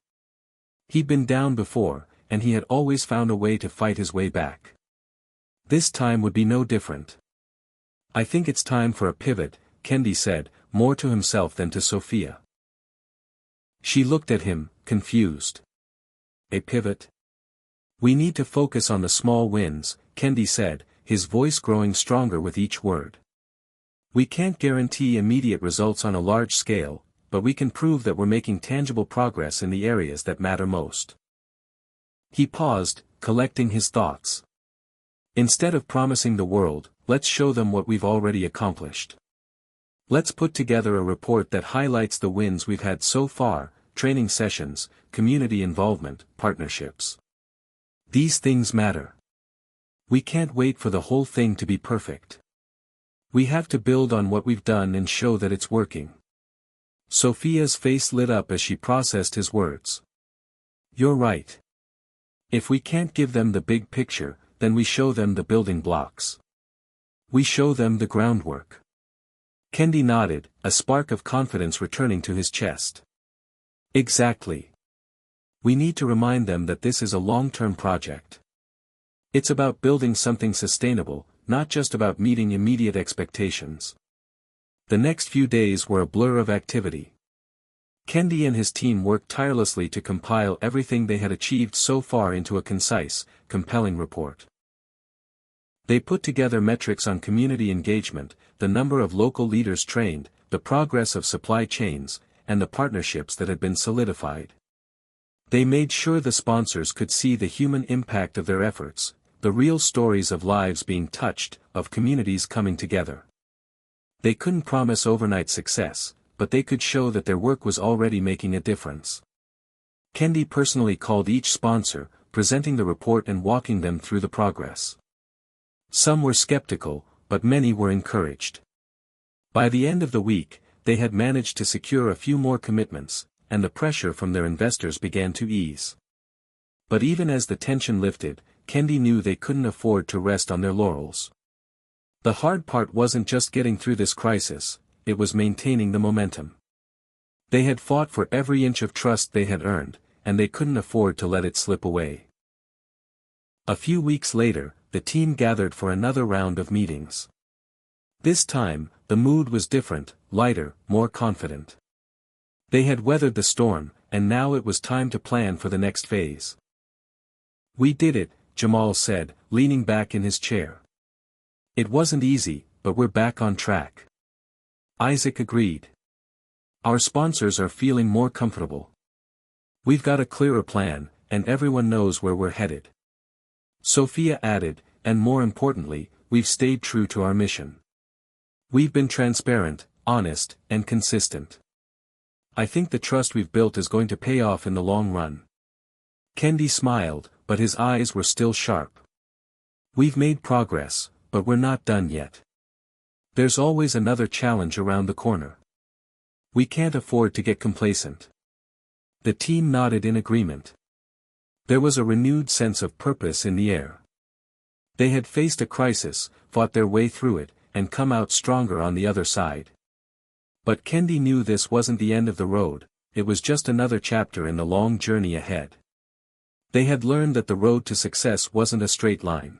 He'd been down before, and he had always found a way to fight his way back. This time would be no different. I think it's time for a pivot, Kendi said, more to himself than to Sophia. She looked at him, confused. A pivot? We need to focus on the small wins, Kendi said, his voice growing stronger with each word. We can't guarantee immediate results on a large scale, but we can prove that we're making tangible progress in the areas that matter most. He paused, collecting his thoughts. Instead of promising the world, let's show them what we've already accomplished. Let's put together a report that highlights the wins we've had so far, training sessions, community involvement, partnerships. These things matter. We can't wait for the whole thing to be perfect. We have to build on what we've done and show that it's working. Sophia's face lit up as she processed his words. You're right. If we can't give them the big picture, then we show them the building blocks. We show them the groundwork. Kendi nodded, a spark of confidence returning to his chest. Exactly. We need to remind them that this is a long-term project. It's about building something sustainable, not just about meeting immediate expectations. The next few days were a blur of activity. Kendi and his team worked tirelessly to compile everything they had achieved so far into a concise, compelling report. They put together metrics on community engagement, the number of local leaders trained, the progress of supply chains, and the partnerships that had been solidified. They made sure the sponsors could see the human impact of their efforts, the real stories of lives being touched, of communities coming together. They couldn't promise overnight success, but they could show that their work was already making a difference. Kendi personally called each sponsor, presenting the report and walking them through the progress. Some were skeptical, but many were encouraged. By the end of the week, they had managed to secure a few more commitments, and the pressure from their investors began to ease. But even as the tension lifted, Kendi knew they couldn't afford to rest on their laurels. The hard part wasn't just getting through this crisis, it was maintaining the momentum. They had fought for every inch of trust they had earned, and they couldn't afford to let it slip away. A few weeks later, the team gathered for another round of meetings. This time, the mood was different, lighter, more confident. They had weathered the storm, and now it was time to plan for the next phase. We did it, Jamal said, leaning back in his chair. It wasn't easy, but we're back on track. Isaac agreed. Our sponsors are feeling more comfortable. We've got a clearer plan, and everyone knows where we're headed. Sophia added, and more importantly, we've stayed true to our mission. We've been transparent, honest, and consistent. I think the trust we've built is going to pay off in the long run. Kendi smiled, but his eyes were still sharp. We've made progress, but we're not done yet. There's always another challenge around the corner. We can't afford to get complacent. The team nodded in agreement. There was a renewed sense of purpose in the air. They had faced a crisis, fought their way through it, and come out stronger on the other side. But Kendi knew this wasn't the end of the road, it was just another chapter in the long journey ahead. They had learned that the road to success wasn't a straight line.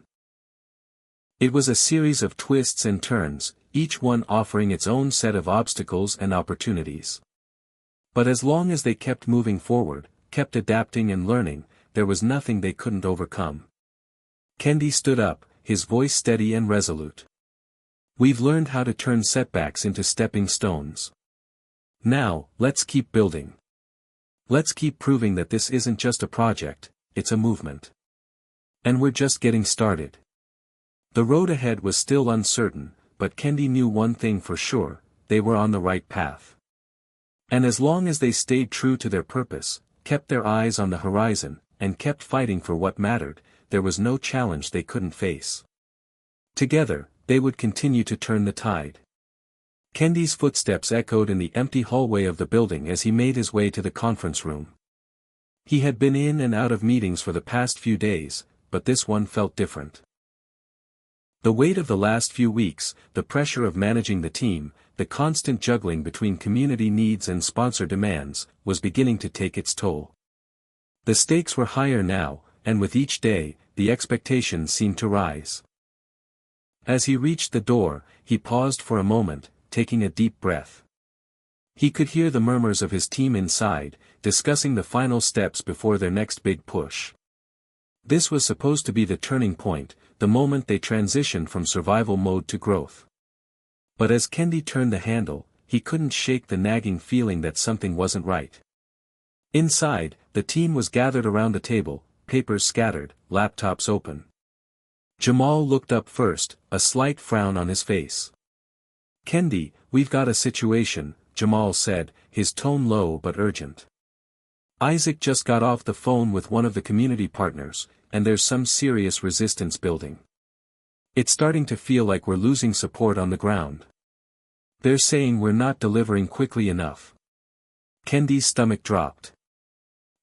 It was a series of twists and turns, each one offering its own set of obstacles and opportunities. But as long as they kept moving forward, kept adapting and learning, there was nothing they couldn't overcome. Kendi stood up, his voice steady and resolute. We've learned how to turn setbacks into stepping stones. Now, let's keep building. Let's keep proving that this isn't just a project, it's a movement. And we're just getting started. The road ahead was still uncertain, but Kendi knew one thing for sure, they were on the right path. And as long as they stayed true to their purpose, kept their eyes on the horizon, and kept fighting for what mattered, there was no challenge they couldn't face. Together, they would continue to turn the tide. Kendi's footsteps echoed in the empty hallway of the building as he made his way to the conference room. He had been in and out of meetings for the past few days, but this one felt different. The weight of the last few weeks, the pressure of managing the team, the constant juggling between community needs and sponsor demands, was beginning to take its toll. The stakes were higher now, and with each day, the expectations seemed to rise. As he reached the door, he paused for a moment, taking a deep breath. He could hear the murmurs of his team inside, discussing the final steps before their next big push. This was supposed to be the turning point, the moment they transitioned from survival mode to growth. But as Kendi turned the handle, he couldn't shake the nagging feeling that something wasn't right. Inside, the team was gathered around the table, papers scattered, laptops open. Jamal looked up first, a slight frown on his face. "Kendi, we've got a situation," Jamal said, his tone low but urgent. "Isaac just got off the phone with one of the community partners, and there's some serious resistance building. It's starting to feel like we're losing support on the ground. They're saying we're not delivering quickly enough." Kendi's stomach dropped.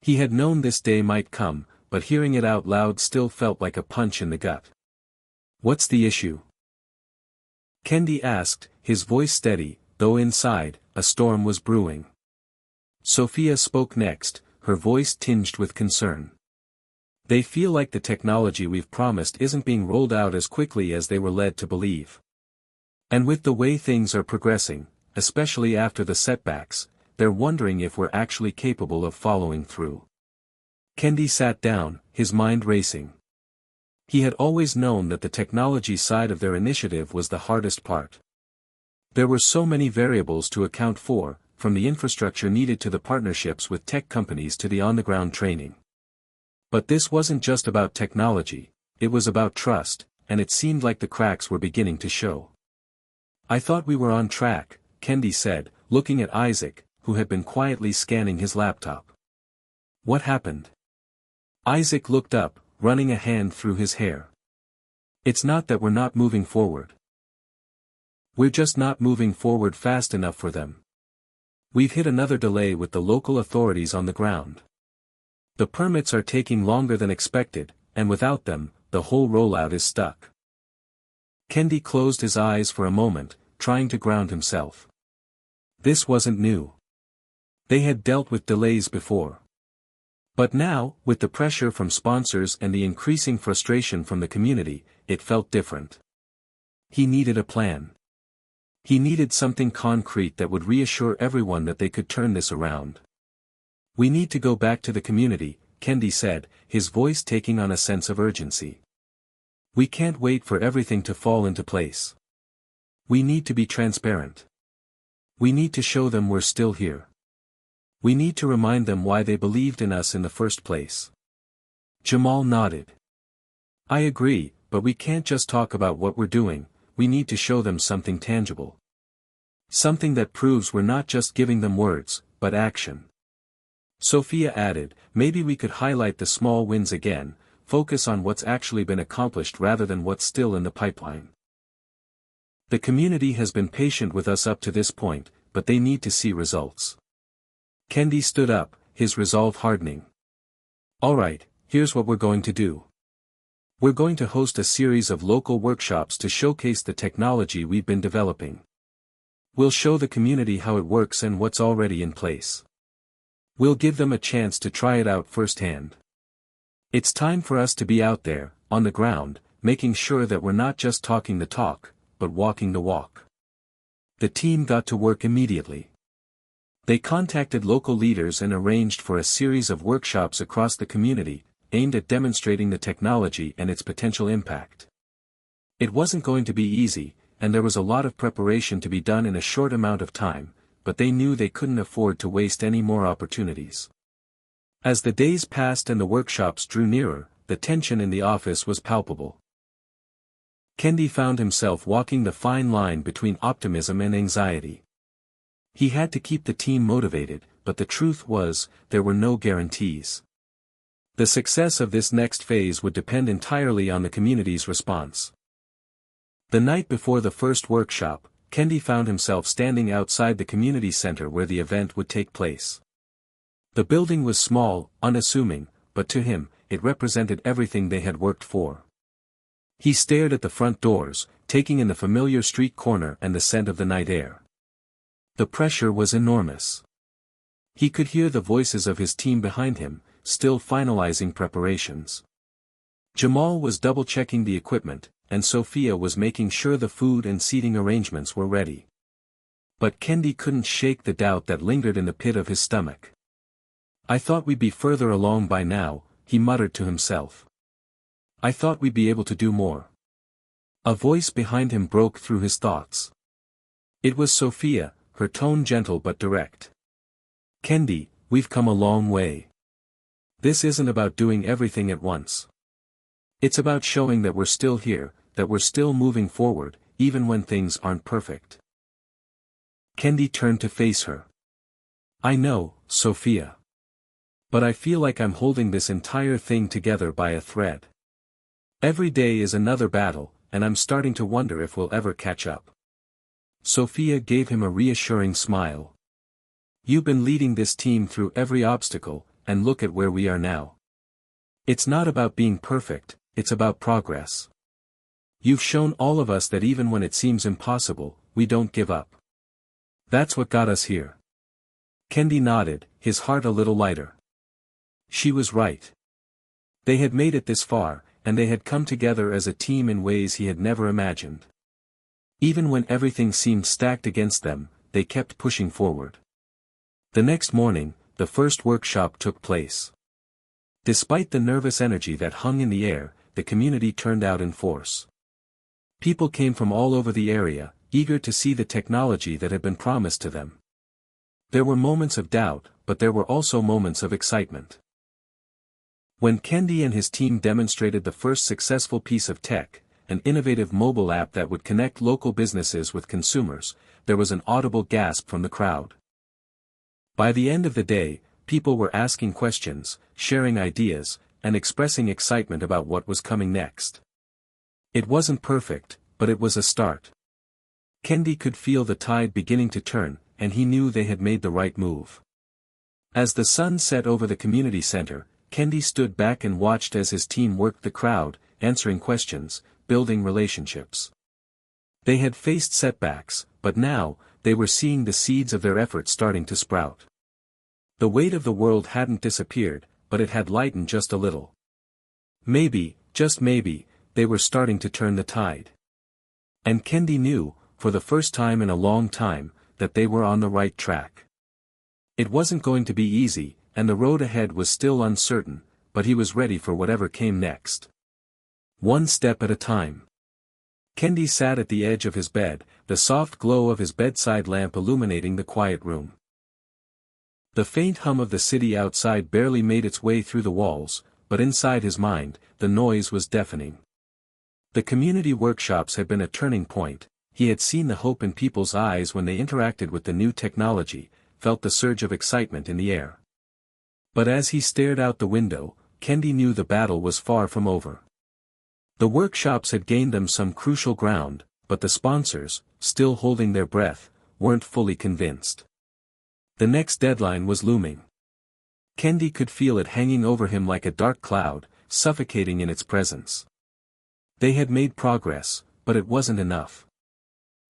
He had known this day might come, but hearing it out loud still felt like a punch in the gut. "What's the issue?" Kendi asked, his voice steady, though inside, a storm was brewing. Sophia spoke next, her voice tinged with concern. "They feel like the technology we've promised isn't being rolled out as quickly as they were led to believe. And with the way things are progressing, especially after the setbacks, they're wondering if we're actually capable of following through." Kendi sat down, his mind racing. He had always known that the technology side of their initiative was the hardest part. There were so many variables to account for, from the infrastructure needed to the partnerships with tech companies to the on-the-ground training. But this wasn't just about technology, it was about trust, and it seemed like the cracks were beginning to show. "I thought we were on track," Kendi said, looking at Isaac, who had been quietly scanning his laptop. "What happened?" Isaac looked up, running a hand through his hair. "It's not that we're not moving forward. We're just not moving forward fast enough for them. We've hit another delay with the local authorities on the ground. The permits are taking longer than expected, and without them, the whole rollout is stuck." Kendi closed his eyes for a moment, trying to ground himself. This wasn't new. They had dealt with delays before. But now, with the pressure from sponsors and the increasing frustration from the community, it felt different. He needed a plan. He needed something concrete that would reassure everyone that they could turn this around. "We need to go back to the community," Kendi said, his voice taking on a sense of urgency. "We can't wait for everything to fall into place. We need to be transparent. We need to show them we're still here. We need to remind them why they believed in us in the first place." Jamal nodded. "I agree, but we can't just talk about what we're doing, we need to show them something tangible. Something that proves we're not just giving them words, but action." Sophia added, "Maybe we could highlight the small wins again, focus on what's actually been accomplished rather than what's still in the pipeline. The community has been patient with us up to this point, but they need to see results." Kendi stood up, his resolve hardening. "All right, here's what we're going to do. We're going to host a series of local workshops to showcase the technology we've been developing. We'll show the community how it works and what's already in place. We'll give them a chance to try it out firsthand. It's time for us to be out there, on the ground, making sure that we're not just talking the talk, but walking the walk." The team got to work immediately. They contacted local leaders and arranged for a series of workshops across the community, aimed at demonstrating the technology and its potential impact. It wasn't going to be easy, and there was a lot of preparation to be done in a short amount of time, but they knew they couldn't afford to waste any more opportunities. As the days passed and the workshops drew nearer, the tension in the office was palpable. Kendi found himself walking the fine line between optimism and anxiety. He had to keep the team motivated, but the truth was, there were no guarantees. The success of this next phase would depend entirely on the community's response. The night before the first workshop, Kendi found himself standing outside the community center where the event would take place. The building was small, unassuming, but to him, it represented everything they had worked for. He stared at the front doors, taking in the familiar street corner and the scent of the night air. The pressure was enormous. He could hear the voices of his team behind him, still finalizing preparations. Jamal was double-checking the equipment, and Sophia was making sure the food and seating arrangements were ready. But Kendi couldn't shake the doubt that lingered in the pit of his stomach. "I thought we'd be further along by now," he muttered to himself. "I thought we'd be able to do more." A voice behind him broke through his thoughts. It was Sophia, her tone gentle but direct. "Kendi, we've come a long way. This isn't about doing everything at once. It's about showing that we're still here, that we're still moving forward, even when things aren't perfect." Kendi turned to face her. "I know, Sophia. But I feel like I'm holding this entire thing together by a thread. Every day is another battle, and I'm starting to wonder if we'll ever catch up." Sophia gave him a reassuring smile. "You've been leading this team through every obstacle, and look at where we are now. It's not about being perfect, it's about progress. You've shown all of us that even when it seems impossible, we don't give up. That's what got us here." Kendi nodded, his heart a little lighter. She was right. They had made it this far, and they had come together as a team in ways he had never imagined. Even when everything seemed stacked against them, they kept pushing forward. The next morning, the first workshop took place. Despite the nervous energy that hung in the air, the community turned out in force. People came from all over the area, eager to see the technology that had been promised to them. There were moments of doubt, but there were also moments of excitement. When Kendi and his team demonstrated the first successful piece of tech, an innovative mobile app that would connect local businesses with consumers, there was an audible gasp from the crowd. By the end of the day, people were asking questions, sharing ideas, and expressing excitement about what was coming next. It wasn't perfect, but it was a start. Kendi could feel the tide beginning to turn, and he knew they had made the right move. As the sun set over the community center, Kendi stood back and watched as his team worked the crowd, answering questions, building relationships. They had faced setbacks, but now, they were seeing the seeds of their efforts starting to sprout. The weight of the world hadn't disappeared, but it had lightened just a little. Maybe, just maybe, they were starting to turn the tide. And Kendi knew, for the first time in a long time, that they were on the right track. It wasn't going to be easy, and the road ahead was still uncertain, but he was ready for whatever came next. One step at a time. Kendi sat at the edge of his bed, the soft glow of his bedside lamp illuminating the quiet room. The faint hum of the city outside barely made its way through the walls, but inside his mind, the noise was deafening. The community workshops had been a turning point. He had seen the hope in people's eyes when they interacted with the new technology, felt the surge of excitement in the air. But as he stared out the window, Kendi knew the battle was far from over. The workshops had gained them some crucial ground, but the sponsors, still holding their breath, weren't fully convinced. The next deadline was looming. Kendi could feel it hanging over him like a dark cloud, suffocating in its presence. They had made progress, but it wasn't enough.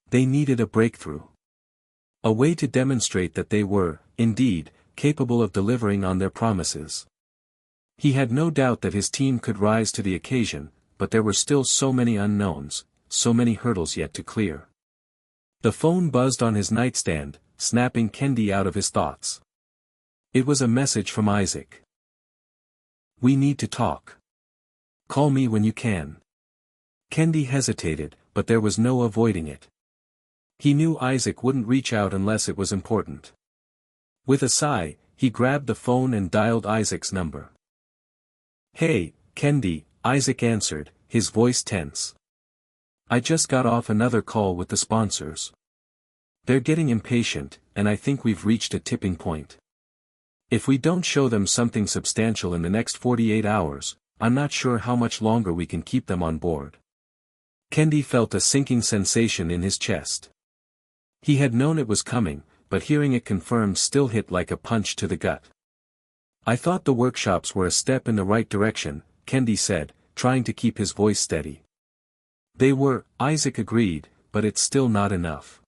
They needed a breakthrough. A way to demonstrate that they were, indeed, capable of delivering on their promises. He had no doubt that his team could rise to the occasion, but there were still so many unknowns, so many hurdles yet to clear. The phone buzzed on his nightstand, snapping Kendi out of his thoughts. It was a message from Isaac. "We need to talk. Call me when you can." Kendi hesitated, but there was no avoiding it. He knew Isaac wouldn't reach out unless it was important. With a sigh, he grabbed the phone and dialed Isaac's number. "Hey, Kendi," Isaac answered, his voice tense. "I just got off another call with the sponsors. They're getting impatient, and I think we've reached a tipping point. If we don't show them something substantial in the next 48 hours, I'm not sure how much longer we can keep them on board." Kendi felt a sinking sensation in his chest. He had known it was coming, but hearing it confirmed still hit like a punch to the gut. "I thought the workshops were a step in the right direction," Kendi said, trying to keep his voice steady. "They were," Isaac agreed, "but it's still not enough.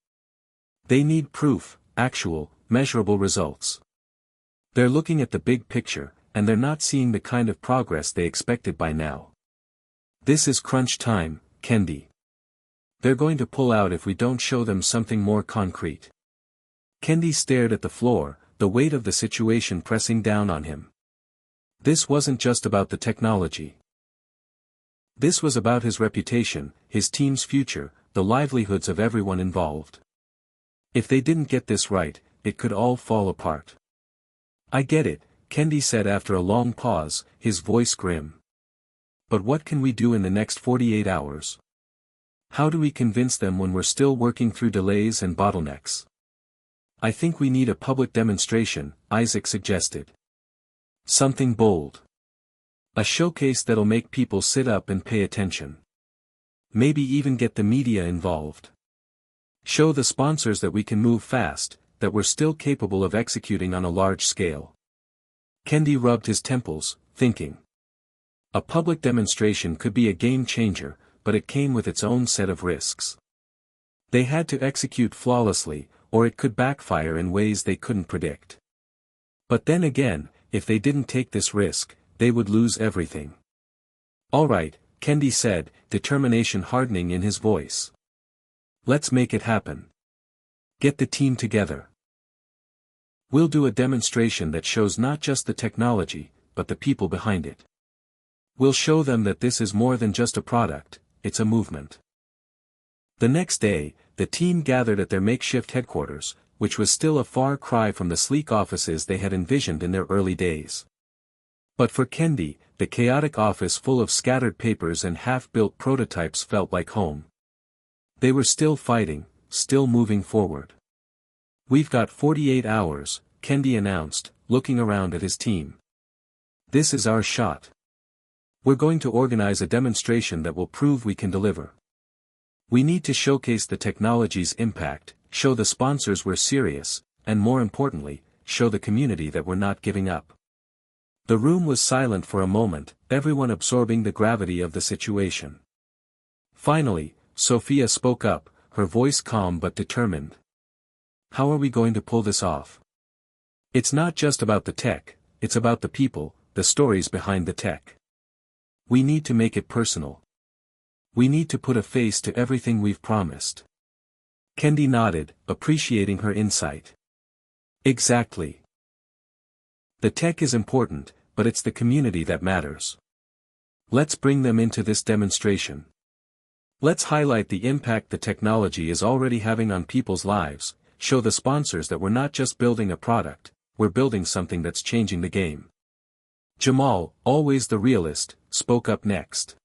They need proof, actual, measurable results. They're looking at the big picture, and they're not seeing the kind of progress they expected by now. This is crunch time, Kendi. They're going to pull out if we don't show them something more concrete." Kendi stared at the floor, the weight of the situation pressing down on him. This wasn't just about the technology. This was about his reputation, his team's future, the livelihoods of everyone involved. If they didn't get this right, it could all fall apart. "I get it," Kendi said after a long pause, his voice grim. "But what can we do in the next 48 hours? How do we convince them when we're still working through delays and bottlenecks?" "I think we need a public demonstration," Isaac suggested. "Something bold. A showcase that'll make people sit up and pay attention. Maybe even get the media involved. Show the sponsors that we can move fast, that we're still capable of executing on a large scale." Kendi rubbed his temples, thinking. A public demonstration could be a game changer, but it came with its own set of risks. They had to execute flawlessly, or it could backfire in ways they couldn't predict. But then again, if they didn't take this risk, they would lose everything. "All right," Kendi said, determination hardening in his voice. "Let's make it happen. Get the team together. We'll do a demonstration that shows not just the technology, but the people behind it. We'll show them that this is more than just a product, it's a movement." The next day, the team gathered at their makeshift headquarters, which was still a far cry from the sleek offices they had envisioned in their early days. But for Kendi, the chaotic office full of scattered papers and half-built prototypes felt like home. They were still fighting, still moving forward. "We've got 48 hours, Kendi announced, looking around at his team. "This is our shot. We're going to organize a demonstration that will prove we can deliver. We need to showcase the technology's impact, show the sponsors we're serious, and more importantly, show the community that we're not giving up." The room was silent for a moment, everyone absorbing the gravity of the situation. Finally, Sophia spoke up, her voice calm but determined. "How are we going to pull this off? It's not just about the tech, it's about the people, the stories behind the tech. We need to make it personal. We need to put a face to everything we've promised." Kendi nodded, appreciating her insight. "Exactly. The tech is important, but it's the community that matters. Let's bring them into this demonstration. Let's highlight the impact the technology is already having on people's lives, show the sponsors that we're not just building a product, we're building something that's changing the game." Jamal, always the realist, spoke up next.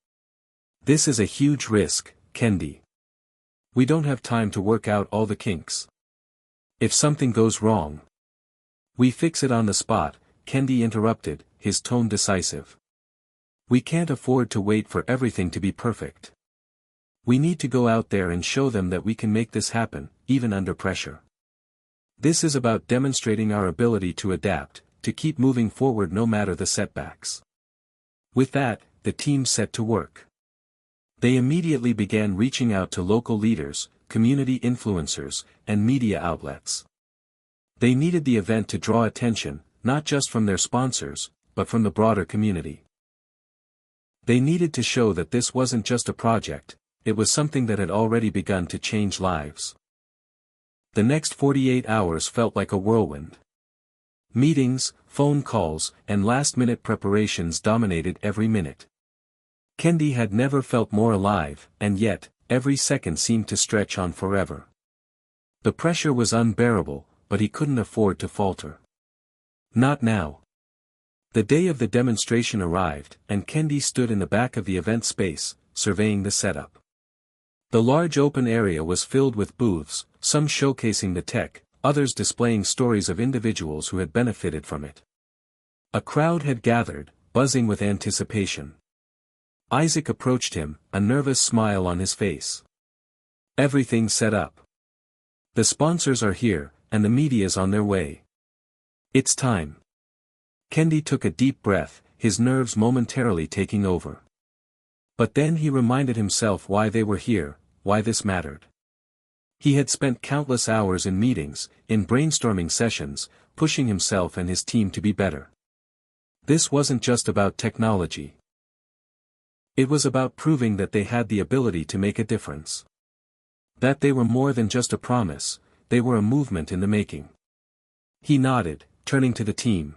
"This is a huge risk, Kendi. We don't have time to work out all the kinks. If something goes wrong, we fix it on the spot," Kendi interrupted, his tone decisive. "We can't afford to wait for everything to be perfect. We need to go out there and show them that we can make this happen, even under pressure. This is about demonstrating our ability to adapt, to keep moving forward no matter the setbacks." With that, the team set to work. They immediately began reaching out to local leaders, community influencers, and media outlets. They needed the event to draw attention, not just from their sponsors, but from the broader community. They needed to show that this wasn't just a project, it was something that had already begun to change lives. The next 48 hours felt like a whirlwind. Meetings, phone calls, and last-minute preparations dominated every minute. Kendi had never felt more alive, and yet, every second seemed to stretch on forever. The pressure was unbearable, but he couldn't afford to falter. Not now. The day of the demonstration arrived, and Kendi stood in the back of the event space, surveying the setup. The large open area was filled with booths, some showcasing the tech, others displaying stories of individuals who had benefited from it. A crowd had gathered, buzzing with anticipation. Isaac approached him, a nervous smile on his face. Everything's set up. The sponsors are here, and the media's on their way. It's time. Kendi took a deep breath, his nerves momentarily taking over. But then he reminded himself why they were here, why this mattered. He had spent countless hours in meetings, in brainstorming sessions, pushing himself and his team to be better. This wasn't just about technology. It was about proving that they had the ability to make a difference. That they were more than just a promise, they were a movement in the making. He nodded, turning to the team.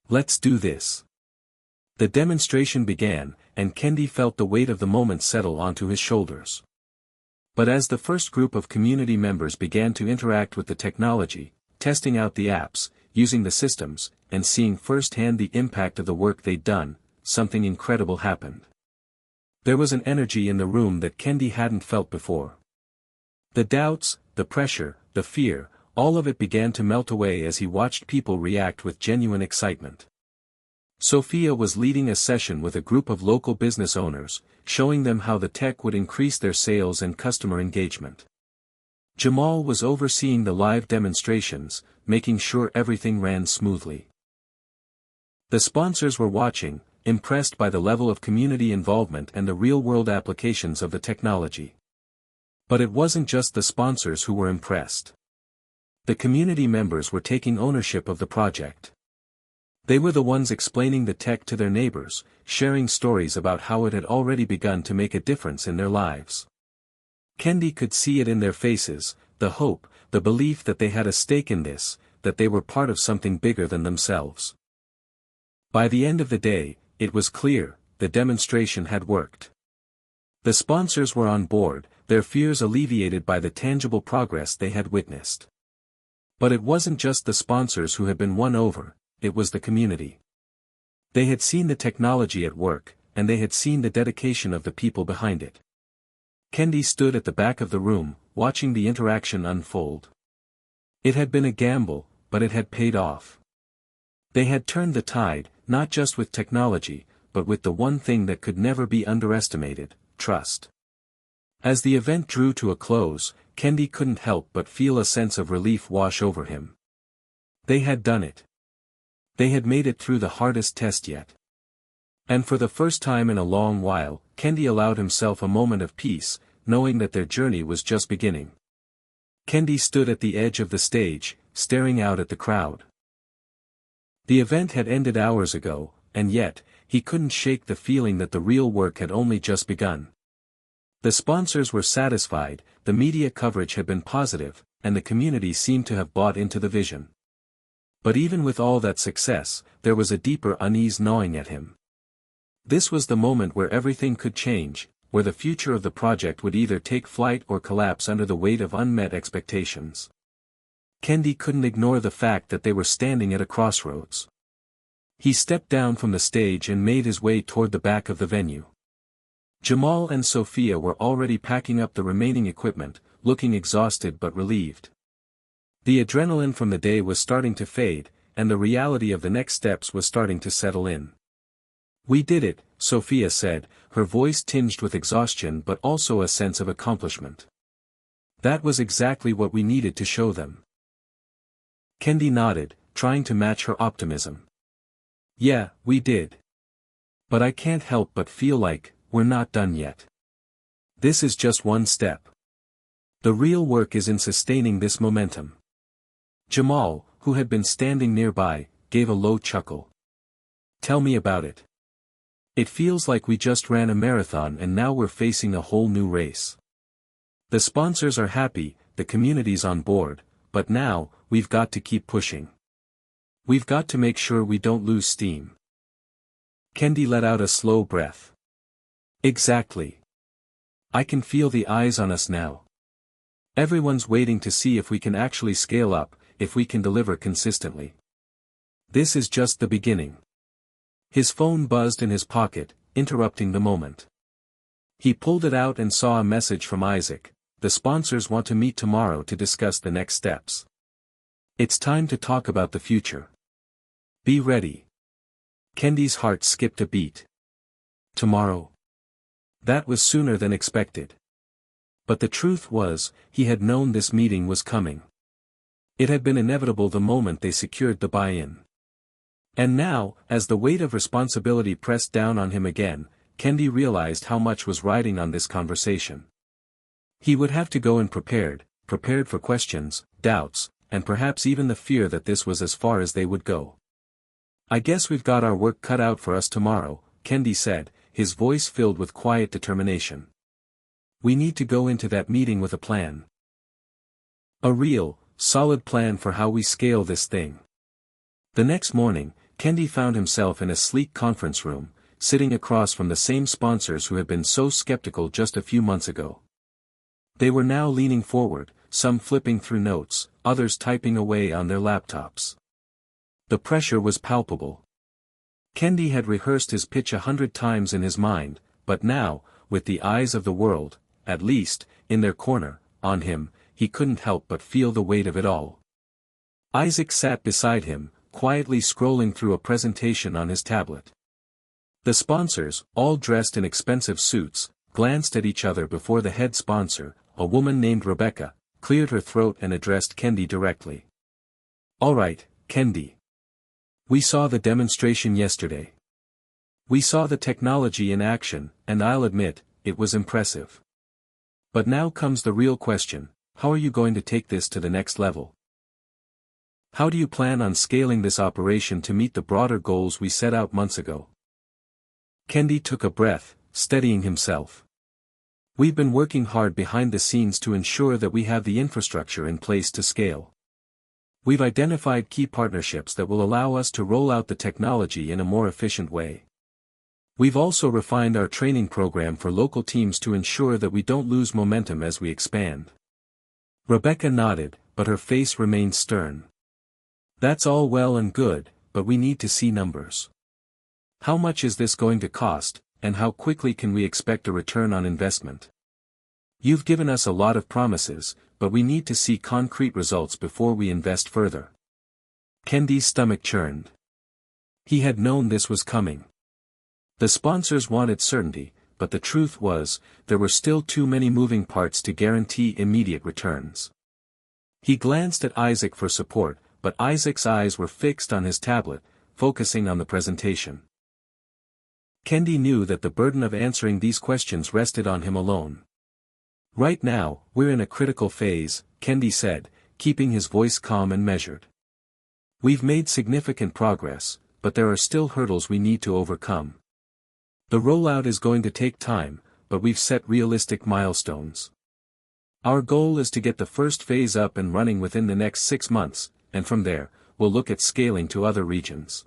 Let's do this. The demonstration began, and Kendi felt the weight of the moment settle onto his shoulders. But as the first group of community members began to interact with the technology, testing out the apps, using the systems, and seeing firsthand the impact of the work they'd done, something incredible happened. There was an energy in the room that Kendi hadn't felt before. The doubts, the pressure, the fear, all of it began to melt away as he watched people react with genuine excitement. Sophia was leading a session with a group of local business owners, showing them how the tech would increase their sales and customer engagement. Jamal was overseeing the live demonstrations, making sure everything ran smoothly. The sponsors were watching, impressed by the level of community involvement and the real-world applications of the technology. But it wasn't just the sponsors who were impressed. The community members were taking ownership of the project. They were the ones explaining the tech to their neighbors, sharing stories about how it had already begun to make a difference in their lives. Kendi could see it in their faces, the hope, the belief that they had a stake in this, that they were part of something bigger than themselves. By the end of the day, it was clear, the demonstration had worked. The sponsors were on board, their fears alleviated by the tangible progress they had witnessed. But it wasn't just the sponsors who had been won over, it was the community. They had seen the technology at work, and they had seen the dedication of the people behind it. Kendi stood at the back of the room, watching the interaction unfold. It had been a gamble, but it had paid off. They had turned the tide, not just with technology, but with the one thing that could never be underestimated, trust. As the event drew to a close, Kendi couldn't help but feel a sense of relief wash over him. They had done it. They had made it through the hardest test yet. And for the first time in a long while, Kendi allowed himself a moment of peace, knowing that their journey was just beginning. Kendi stood at the edge of the stage, staring out at the crowd. The event had ended hours ago, and yet, he couldn't shake the feeling that the real work had only just begun. The sponsors were satisfied, the media coverage had been positive, and the community seemed to have bought into the vision. But even with all that success, there was a deeper unease gnawing at him. This was the moment where everything could change, where the future of the project would either take flight or collapse under the weight of unmet expectations. Kendi couldn't ignore the fact that they were standing at a crossroads. He stepped down from the stage and made his way toward the back of the venue. Jamal and Sophia were already packing up the remaining equipment, looking exhausted but relieved. The adrenaline from the day was starting to fade, and the reality of the next steps was starting to settle in. "We did it," Sophia said, her voice tinged with exhaustion but also a sense of accomplishment. "That was exactly what we needed to show them." Kendi nodded, trying to match her optimism. "Yeah, we did. But I can't help but feel like, we're not done yet. This is just one step. The real work is in sustaining this momentum." Jamal, who had been standing nearby, gave a low chuckle. "Tell me about it. It feels like we just ran a marathon and now we're facing a whole new race. The sponsors are happy, the community's on board, but now, we've got to keep pushing. We've got to make sure we don't lose steam." Kendi let out a slow breath. "Exactly. I can feel the eyes on us now. Everyone's waiting to see if we can actually scale up, if we can deliver consistently. This is just the beginning. His phone buzzed in his pocket, interrupting the moment. He pulled it out and saw a message from Isaac. The sponsors want to meet tomorrow to discuss the next steps. It's time to talk about the future. Be ready. Kendi's heart skipped a beat. Tomorrow? That was sooner than expected. But the truth was, he had known this meeting was coming. It had been inevitable the moment they secured the buy-in. And now, as the weight of responsibility pressed down on him again, Kendi realized how much was riding on this conversation. He would have to go in prepared for questions, doubts, and perhaps even the fear that this was as far as they would go. I guess we've got our work cut out for us tomorrow, Kendi said, his voice filled with quiet determination. We need to go into that meeting with a plan. A real, solid plan for how we scale this thing. The next morning, Kendi found himself in a sleek conference room, sitting across from the same sponsors who had been so skeptical just a few months ago. They were now leaning forward, some flipping through notes, others typing away on their laptops. The pressure was palpable. Kendi had rehearsed his pitch 100 times in his mind, but now, with the eyes of the world, at least, in their corner, on him, he couldn't help but feel the weight of it all. Isaac sat beside him, quietly scrolling through a presentation on his tablet. The sponsors, all dressed in expensive suits, glanced at each other before the head sponsor, a woman named Rebecca, cleared her throat and addressed Kendi directly. All right, Kendi. We saw the demonstration yesterday. We saw the technology in action, and I'll admit, it was impressive. But now comes the real question, how are you going to take this to the next level? How do you plan on scaling this operation to meet the broader goals we set out months ago? Kendi took a breath, steadying himself. We've been working hard behind the scenes to ensure that we have the infrastructure in place to scale. We've identified key partnerships that will allow us to roll out the technology in a more efficient way. We've also refined our training program for local teams to ensure that we don't lose momentum as we expand. Rebecca nodded, but her face remained stern. That's all well and good, but we need to see numbers. How much is this going to cost, and how quickly can we expect a return on investment? You've given us a lot of promises, but we need to see concrete results before we invest further. Kendi's stomach churned. He had known this was coming. The sponsors wanted certainty, but the truth was, there were still too many moving parts to guarantee immediate returns. He glanced at Isaac for support, but Isaac's eyes were fixed on his tablet, focusing on the presentation. Kendi knew that the burden of answering these questions rested on him alone. Right now, we're in a critical phase, Kendi said, keeping his voice calm and measured. We've made significant progress, but there are still hurdles we need to overcome. The rollout is going to take time, but we've set realistic milestones. Our goal is to get the first phase up and running within the next 6 months, and from there, we'll look at scaling to other regions.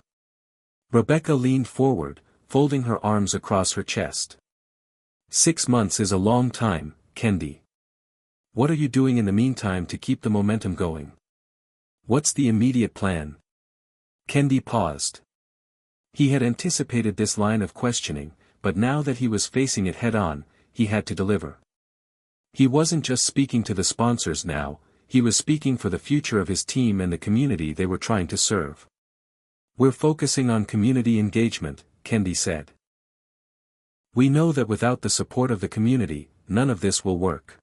Rebecca leaned forward, folding her arms across her chest. 6 months is a long time, Kendi. What are you doing in the meantime to keep the momentum going? What's the immediate plan? Kendi paused. He had anticipated this line of questioning, but now that he was facing it head-on, he had to deliver. He wasn't just speaking to the sponsors now, he was speaking for the future of his team and the community they were trying to serve. We're focusing on community engagement, Kendi said. We know that without the support of the community, none of this will work.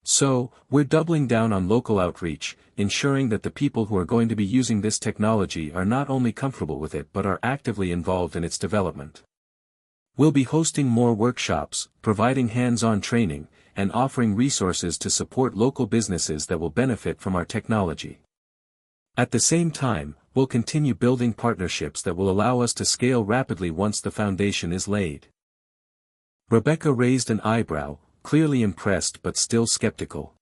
So, we're doubling down on local outreach, ensuring that the people who are going to be using this technology are not only comfortable with it but are actively involved in its development. We'll be hosting more workshops, providing hands-on training, and offering resources to support local businesses that will benefit from our technology. At the same time, we'll continue building partnerships that will allow us to scale rapidly once the foundation is laid. Rebecca raised an eyebrow, clearly impressed but still skeptical.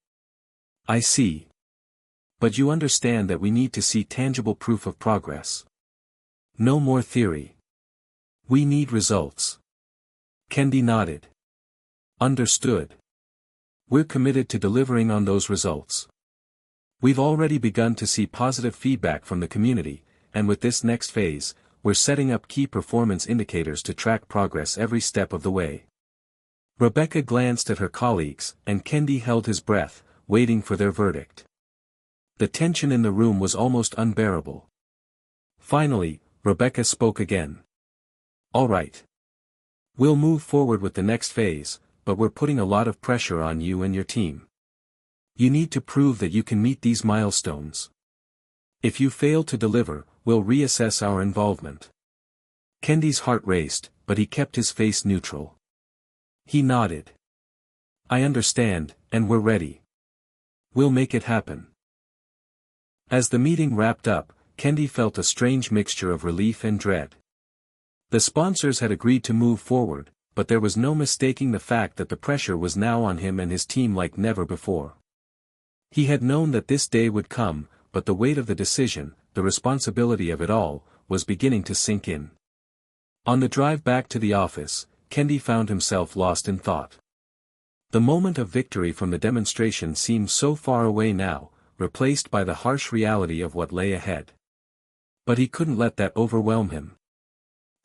I see. But you understand that we need to see tangible proof of progress. No more theory. We need results. Kendi nodded. Understood. We're committed to delivering on those results. We've already begun to see positive feedback from the community, and with this next phase, we're setting up key performance indicators to track progress every step of the way. Rebecca glanced at her colleagues, and Kendi held his breath, waiting for their verdict. The tension in the room was almost unbearable. Finally, Rebecca spoke again. All right. We'll move forward with the next phase, but we're putting a lot of pressure on you and your team. You need to prove that you can meet these milestones. If you fail to deliver, we'll reassess our involvement. Kendi's heart raced, but he kept his face neutral. He nodded. I understand, and we're ready. We'll make it happen. As the meeting wrapped up, Kendi felt a strange mixture of relief and dread. The sponsors had agreed to move forward, but there was no mistaking the fact that the pressure was now on him and his team like never before. He had known that this day would come, but the weight of the decision, the responsibility of it all, was beginning to sink in. On the drive back to the office, Kendi found himself lost in thought. The moment of victory from the demonstration seemed so far away now, replaced by the harsh reality of what lay ahead. But he couldn't let that overwhelm him.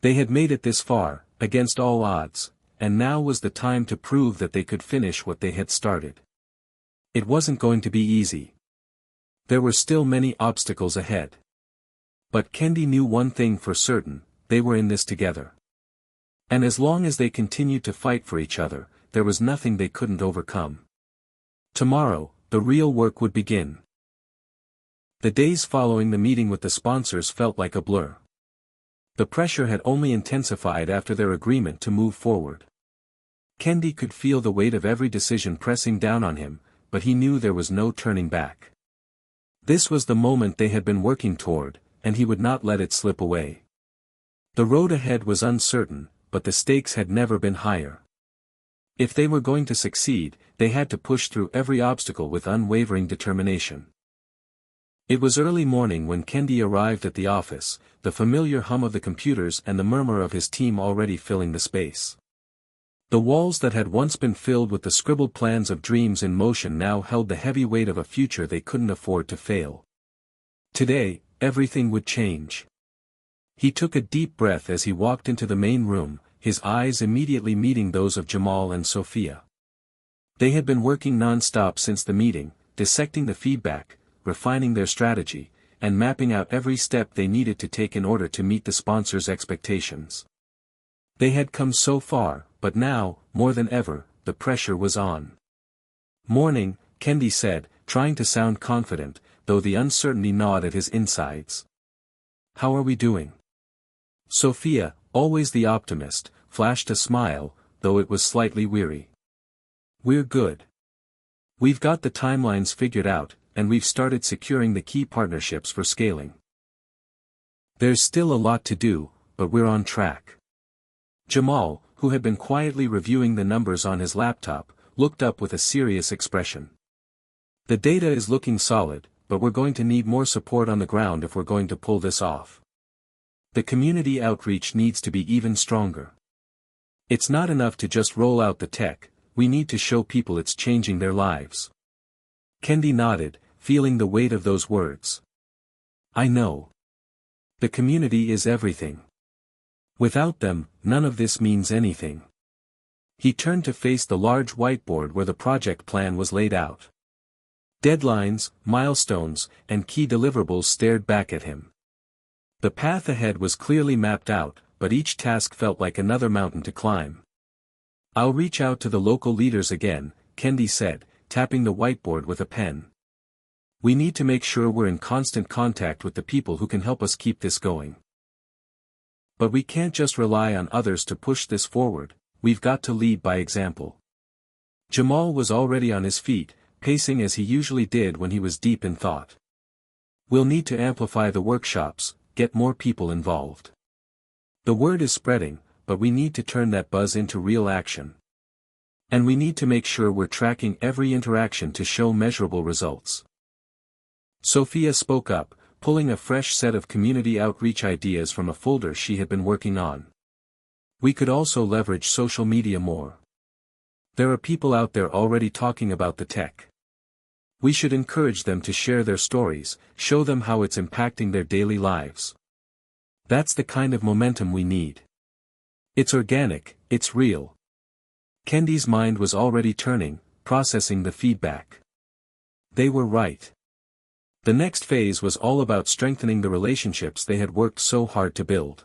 They had made it this far, against all odds, and now was the time to prove that they could finish what they had started. It wasn't going to be easy. There were still many obstacles ahead. But Kendi knew one thing for certain, they were in this together. And as long as they continued to fight for each other, there was nothing they couldn't overcome. Tomorrow, the real work would begin. The days following the meeting with the sponsors felt like a blur. The pressure had only intensified after their agreement to move forward. Kendi could feel the weight of every decision pressing down on him, but he knew there was no turning back. This was the moment they had been working toward, and he would not let it slip away. The road ahead was uncertain, but the stakes had never been higher. If they were going to succeed, they had to push through every obstacle with unwavering determination. It was early morning when Kendi arrived at the office, the familiar hum of the computers and the murmur of his team already filling the space. The walls that had once been filled with the scribbled plans of dreams in motion now held the heavy weight of a future they couldn't afford to fail. Today, everything would change. He took a deep breath as he walked into the main room, his eyes immediately meeting those of Jamal and Sophia. They had been working non-stop since the meeting, dissecting the feedback, refining their strategy, and mapping out every step they needed to take in order to meet the sponsors' expectations. They had come so far, but now, more than ever, the pressure was on. Morning, Kendi said, trying to sound confident, though the uncertainty gnawed at his insides. How are we doing? Sophia, always the optimist, flashed a smile, though it was slightly weary. We're good. We've got the timelines figured out, and we've started securing the key partnerships for scaling. There's still a lot to do, but we're on track. Jamal, who had been quietly reviewing the numbers on his laptop, looked up with a serious expression. The data is looking solid, but we're going to need more support on the ground if we're going to pull this off. The community outreach needs to be even stronger. It's not enough to just roll out the tech, we need to show people it's changing their lives. Kendi nodded, feeling the weight of those words. I know. The community is everything. Without them, none of this means anything. He turned to face the large whiteboard where the project plan was laid out. Deadlines, milestones, and key deliverables stared back at him. The path ahead was clearly mapped out, but each task felt like another mountain to climb. I'll reach out to the local leaders again, Kendi said, tapping the whiteboard with a pen. We need to make sure we're in constant contact with the people who can help us keep this going. But we can't just rely on others to push this forward, we've got to lead by example. Jamal was already on his feet, pacing as he usually did when he was deep in thought. We'll need to amplify the workshops, get more people involved. The word is spreading, but we need to turn that buzz into real action. And we need to make sure we're tracking every interaction to show measurable results. Sophia spoke up, pulling a fresh set of community outreach ideas from a folder she had been working on. We could also leverage social media more. There are people out there already talking about the tech. We should encourage them to share their stories, show them how it's impacting their daily lives. That's the kind of momentum we need. It's organic, it's real. Kendi's mind was already turning, processing the feedback. They were right. The next phase was all about strengthening the relationships they had worked so hard to build.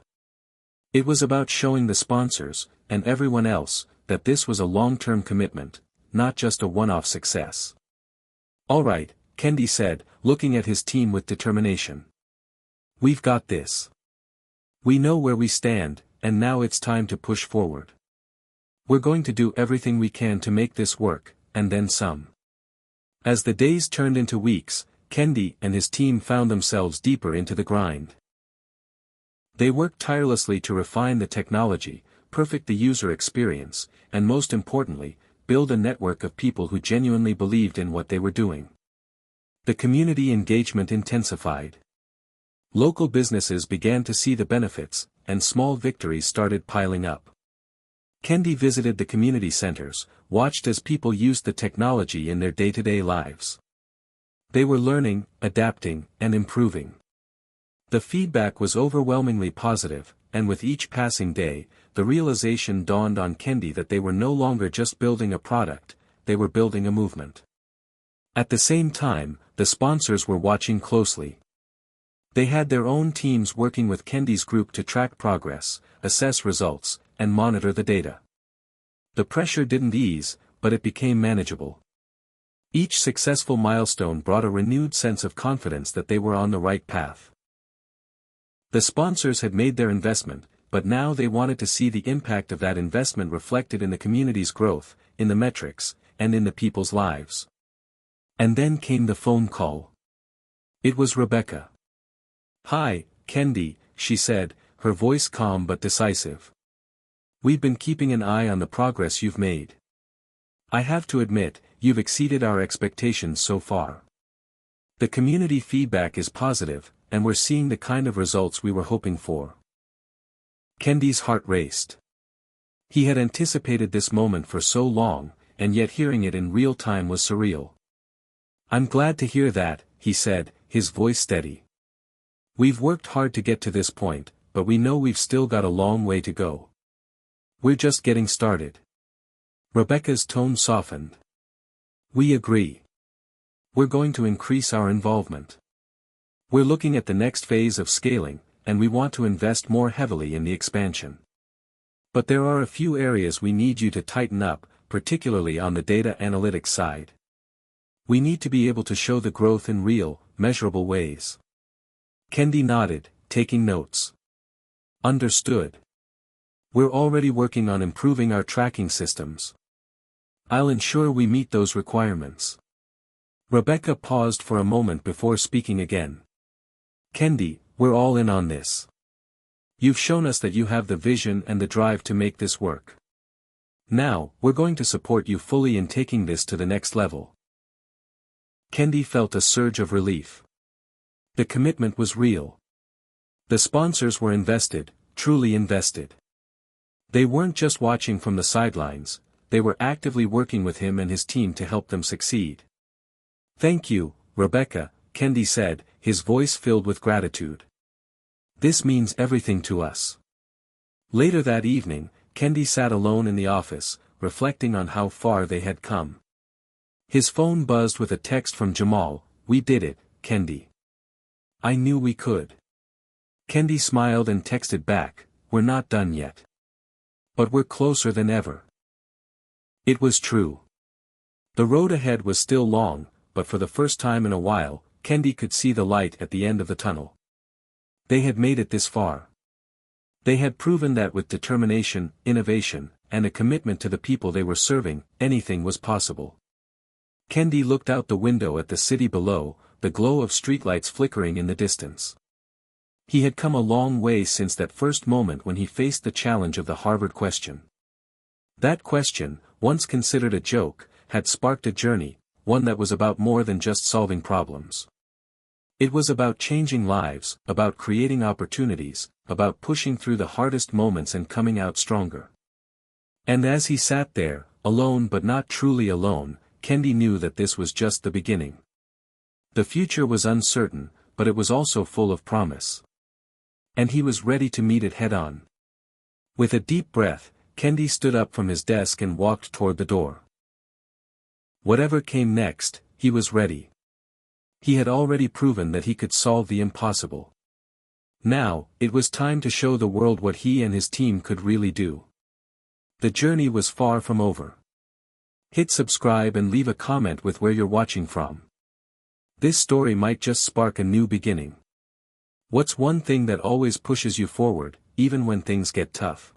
It was about showing the sponsors, and everyone else, that this was a long-term commitment, not just a one-off success. "All right," Kendi said, looking at his team with determination. "We've got this. We know where we stand, and now it's time to push forward. We're going to do everything we can to make this work, and then some." As the days turned into weeks, Kendi and his team found themselves deeper into the grind. They worked tirelessly to refine the technology, perfect the user experience, and most importantly, build a network of people who genuinely believed in what they were doing. The community engagement intensified. Local businesses began to see the benefits, and small victories started piling up. Kendi visited the community centers, watched as people used the technology in their day-to-day lives. They were learning, adapting, and improving. The feedback was overwhelmingly positive, and with each passing day, the realization dawned on Kendi that they were no longer just building a product, they were building a movement. At the same time, the sponsors were watching closely. They had their own teams working with Kendi's group to track progress, assess results, and monitor the data. The pressure didn't ease, but it became manageable. Each successful milestone brought a renewed sense of confidence that they were on the right path. The sponsors had made their investment, but now they wanted to see the impact of that investment reflected in the community's growth, in the metrics, and in the people's lives. And then came the phone call. It was Rebecca. "Hi, Kendi," she said, her voice calm but decisive. "We've been keeping an eye on the progress you've made. I have to admit, you've exceeded our expectations so far. The community feedback is positive, and we're seeing the kind of results we were hoping for." Kendi's heart raced. He had anticipated this moment for so long, and yet hearing it in real time was surreal. "I'm glad to hear that," he said, his voice steady. "We've worked hard to get to this point, but we know we've still got a long way to go. We're just getting started." Rebecca's tone softened. "We agree. We're going to increase our involvement. We're looking at the next phase of scaling, and we want to invest more heavily in the expansion. But there are a few areas we need you to tighten up, particularly on the data analytics side. We need to be able to show the growth in real, measurable ways." Kendi nodded, taking notes. "Understood. We're already working on improving our tracking systems. I'll ensure we meet those requirements." Rebecca paused for a moment before speaking again. "Kendi, we're all in on this. You've shown us that you have the vision and the drive to make this work. Now, we're going to support you fully in taking this to the next level." Kendi felt a surge of relief. The commitment was real. The sponsors were invested, truly invested. They weren't just watching from the sidelines, they were actively working with him and his team to help them succeed. "Thank you, Rebecca," Kendi said, his voice filled with gratitude. "This means everything to us." Later that evening, Kendi sat alone in the office, reflecting on how far they had come. His phone buzzed with a text from Jamal. "We did it, Kendi. I knew we could." Kendi smiled and texted back, "We're not done yet. But we're closer than ever." It was true. The road ahead was still long, but for the first time in a while, Kendi could see the light at the end of the tunnel. They had made it this far. They had proven that with determination, innovation, and a commitment to the people they were serving, anything was possible. Kendi looked out the window at the city below, the glow of streetlights flickering in the distance. He had come a long way since that first moment when he faced the challenge of the Harvard question. That question, once considered a joke, had sparked a journey, one that was about more than just solving problems. It was about changing lives, about creating opportunities, about pushing through the hardest moments and coming out stronger. And as he sat there, alone but not truly alone, Kendi knew that this was just the beginning. The future was uncertain, but it was also full of promise. And he was ready to meet it head-on. With a deep breath, Kendi stood up from his desk and walked toward the door. Whatever came next, he was ready. He had already proven that he could solve the impossible. Now, it was time to show the world what he and his team could really do. The journey was far from over. Hit subscribe and leave a comment with where you're watching from. This story might just spark a new beginning. What's one thing that always pushes you forward, even when things get tough?